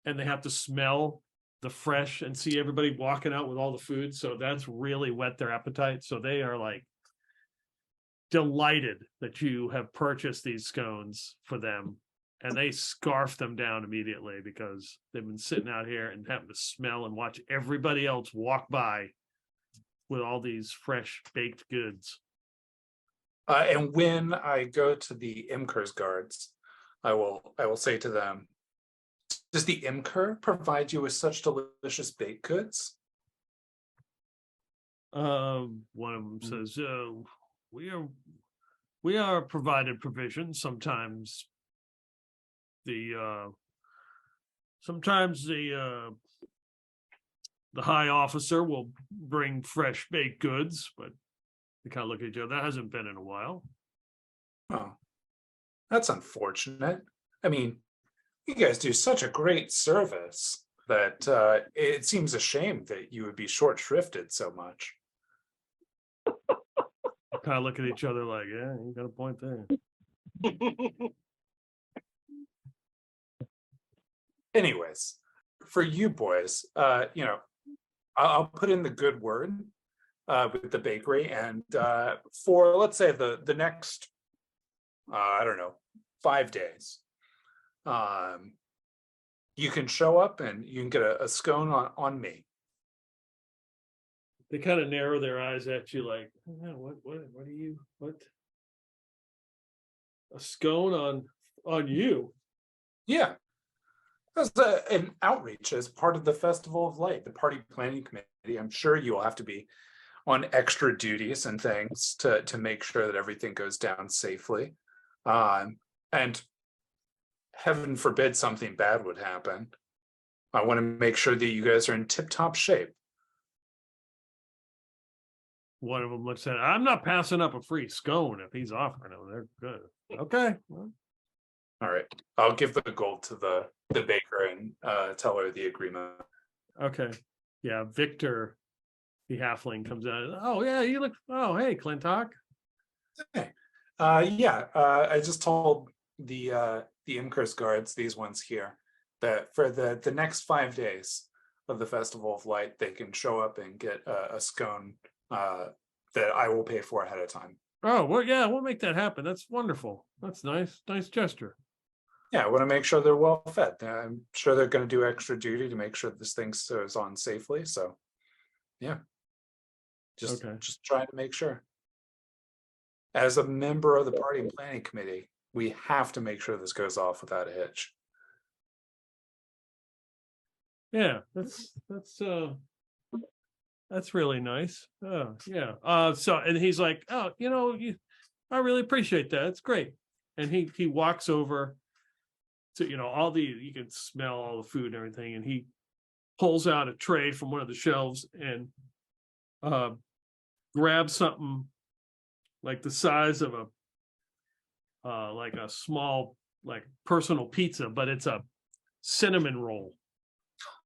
B: And they have to smell the fresh and see everybody walking out with all the food. So that's really whet their appetite. So they are like delighted that you have purchased these scones for them. And they scarf them down immediately because they've been sitting out here and having to smell and watch everybody else walk by with all these fresh baked goods.
E: And when I go to the Imker's guards, I will say to them, does the Imker provide you with such delicious baked goods?
B: One of them says, we are provided provisions. Sometimes the high officer will bring fresh baked goods, but we kind of look at each other. That hasn't been in a while.
E: Oh, that's unfortunate. I mean, you guys do such a great service that it seems a shame that you would be short-shrifted so much.
B: Kind of look at each other like, yeah, you got a point there.
E: Anyways, for you boys, I'll put in the good word with the bakery, and for let's say the next I don't know 5 days, you can show up and you can get a scone on me.
B: They kind of narrow their eyes at you like, what are you, what? A scone on you?
E: Yeah, as an outreach as part of the Festival of Light, the party planning committee. I'm sure you will have to be on extra duties and things to make sure that everything goes down safely. And heaven forbid something bad would happen. I want to make sure that you guys are in tip-top shape.
B: One of them looks at it. I'm not passing up a free scone if he's offering them. They're good. Okay. Well,
E: All right, I'll give the gold to the baker and tell her the agreement.
B: okay. Yeah, Victor, the halfling, comes out. Oh yeah, you look. Oh hey, Clintock.
E: Okay. I just told the Accursed guards, these ones here, that for the next 5 days of the Festival of Light, they can show up and get a scone that I will pay for ahead of time.
B: Oh well, yeah, we'll make that happen. That's wonderful. That's nice. Nice gesture.
E: Yeah, I want to make sure they're well fed. I'm sure they're going to do extra duty to make sure this thing goes on safely. So, yeah, just trying to make sure. As a member of the party and planning committee, we have to make sure this goes off without a hitch.
B: Yeah, that's really nice. Oh yeah. So and he's like, oh, I really appreciate that. It's great. And he walks over to, you can smell all the food and everything, and he pulls out a tray from one of the shelves and grabs something like the size of a small, like, personal pizza, but it's a cinnamon roll.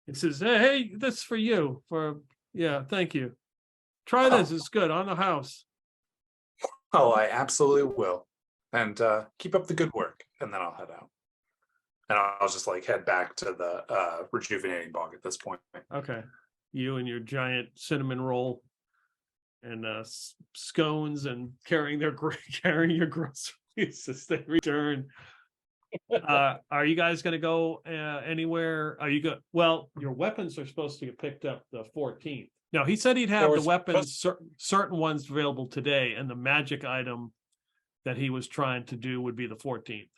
B: It says, hey, that's for you. Yeah, thank you. Try this. It's good on the house.
E: Oh, I absolutely will. And keep up the good work. And then I'll head out. And I'll just head back to the rejuvenating bog at this point.
B: Okay. You and your giant cinnamon roll and scones and carrying your groceries as they return. Are you guys going to go anywhere? Well, your weapons are supposed to get picked up the 14th. No, he said he'd have the weapons, certain ones available today, and the magic item that he was trying to do would be the 14th.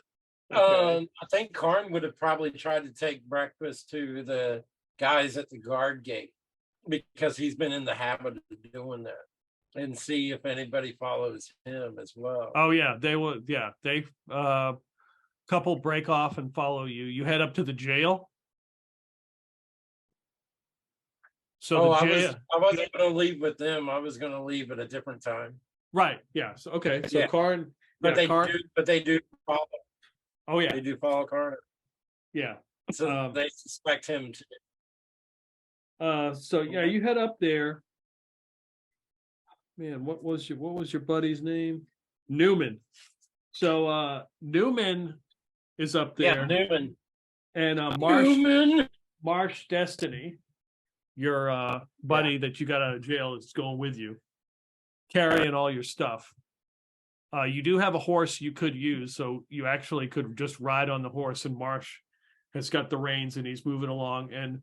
D: Okay. I think Karn would have probably tried to take breakfast to the guys at the guard gate because he's been in the habit of doing that, and see if anybody follows him as well.
B: Oh yeah, they would. Yeah, they couple break off and follow you. You head up to the jail. So
D: I wasn't going to leave with them. I was going to leave at a different time.
B: Right. Yeah. So okay. So yeah. Karn,
D: but they do follow.
B: Oh yeah,
D: they do follow Karn.
B: Yeah.
D: So they suspect him too.
B: So yeah, you head up there. Man, what was your buddy's name? Newman. So Newman is up there.
D: Yeah, Newman.
B: And Marsh Destiny, your buddy that you got out of jail, is going with you, carrying all your stuff. You do have a horse you could use, so you actually could just ride on the horse, and Marsh has got the reins and he's moving along. And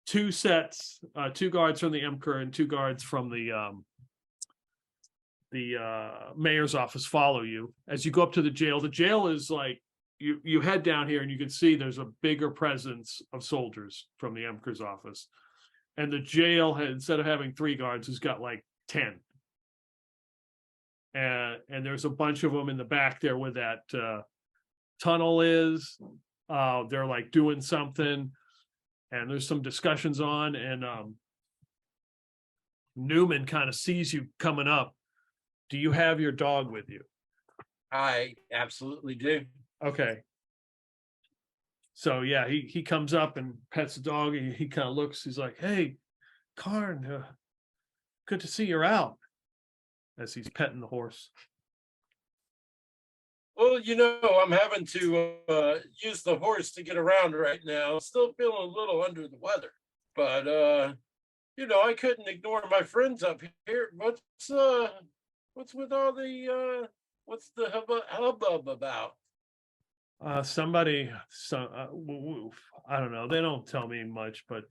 B: two guards from the Emperor and two guards from the mayor's office follow you as you go up to the jail. The jail is like, you head down here and you can see there's a bigger presence of soldiers from the Emperor's office. And the jail, instead of having 3 guards, has got like 10. And there's a bunch of them in the back there where that tunnel is. They're like doing something, and there's some discussions on, and Newman kind of sees you coming up. Do you have your dog with you?
D: I absolutely do.
B: Okay. So yeah, he comes up and pets the dog, and he kind of looks. He's like, "Hey, Karn, good to see you're out." As he's petting the horse.
D: Well, I'm having to use the horse to get around right now. Still feeling a little under the weather. But I couldn't ignore my friends up here. What's with all the what's the hubbub about?
B: Somebody, I don't know. They don't tell me much, but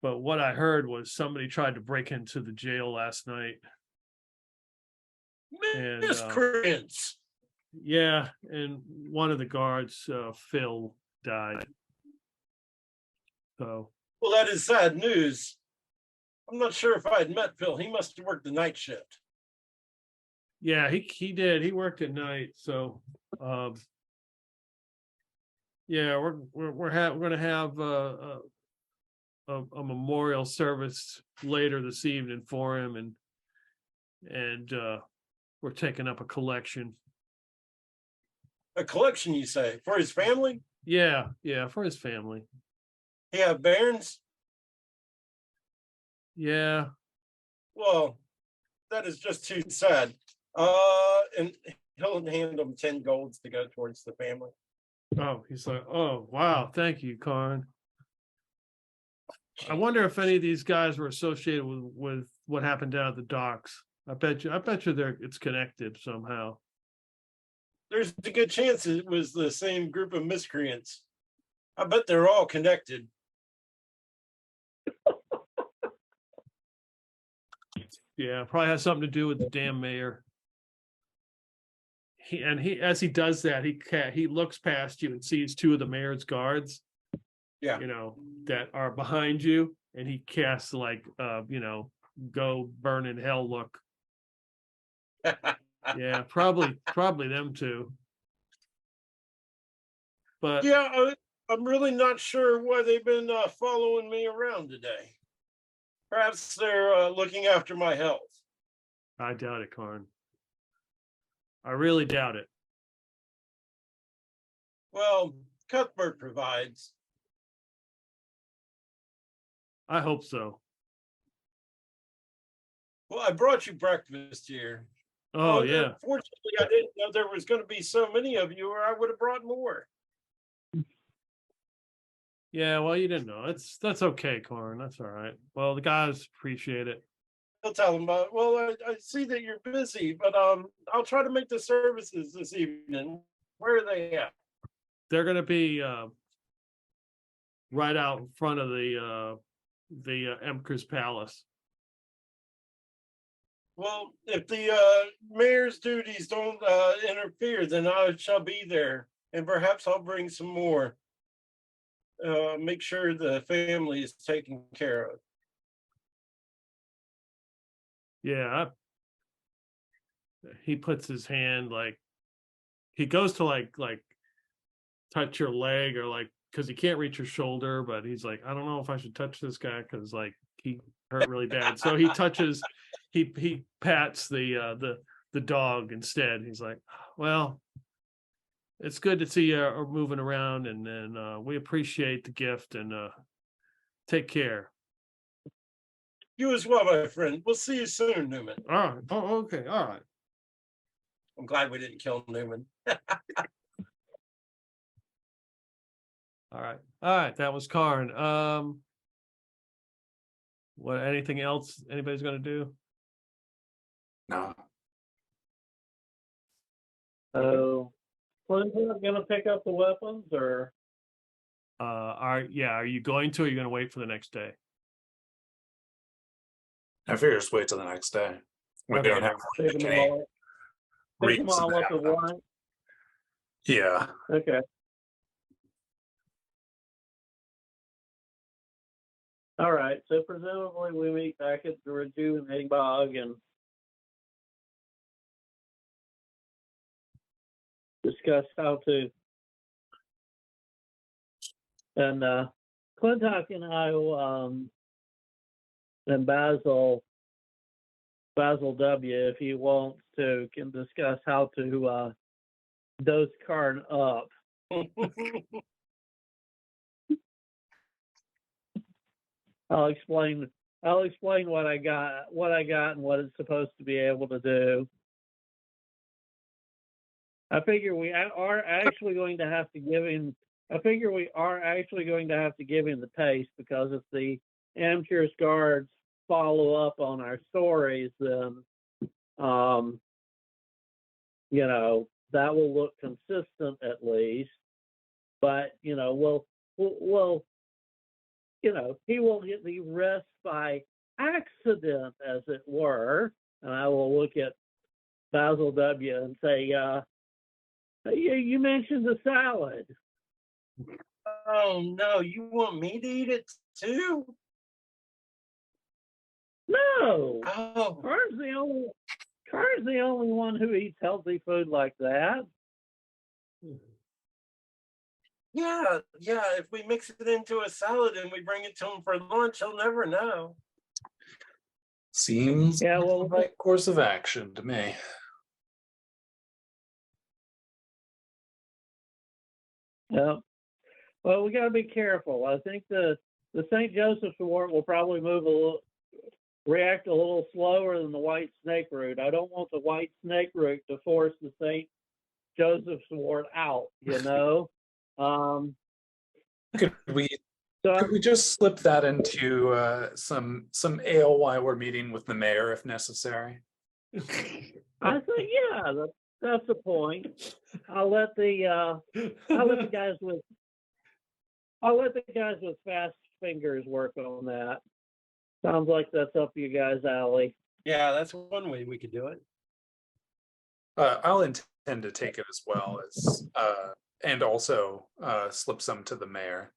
B: what I heard was somebody tried to break into the jail last night. And
D: Miscreants.
B: yeah, and one of the guards, Phil, died. So
D: Well, that is sad news. I'm not sure if I had met Phil. He must have worked the night shift.
B: yeah, he did. He worked at night. So yeah, we're going to have a memorial service later this evening for him, and we're taking up a collection.
D: A collection, you say, for his family?
B: Yeah, for his family.
D: He have bairns?
B: Yeah.
D: Well, that is just too sad. And he'll hand them 10 golds to go towards the family.
B: Oh, he's like, oh wow, thank you, Karn. I wonder if any of these guys were associated with what happened down at the docks. I bet you it's connected somehow.
D: There's a good chance it was the same group of miscreants. I bet they're all connected.
B: Yeah, probably has something to do with the damn mayor. As he does that, he looks past you and sees two of the mayor's guards.
D: Yeah.
B: That are behind you, and he casts like go burn in hell look. Yeah, probably them two. But
D: yeah, I'm really not sure why they've been following me around today. Perhaps they're looking after my health.
B: I doubt it, Karn. I really doubt it.
D: Well, Cuthbert provides.
B: I hope so.
D: Well, I brought you breakfast here.
B: Oh yeah.
D: Fortunately, I didn't know there was going to be so many of you, or I would have brought more.
B: Yeah, well, you didn't know. That's okay, Karn. That's all right. Well, the guys appreciate it.
D: I'll tell them about. Well, I see that you're busy, but I'll try to make the services this evening. Where are they at?
B: They're gonna be right out in front of the Emperor's Palace.
D: Well, if the mayor's duties don't interfere, then I shall be there, and perhaps I'll bring some more. Make sure the family is taken care of.
B: Yeah. He puts his hand he goes to like touch your leg or because he can't reach your shoulder, but he's like, I don't know if I should touch this guy because he hurt really bad. So he touches, he pats the dog instead. He's like, well, it's good to see you moving around, and then we appreciate the gift, and take care.
D: You as well, my friend. We'll see you soon, Newman.
B: All right. Oh, okay. All right.
D: I'm glad we didn't kill Newman.
B: All right. That was Karn. Anything else anybody's going to do?
E: No.
C: So, Clinton's going to pick up the weapons, or?
B: Are you going to, or are you going to wait for the next day?
E: I figure just wait till the next day. We
B: Okay.
E: don't have
C: Take them
E: any
C: all, take them
E: reason
C: all
E: to
C: up
E: have
C: at
E: them.
C: once?
E: Yeah.
C: Okay. All right, so presumably we meet back at the rejuvenating bog and discuss how to. And Clintock and I and Basil W, if he wants to, can discuss how to dose Karn up. I'll explain what I got and what it's supposed to be able to do. I figure we are actually going to have to give him I figure we are actually going to have to give him the taste, because if the Accursed guards follow up on our stories, then that will look consistent at least. But we'll he will get the rest by accident, as it were. And I will look at Basil W. and say, you mentioned the salad.
D: Oh no, you want me to eat it too?
C: No,
D: Oh,
C: Carn's the only one who eats healthy food like that.
D: yeah. If we mix it into a salad and we bring it to him for lunch, he'll never know.
E: Seems
C: Yeah,
E: like
C: well,
E: the right course of action to me.
C: yeah. Well, we got to be careful. I think the St. Joseph's wort will probably react a little slower than the white snake root. I don't want the white snake root to force the St. Joseph's wort out.
E: Could we
C: So
E: could we just slip that into some ale while we're meeting with the mayor if necessary?
C: I think, yeah, that's the point. I'll let the guys with fast fingers work on that. Sounds like that's up your guys' alley.
D: Yeah, that's one way we could do it.
E: I'll intend to take it as well as and also slip some to the mayor.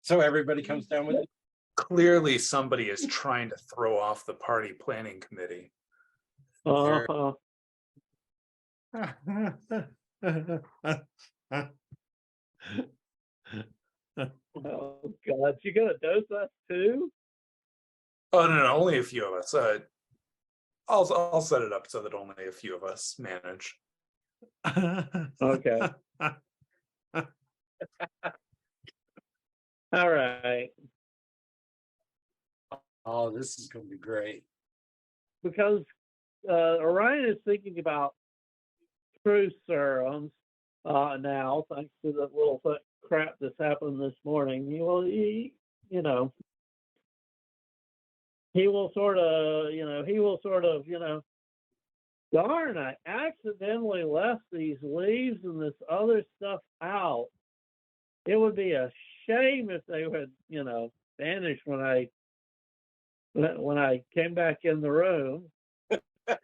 D: So everybody comes down with it.
E: Clearly, somebody is trying to throw off the party planning committee.
C: Uh-huh. Oh God, you gonna dose us too?
E: Oh no, only a few of us. I'll set it up so that only a few of us manage.
C: Okay. All right.
D: Oh, this is going to be great.
C: Because Orion is thinking about truth serums now, thanks to the little crap that's happened this morning. He will sort of, darn, I accidentally left these leaves and this other stuff out. It would be a shame if they would, vanish when I came back in the room.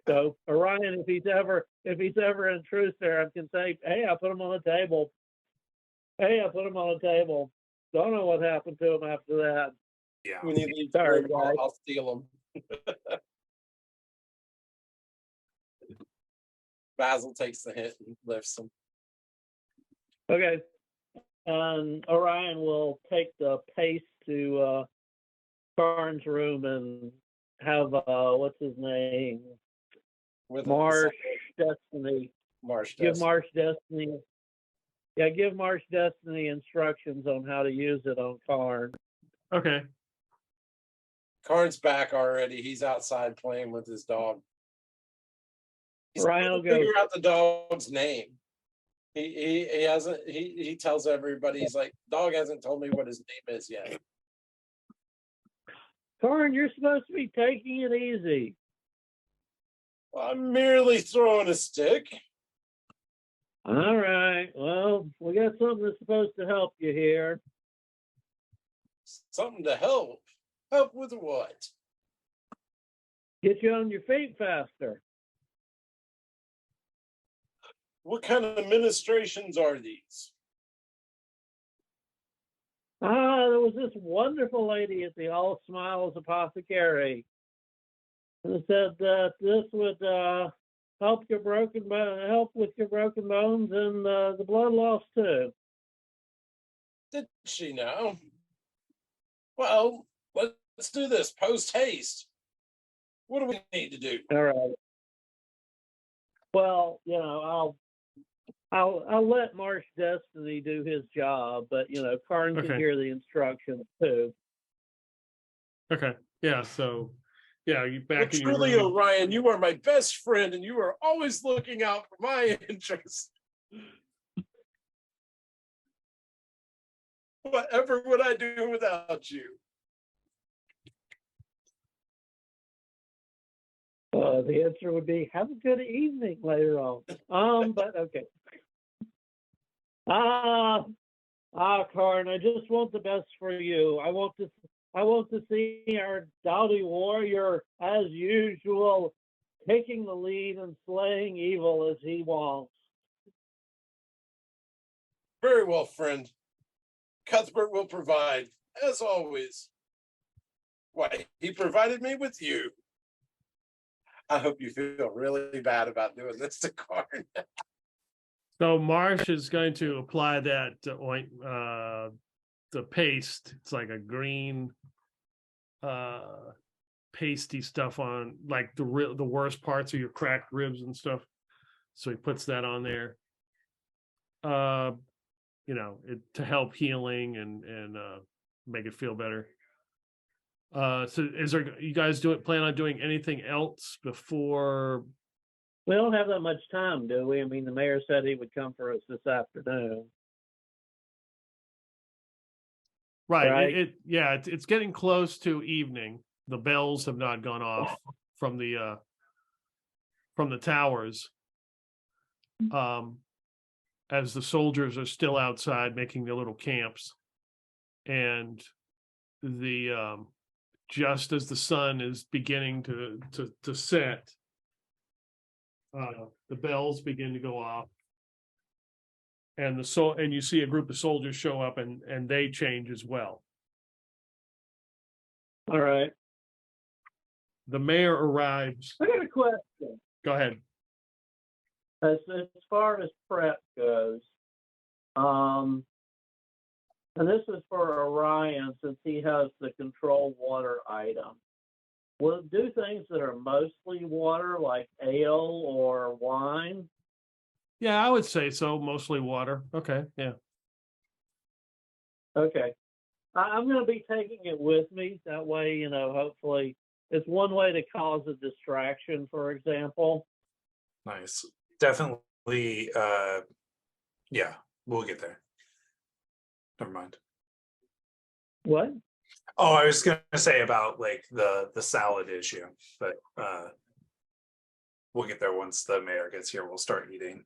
C: So Orion, if he's ever in truth serum, can say, "Hey, I put him on the table. Hey, I put him on the table. Don't know what happened to him after that."
E: Yeah.
D: When he leaves,
C: Sorry,
D: I'll steal them. Basil takes the hit and lifts them.
C: Okay. And Orion will take the paste to Karn's room and have what's his name?
D: With
C: Marsh Destiny.
D: Marsh.
C: Give Marsh Destiny. Yeah, give Marsh Destiny instructions on how to use it on Karn.
B: Okay.
D: Karn's back already. He's outside playing with his dog. He's
C: Ryan will go.
D: figure out the dog's name. He hasn't. He tells everybody. He's like, dog hasn't told me what his name is yet.
C: Karn, you're supposed to be taking it easy.
D: I'm merely throwing a stick.
C: All right. Well, we got something that's supposed to help you here.
D: Something to help. Help with what?
C: Get you on your feet faster.
D: What kind of administrations are these?
C: There was this wonderful lady at the All Smiles Apothecary. And it said that this would help with your broken bones and the blood loss too.
D: Did she know? Well, let's do this post haste. What do we need to do?
C: All right. Well, I'll let Marsh Destiny do his job, but Karn can
B: Okay.
C: hear the instructions too.
B: Okay. Yeah. So, yeah, you
D: Well,
B: back in your
D: truly,
B: room.
D: Orion, you are my best friend, and you are always looking out for my interests. Whatever would I do without you?
C: The answer would be have a good evening later on. But okay. Karn, I just want the best for you. I want to see our doughty warrior, as usual, taking the lead and slaying evil as he wants.
D: Very well, friend. Cuthbert will provide, as always. Why, he provided me with you. I hope you feel really bad about doing this to Karn.
B: So Marsh is going to apply that the paste. It's like a green pasty stuff on like the worst parts of your cracked ribs and stuff. So he puts that on there. To help healing and make it feel better. So you guys plan on doing anything else before?
C: We don't have that much time, do we? I mean, the mayor said he would come for us this afternoon.
B: Right. It's getting close to evening. The bells have not gone off from the towers. As the soldiers are still outside making their little camps, and just as the sun is beginning to set, the bells begin to go off, and you see a group of soldiers show up, and they change as well.
C: All right.
B: The mayor arrives.
C: I got a question.
B: Go ahead.
C: As far as prep goes, and this is for Orion since he has the control water item. Will it do things that are mostly water, like ale or wine?
B: Yeah, I would say so. Mostly water. Okay. Yeah.
C: Okay. I'm going to be taking it with me. That way, hopefully it's one way to cause a distraction, for example.
E: Nice. Definitely. Yeah, we'll get there. Never mind.
C: What?
E: Oh, I was gonna say about like the salad issue, but we'll get there once the mayor gets here. We'll start eating,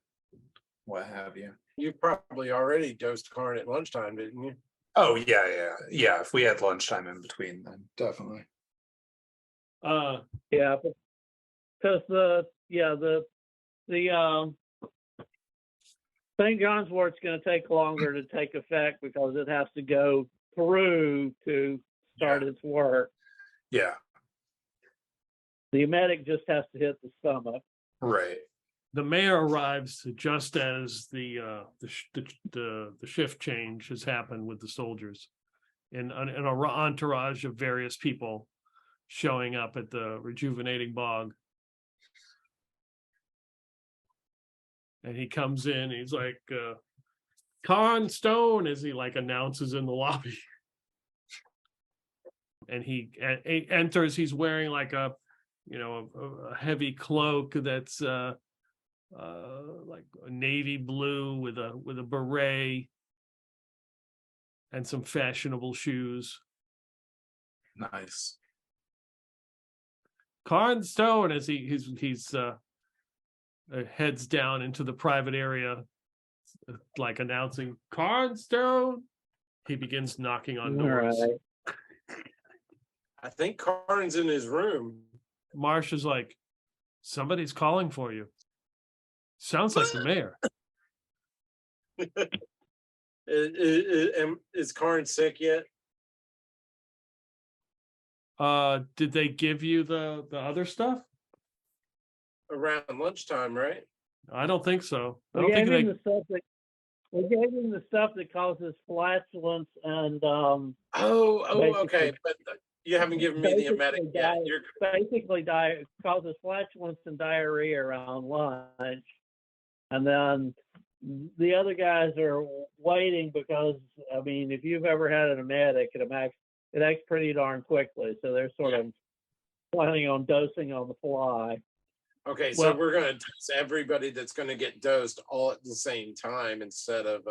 E: what have you.
D: You probably already dosed Karn at lunchtime, didn't you?
E: Oh yeah. If we had lunchtime in between, then definitely.
C: Yeah, because the St. John's wort's going to take longer to take effect because it has to go through to start its work.
E: Yeah.
C: The emetic just has to hit the stomach.
E: Right.
B: The mayor arrives just as the shift change has happened with the soldiers, and an entourage of various people showing up at the rejuvenating bog. And he comes in, he's like, Karn Stone, as he like announces in the lobby. And he enters, he's wearing like a heavy cloak that's like a navy blue with a beret and some fashionable shoes.
E: Nice.
B: Karn Stone, as he's heads down into the private area, like announcing Karn Stone. He begins knocking on doors.
C: Right.
D: I think Karn's in his room.
B: Marsh is like, somebody's calling for you. Sounds like the mayor.
D: Is Karn sick yet?
B: Did they give you the other stuff?
D: Around lunchtime, right?
B: I don't think so. I
C: We
B: don't
C: gave
B: think
C: him the stuff that causes flatulence and
D: Okay, but you haven't given me the emetic yet.
C: basically causes flatulence and diarrhea around lunch, and then the other guys are waiting because I mean, if you've ever had an emetic, it acts pretty darn quickly, so they're sort of planning on dosing on the fly.
D: Okay, so
B: Well-
D: we're gonna dose everybody that's gonna get dosed all at the same time instead of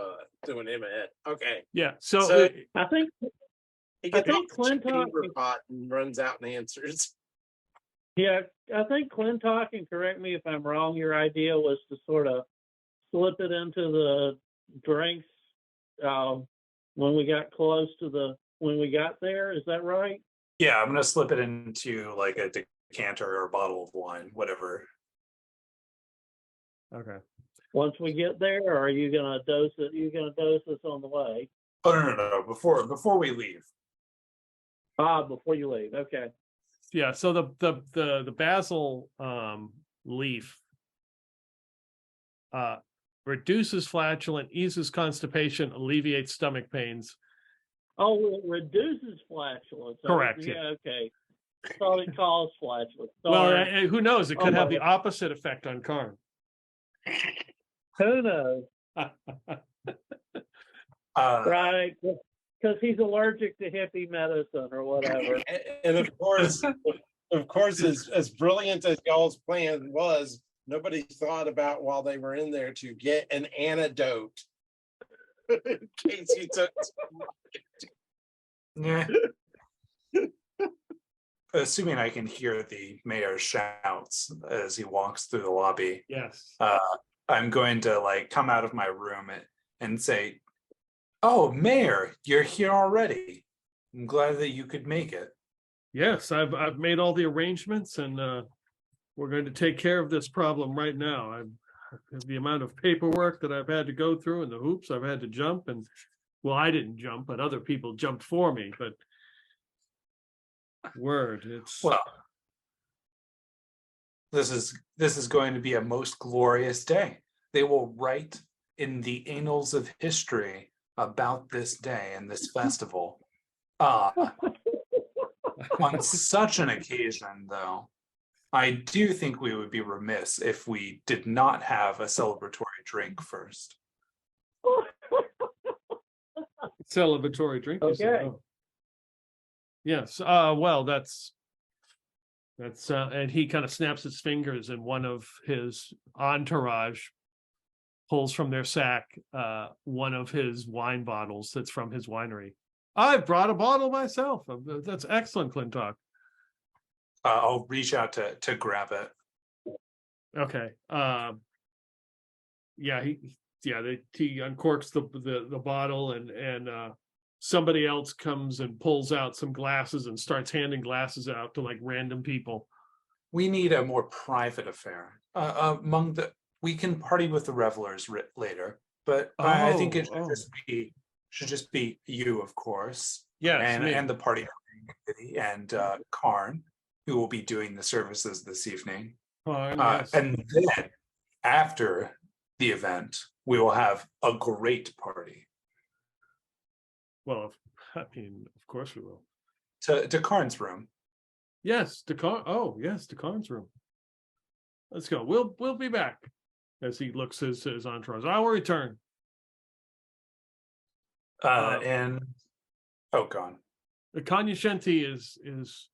D: doing him ahead. Okay.
B: Yeah, so,
D: So-
C: I think
D: He
C: I
D: gets
C: think
D: off the
C: Clinton-
D: chamber pot and runs out and answers.
C: Yeah, I think Clintock, and correct me if I'm wrong, your idea was to sort of slip it into the drinks when we got close to when we got there. Is that right?
E: Yeah, I'm gonna slip it into like a decanter or a bottle of wine, whatever.
B: okay.
C: Once we get there, or are you gonna dose it? You gonna dose us on the way?
E: Oh no, before we leave.
C: Before you leave. Okay.
B: Yeah, so the basil leaf reduces flatulence, eases constipation, alleviates stomach pains.
C: Oh, it reduces flatulence.
B: Correct,
C: Yeah.
B: yeah.
C: Okay. I thought it caused flatulence.
B: Well,
C: Sorry.
B: who knows? It
C: Oh
B: could have
C: my
B: the opposite effect on Karn.
C: Who knows? Right. Because he's allergic to hippie medicine or whatever.
D: And of course, as brilliant as y'all's plan was, nobody thought about while they were in there to get an antidote in case you took.
E: Yeah. Assuming I can hear the mayor's shouts as he walks through the lobby,
B: Yes.
E: I'm going to like come out of my room and say, "Oh, Mayor, you're here already. I'm glad that you could make it."
B: Yes, I've made all the arrangements, and we're going to take care of this problem right now. The amount of paperwork that I've had to go through and the hoops I've had to jump, and well, I didn't jump, but other people jumped for me. But it's
E: Well, this is going to be a most glorious day. They will write in the annals of history about this day and this festival. On such an occasion, though, I do think we would be remiss if we did not have a celebratory drink first.
B: celebratory drink. You said,
C: Okay.
B: oh. Yes. Well, that's and he kind of snaps his fingers, and one of his entourage pulls from their sack one of his wine bottles that's from his winery. I brought a bottle myself. That's excellent, Clintock.
E: I'll reach out to grab it.
B: Okay. Yeah, he uncorks the bottle, and somebody else comes and pulls out some glasses and starts handing glasses out to like random people.
E: We need a more private affair. We can party with the revelers later, but I think it should just be you, of course.
B: Yes, me.
E: and the party committee and Karn, who will be doing the services this evening.
B: Yes.
E: And then after the event, we will have a great party.
B: Well, I mean, of course we will.
E: To Karn's room.
B: Yes, to Karn's room. Let's go. We'll be back. As he looks his entourage. I will return.
E: And gone.
B: The Cognoscenti is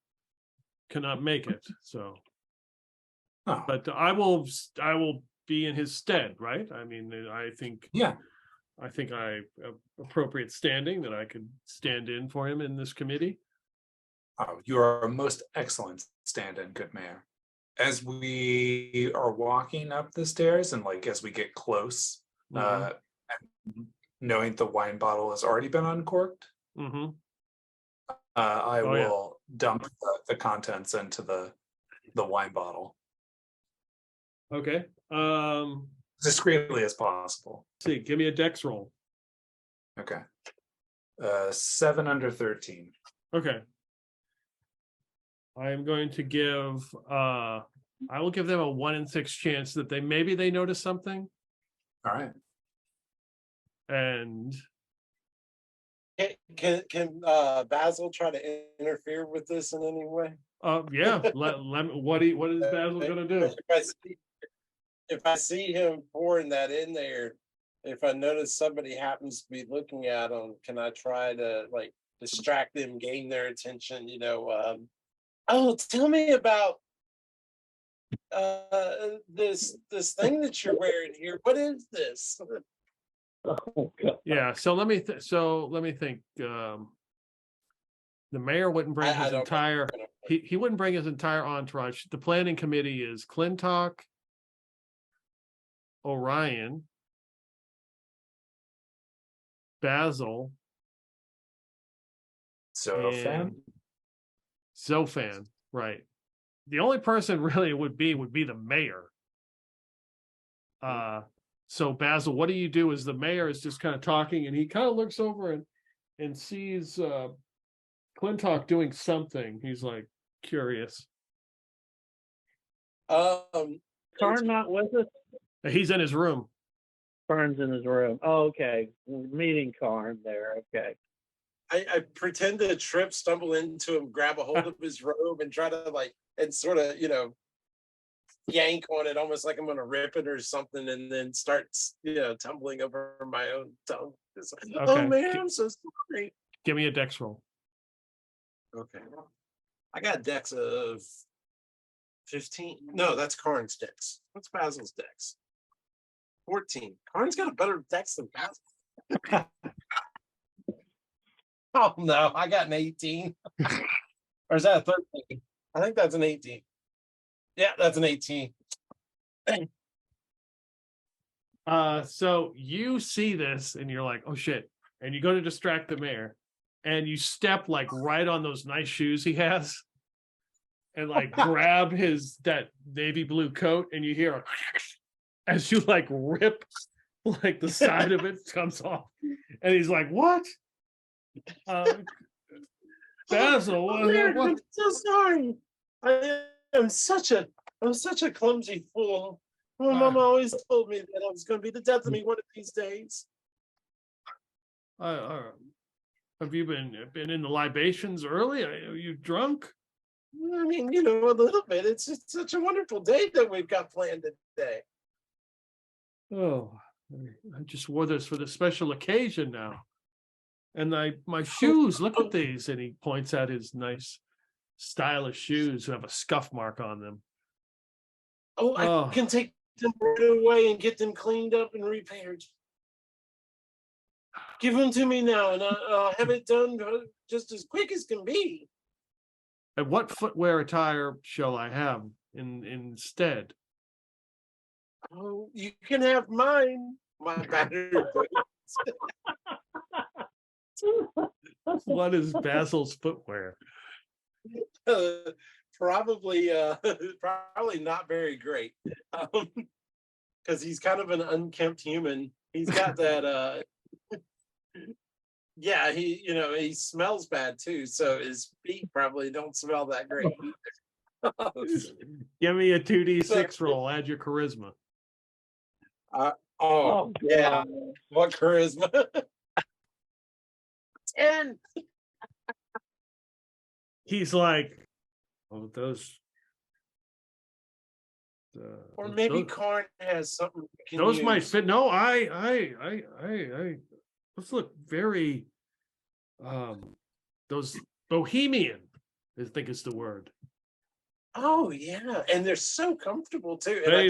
B: cannot make it, so.
E: Oh.
B: But I will be in his stead, right? I mean, I think I have appropriate standing that I could stand in for him in this committee.
E: Oh, you are a most excellent stand-in, good mayor. As we are walking up the stairs and like as we get close, and knowing the wine bottle has already been uncorked, I will dump the contents into the wine bottle.
B: Okay.
E: Discreetly as possible.
B: See, give me a dex roll.
E: Okay. 7 under 13.
B: Okay. I am going to give I will give them a 1 in 6 chance that maybe they notice something.
E: All right.
B: And
D: Can Basil try to interfere with this in any way?
B: yeah, what is Basil gonna do?
D: If I see him pouring that in there, if I notice somebody happens to be looking at him, can I try to like distract them, gain their attention? Oh, tell me about this thing that you're wearing here, what is this?
C: Oh God.
B: Yeah, so let me think. The mayor wouldn't bring
D: I
B: his
D: don't know.
B: entire he wouldn't bring his entire entourage. The planning committee is Clintock, Orion, Basil,
E: So fan.
B: and Zofan, right. The only person really would be the mayor. So Basil, what do you do as the mayor is just kind of talking and he kind of looks over and sees Clintock doing something. He's like curious.
C: Karn not with us?
B: He's in his room.
C: Karn's in his room. Oh, okay. We're meeting Karn there. Okay.
D: I pretend to trip, stumble into him, grab a hold of his robe, and try to and sort of yank on it, almost like I'm gonna rip it or something, and then start tumbling over my own tongue. It's like,
B: Okay.
D: oh man, I'm so sorry.
B: Give me a dex roll.
D: Okay, I got dex of 15. No, that's Karn's dex. What's Basil's dex? 14. Karn's got a better dex than Basil. Oh no, I got an 18. Or is that a 13? I think that's an 18. Yeah, that's an 18.
B: So you see this and you're like, oh shit. And you go to distract the mayor and you step like right on those nice shoes he has and like grab that navy blue coat and you hear as you like rip like the side of it comes off and he's like, what? Basil,
D: Mayor,
B: what?
D: I'm so sorry. I'm such a clumsy fool. My mama always told me that I was going to be the death of me one of these days.
B: Have you been in the libations early? Are you drunk?
D: I mean, a little bit. It's just such a wonderful day that we've got planned today.
B: Oh, I just wore this for the special occasion now. And my shoes, look at these. And he points at his nice, stylish shoes who have a scuff mark on them.
D: Oh, I can take them right away and get them cleaned up and repaired. Give them to me now, and I'll have it done just as quick as can be.
B: And what footwear attire shall I have instead?
D: Oh, you can have mine, my battered boots.
B: What is Basil's footwear?
D: Probably not very great, because he's kind of an unkempt human. He's got that. Yeah, he smells bad too, so his feet probably don't smell that great either.
B: Give me a 2d6 roll. Add your charisma.
C: Oh,
D: yeah, what charisma? 10.
B: He's like, oh, those.
D: Or maybe
B: those,
D: Karn has something.
B: Those might fit. No, those look very. Those Bohemian, I think is the word.
D: Oh yeah, and they're so comfortable too. And
B: They,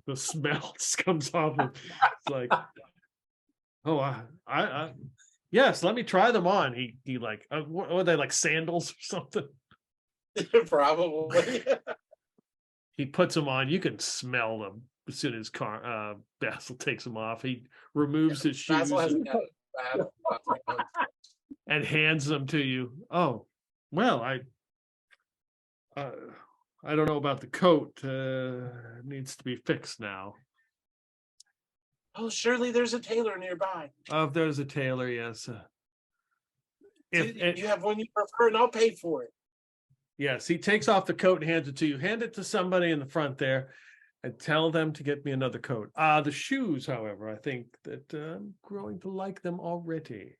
B: the smell just comes off. It's like, oh, I yes, let me try them on. He like, what are they, like sandals or something?
D: Probably.
B: He puts them on. You can smell them as soon as Basil takes them off. He removes his shoes and hands them to you. Oh, well, I don't know about the coat. It needs to be fixed now.
D: Oh, surely there's a tailor nearby.
B: If there's a tailor, yes.
D: If you have one you prefer, and I'll pay for it.
B: Yes, he takes off the coat and hands it to you. Hand it to somebody in the front there and tell them to get me another coat. The shoes, however, I think that I'm growing to like them already.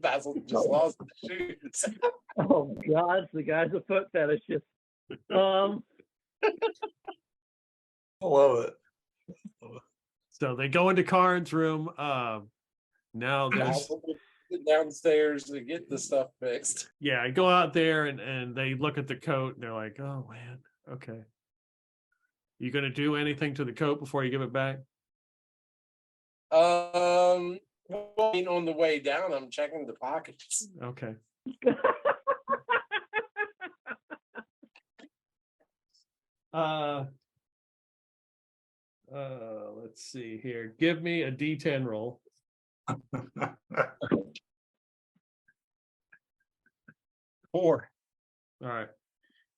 D: Basil just lost the shoes.
C: Oh God, the guy's a foot fetishist.
E: I love it.
B: So they go into Karn's room. Now
D: downstairs to get the stuff fixed.
B: Yeah, I go out there and they look at the coat and they're like, oh man, okay. You gonna do anything to the coat before you give it back?
D: Well, I mean, on the way down, I'm checking the pockets.
B: Okay. Uh let's see here. Give me a D10 roll.
D: 4.
B: All right.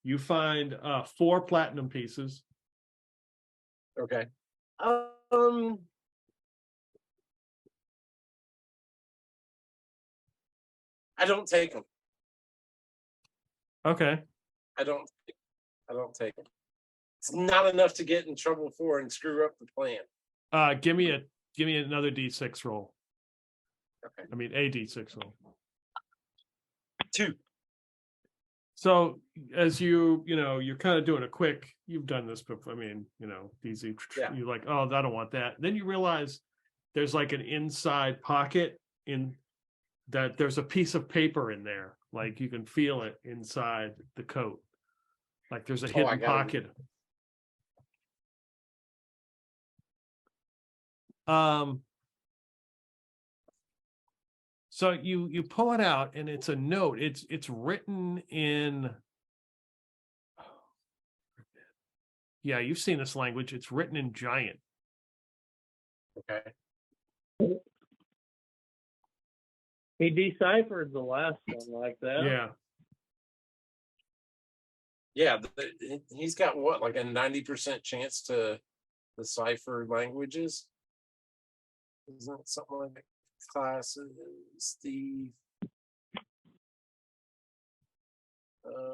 B: You find 4 platinum pieces.
D: Okay. I don't take them.
B: Okay.
D: I don't take them. It's not enough to get in trouble for and screw up the plan.
B: Give me another D6 roll.
D: Okay.
B: I mean a D6 roll.
D: 2.
B: So as you're kind of doing a quick, you've done this before. I mean, easy.
D: Yeah.
B: You're like, oh, I don't want that. Then you realize there's like an inside pocket in that there's a piece of paper in there. Like you can feel it inside the coat. Like there's a hidden pocket. So you pull it out and it's a note. It's written in. Yeah, you've seen this language. It's written in giant.
D: Okay.
C: He deciphered the last one like that.
B: Yeah.
D: Yeah, he's got what, like a 90% chance to decipher languages? Isn't it something like classes, Steve?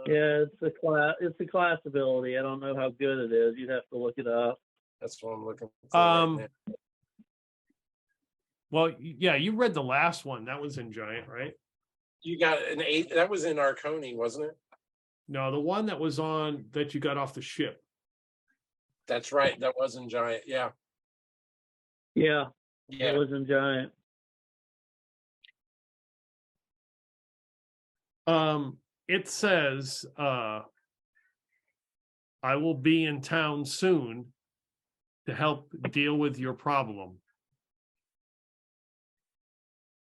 C: Yeah, it's a class ability. I don't know how good it is. You'd have to look it up.
D: That's what I'm looking for. Right now.
B: Well, yeah, you read the last one. That was in giant, right?
D: You got an 8. That was in Arconi, wasn't it?
B: No, the one that was on that you got off the ship.
D: That's right. That was in giant. Yeah.
C: Yeah,
D: Yeah.
C: it was in giant.
B: It says, I will be in town soon to help deal with your problem.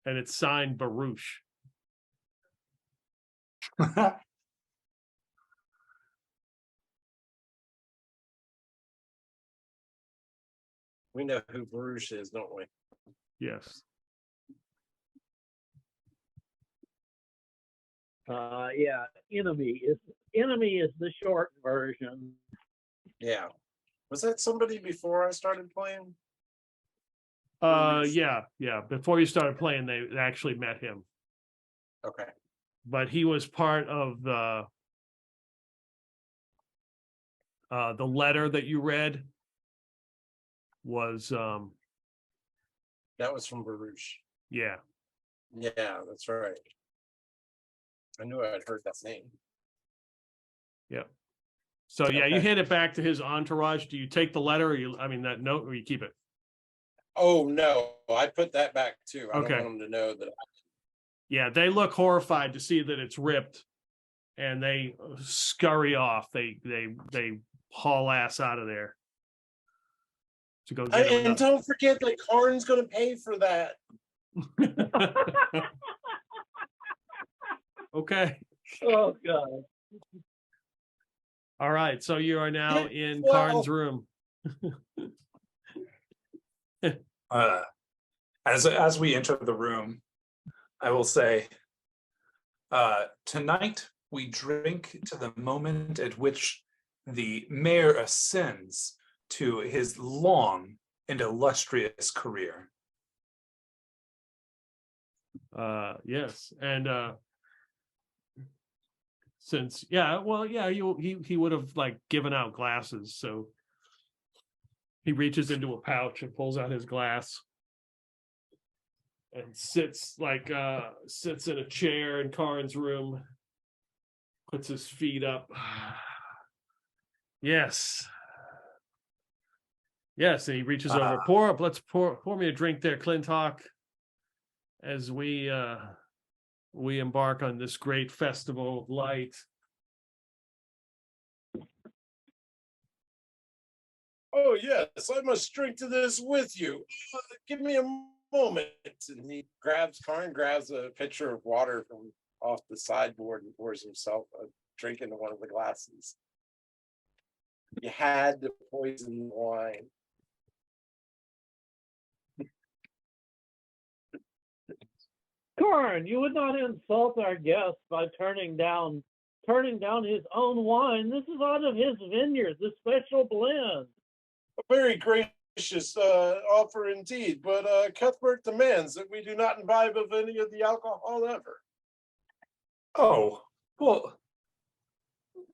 B: And it's signed Baruch.
D: We know who Baruch is, don't we?
B: Yes.
C: Yeah, enemy is the short version.
D: Yeah. Was that somebody before I started playing?
B: Yeah. Before you started playing, they actually met him.
D: Okay.
B: But he was part of the letter that you read was
D: That was from Baruch.
B: yeah.
D: Yeah, that's right. I knew I'd heard that name.
B: Yeah. So yeah, you
D: Okay.
B: hand it back to his entourage. Do you take the letter or that note, or you keep it?
D: Oh no, I put that back too. I
B: Okay.
D: don't want them to know that.
B: Yeah, they look horrified to see that it's ripped, and they scurry off. They haul ass out of there to go get
D: And don't forget that Karn's going to pay for that.
B: Okay.
C: Oh God.
B: All right. So you are now in
D: Well-
B: Karn's room.
E: As we enter the room, I will say, tonight we drink to the moment at which the mayor ascends to his long and illustrious career.
B: Yes, and since he would have like given out glasses, so he reaches into a pouch and pulls out his glass and sits in a chair in Karn's room, puts his feet up. Yes, and he reaches over. Let's pour me a drink there, Clintock. as we embark on this great festival of light.
D: Oh, yes, I must drink to this with you. Give me a moment. And he Karn grabs a pitcher of water from off the sideboard and pours himself a drink into one of the glasses. You had to poison the wine.
C: Karn, you would not insult our guest by turning down his own wine. This is out of his vineyard, the special blend.
D: A very gracious offer indeed, but Cuthbert demands that we do not imbibe of any of the alcohol ever.
E: Oh, well,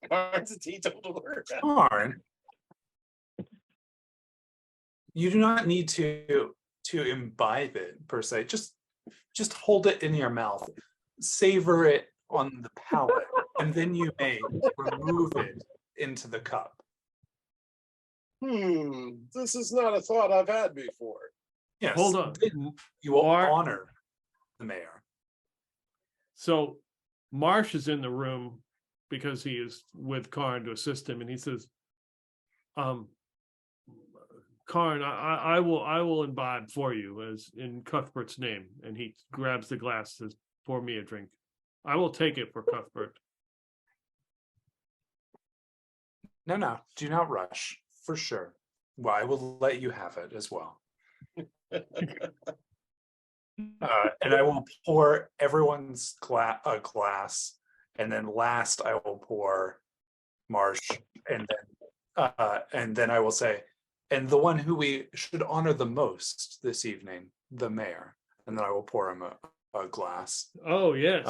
D: Karn's a teetotaler.
E: Karn, you do not need to imbibe it per se. Just hold it in your mouth, savor it on the palate, and then you may remove it into the cup.
D: This is not a thought I've had before.
E: Yes,
B: Hold on.
E: then you will
B: Mark-
E: honor the mayor.
B: So Marsh is in the room because he is with Karn to assist him, and he says, Karn, I will imbibe for you as in Cuthbert's name. And he grabs the glass, says, pour me a drink. I will take it for Cuthbert.
E: No, do not rush, for sure. Well, I will let you have it as well. And I will pour everyone's a glass, and then last I will pour Marsh, and then I will say, and the one who we should honor the most this evening, the mayor, and then I will pour him a glass.
B: Oh, yes.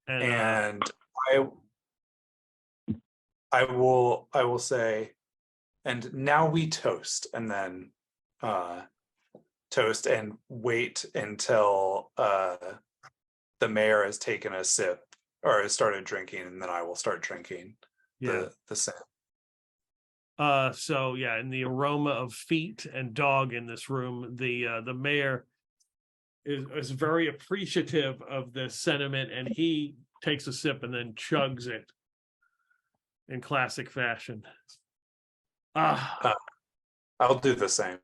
E: And I will say, and now we toast, and then toast and wait until the mayor has taken a sip or has started drinking, and then I will start drinking the same.
B: So yeah, in the aroma of feet and dog in this room, the mayor is very appreciative of this sentiment, and he takes a sip and then chugs it in classic fashion.
E: I'll do the same.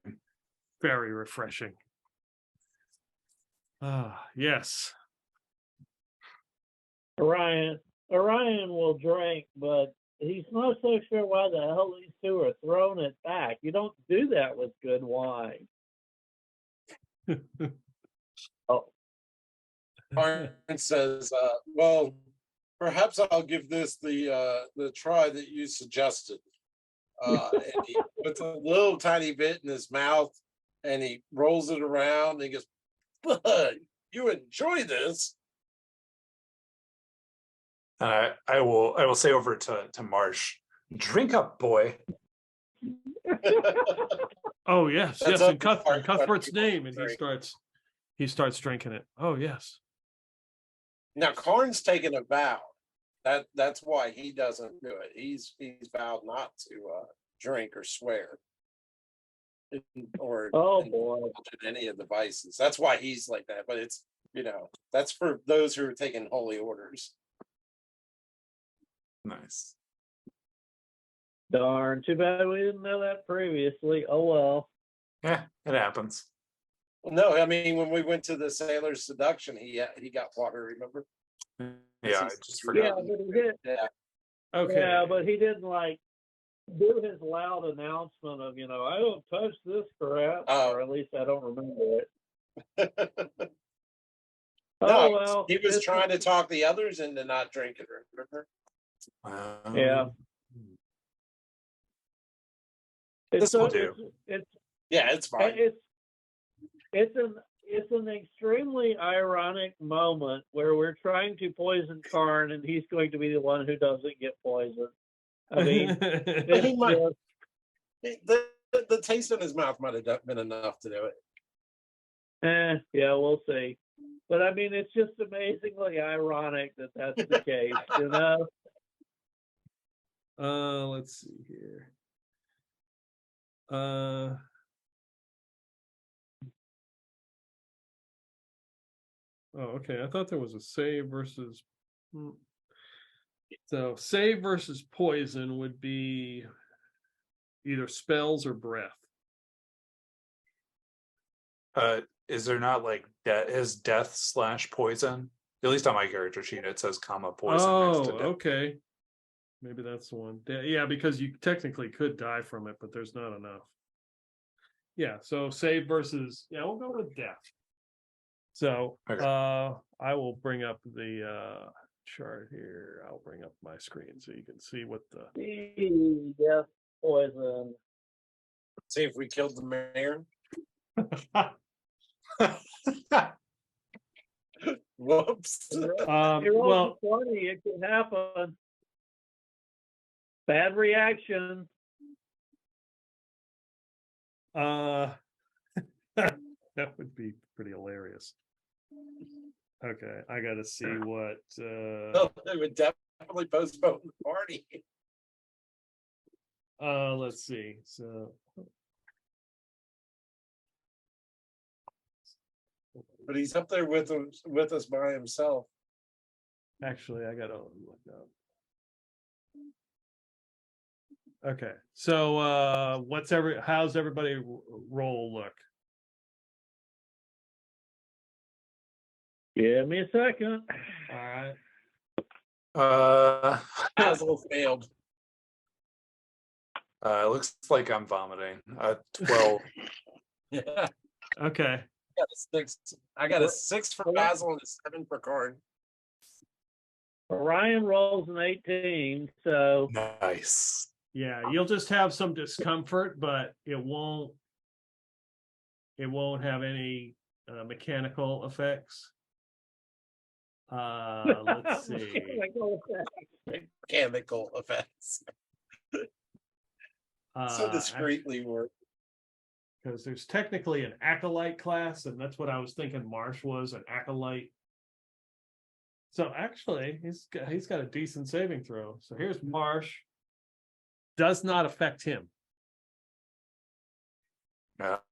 B: Very refreshing. Yes.
C: Orion will drink, but he's not so sure why the hell these two are throwing it back. You don't do that with good wine.
D: Karn says, well, perhaps I'll give this the try that you suggested. And he puts a little tiny bit in his mouth and he rolls it around and he goes, but you enjoy this.
E: I will say over to Marsh, drink up, boy.
B: Oh yes,
D: That's
B: yes,
D: up
B: in
D: to Karn,
B: Cuthbert's
D: but
B: name, and
D: drink.
B: he starts drinking it. Oh yes.
D: Now Karn's taken a vow. That's why he doesn't do it. He's vowed not to drink or swear or any of the vices. That's why he's like that. But it's that's for those who are taking holy orders.
E: Nice.
C: Darn, too bad we didn't know that previously. Oh well.
E: Yeah, it happens.
D: No, I mean when we went to the sailor's seduction, he got water. Remember?
E: Yeah, I just forgot.
C: Yeah, but he did.
D: Yeah.
B: Okay.
C: Yeah, but he didn't do his loud announcement of I don't touch this crap, or at least I don't remember it.
D: No,
C: well,
D: he was trying to talk the others into not drinking. Remember?
C: Yeah.
E: This will do.
D: It's fine.
C: It's an extremely ironic moment where we're trying to poison Karn and he's going to be the one who doesn't get poisoned. I mean,
D: the taste in his mouth might have been enough to do it.
C: Yeah, we'll see. But I mean, it's just amazingly ironic that that's the case,
B: Let's see here. Oh, okay. I thought there was a save versus. So save versus poison would be either spells or breath.
E: Is there not like is death / poison? At least on my character sheet, it says comma poison next to death.
B: Okay. Maybe that's the one. Yeah, because you technically could die from it, but there's not enough. Yeah, so save versus we'll go with death. So
E: Okay.
B: I will bring up the chart here. I'll bring up my screen so you can see what the
C: Yes, poison.
D: See if we killed the mayor. Whoops.
C: You
B: well
C: roll 20, it can happen. Bad reaction.
B: that would be pretty hilarious. Okay, I gotta see what
D: They would definitely postpone the party.
B: let's see. So
D: But he's up there with us by himself.
B: actually I gotta look up. Okay, so how's everybody roll look?
C: Give me a second.
B: All right.
D: Basil failed.
E: It looks like I'm vomiting. 12.
D: Yeah.
B: Okay.
D: I got a 6 for Basil and a 7 for Karn.
C: Ryan rolls an 18, so
E: Nice.
B: Yeah, you'll just have some discomfort, but it won't have any mechanical effects. Let's see.
D: Mechanical effects. So discreetly work.
B: Because there's technically an acolyte class, and that's what I was thinking Marsh was, an acolyte. So actually, he's got a decent saving throw. So here's Marsh. Does not affect him.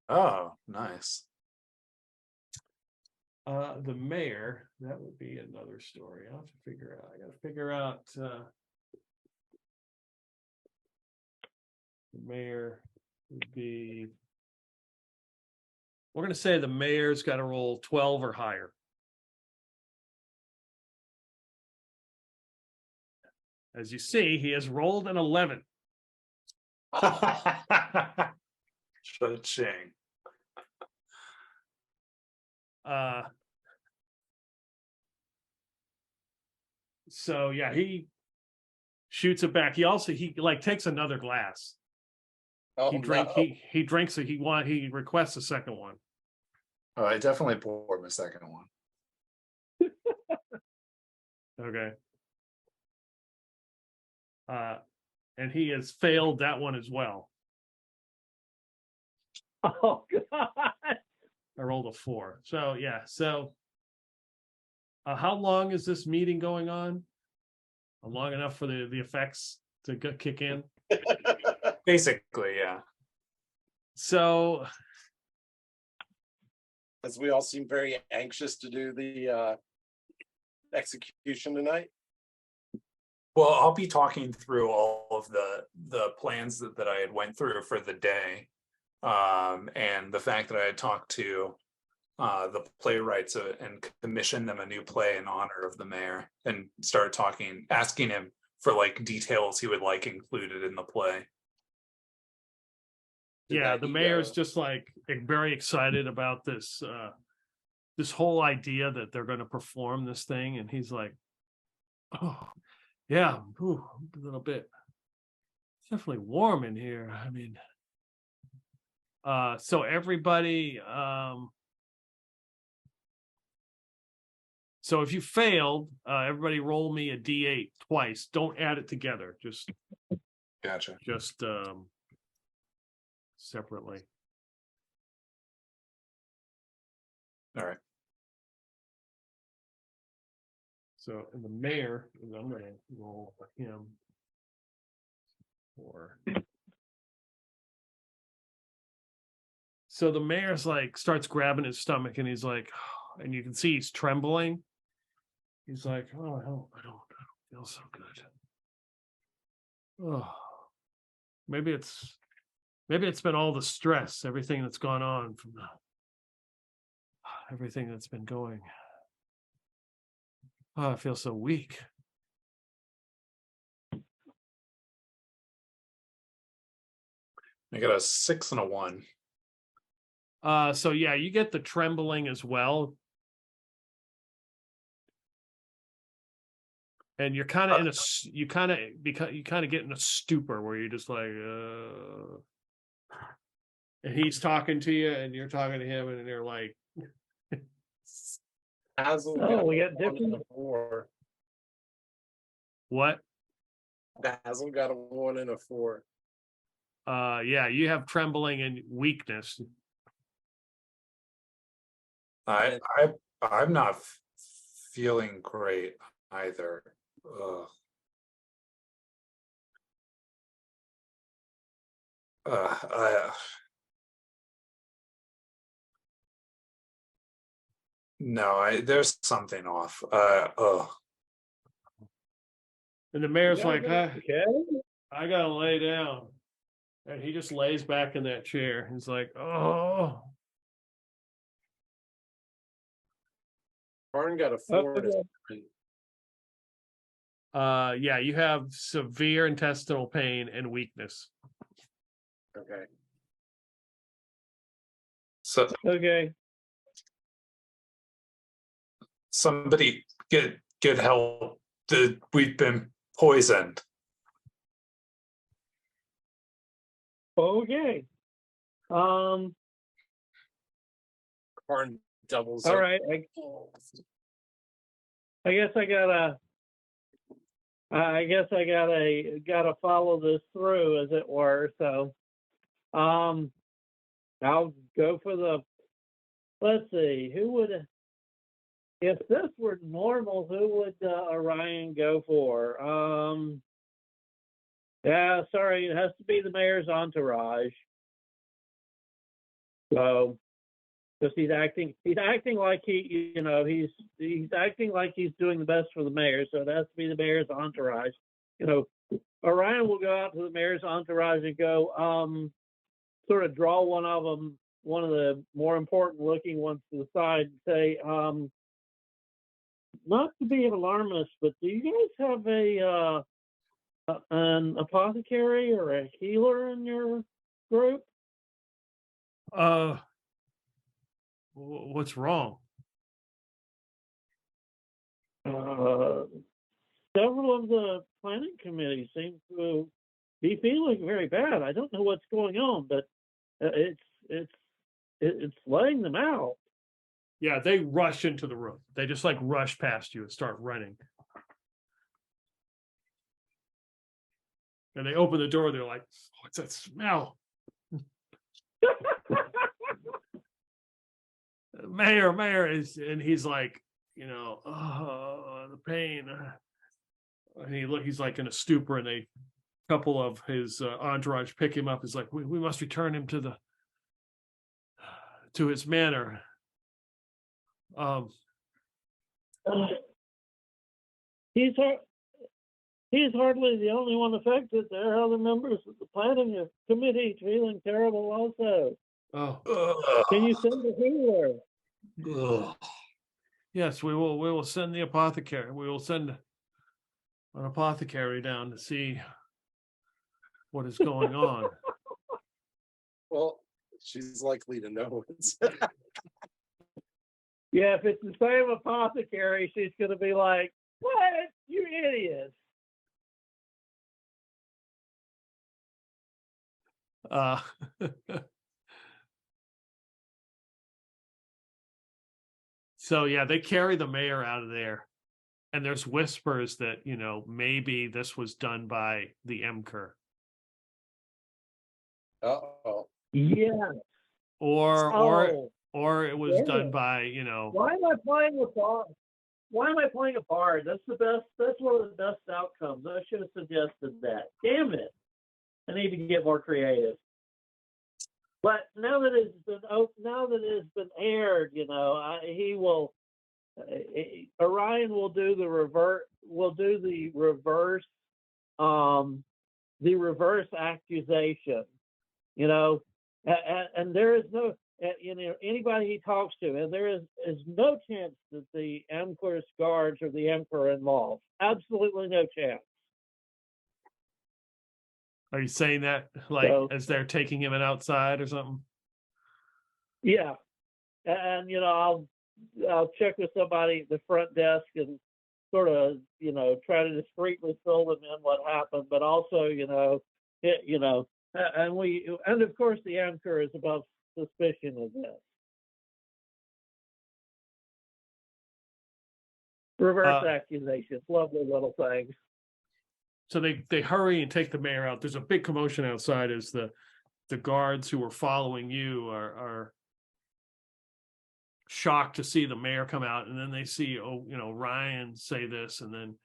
E: Oh, nice.
B: The mayor, that would be another story. I'll have to figure out. I got to figure out the mayor would be. We're going to say the mayor's got to roll 12 or higher. As you see, he has rolled an 11.
E: Cha-ching.
B: So yeah, he shoots it back. He takes another glass.
D: Oh,
B: He drinks it. He requests a second one.
E: Oh, I definitely poured my second one.
B: Okay. And he has failed that one as well.
C: oh god.
B: I rolled a 4. So yeah. So how long is this meeting going on? Long enough for the effects to kick in?
E: Basically, yeah.
B: So
D: as we all seem very anxious to do the execution tonight.
E: Well, I'll be talking through all of the plans that I had went through for the day, and the fact that I had talked to the playwrights and commissioned them a new play in honor of the mayor, and started asking him for like details he would like included in the play.
B: yeah, the mayor's just like very excited about this this whole idea that they're going to perform this thing, and he's like, oh yeah, a little bit. It's definitely warm in here. I mean, so everybody, so if you failed, everybody roll me a D8 twice. Don't add it together. Just
E: Gotcha.
B: Separately.
E: All right.
B: So, and the mayor, I'm going to roll for him. So the mayor's like starts grabbing his stomach, and he's like, and you can see he's trembling. He's like, oh, I don't feel so good. Oh, maybe it's been all the stress, everything that's gone on from everything that's been going. Oh, I feel so weak.
E: I got a 6 and a 1.
B: So yeah, you get the trembling as well. And you're kind of you kind of get in a stupor where you're just like, and he's talking to you and you're talking to him and they're like,
D: Basil
C: we got
D: 1 and
C: different.
D: a 4.
B: what?
D: Basil got a 1 and a 4.
B: Yeah, you have trembling and weakness.
E: I'm not feeling great either. Ugh. No, there's something off.
B: And the mayor's like,
C: Okay.
B: I gotta lay down. And he just lays back in that chair. He's like, oh.
D: Karn got a 4 and a
C: Okay.
D: 7.
B: Yeah, you have severe intestinal pain and weakness.
D: Okay.
E: So
C: Okay.
E: somebody get help. We've been poisoned.
C: Okay.
D: Karn doubles
C: All
D: up.
C: right. I guess I gotta follow this through, as it were. So, I'll go for the. Let's see. Who would, if this were normal, who would Orion go for? Yeah, sorry, it has to be the mayor's entourage. So, because he's acting like he's acting like he's doing the best for the mayor. So it has to be the mayor's entourage. Orion will go out to the mayor's entourage and go, sort of draw one of the more important looking ones to the side and say, not to be an alarmist, but do you guys have an apothecary or a healer in your group?
B: What's wrong?
C: Several of the planning committee seem to be feeling very bad. I don't know what's going on, but it's laying them out.
B: Yeah, they rush into the room. They just like rush past you and start running. And they open the door. They're like, what's that smell? Mayor is, and he's like, oh, the pain. And he's like in a stupor, and a couple of his entourage pick him up. He's like, we must return him to his manor.
C: He's hardly the only one affected. There are other members of the planning committee feeling terrible also.
B: Oh,
C: Can you send a healer?
B: yes, we will send the apothecary. We will send an apothecary down to see what is going on.
D: Well, she's likely to know it.
C: Yeah, if it's the same apothecary, she's going to be like, "What? You idiots!"
B: So yeah, they carry the mayor out of there, and there's whispers that maybe this was done by the Emker,
D: Uh-oh.
C: Yeah.
B: or it was
C: Yeah.
B: done by
C: Why am I playing a bard? Why am I playing a bard? That's the best. That's one of the best outcomes. I should have suggested that. Damn it! I need to get more creative. But now that it's been aired, he will. Orion will do the revert. Will do the reverse. The reverse accusation. And there is no. Anybody he talks to, and there is no chance that the Emperor's guards or the Emperor involved. Absolutely no chance.
B: Are you saying that as they're taking him outside or something?
C: Yeah, and I'll check with somebody at the front desk and sort of try to discreetly fill them in what happened, but also and of course the Emperor is above suspicion of this. Reverse accusations, lovely little things.
B: So they hurry and take the mayor out. There's a big commotion outside as the guards who were following you are shocked to see the mayor come out, and then they see Ryan say this, and then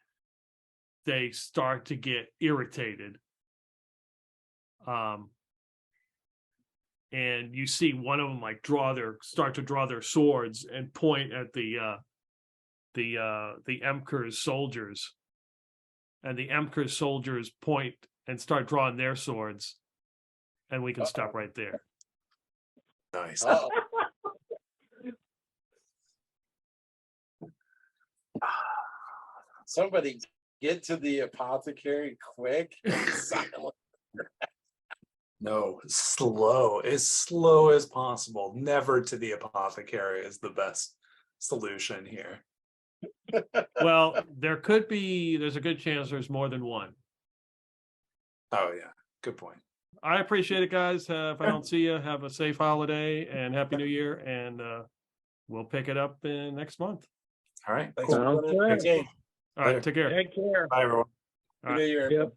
B: they start to get irritated. And you see one of them start to draw their swords and point at the Emperor's soldiers. And the Emperor's soldiers point and start drawing their swords, and we can stop right there.
E: Nice.
D: Somebody get to the apothecary quick.
E: No, slow as possible. Never to the apothecary is the best solution here.
B: Well, there's a good chance there's more than one.
E: Oh yeah, good point.
B: I appreciate it, guys. If I don't see you, have a safe holiday and Happy New Year, and we'll pick it up next month.
E: All right.
D: Thanks for
C: Sounds
D: running the
C: good.
D: game.
B: All right, take care.
C: Take care.
E: Bye everyone.
B: All right.
C: Yep.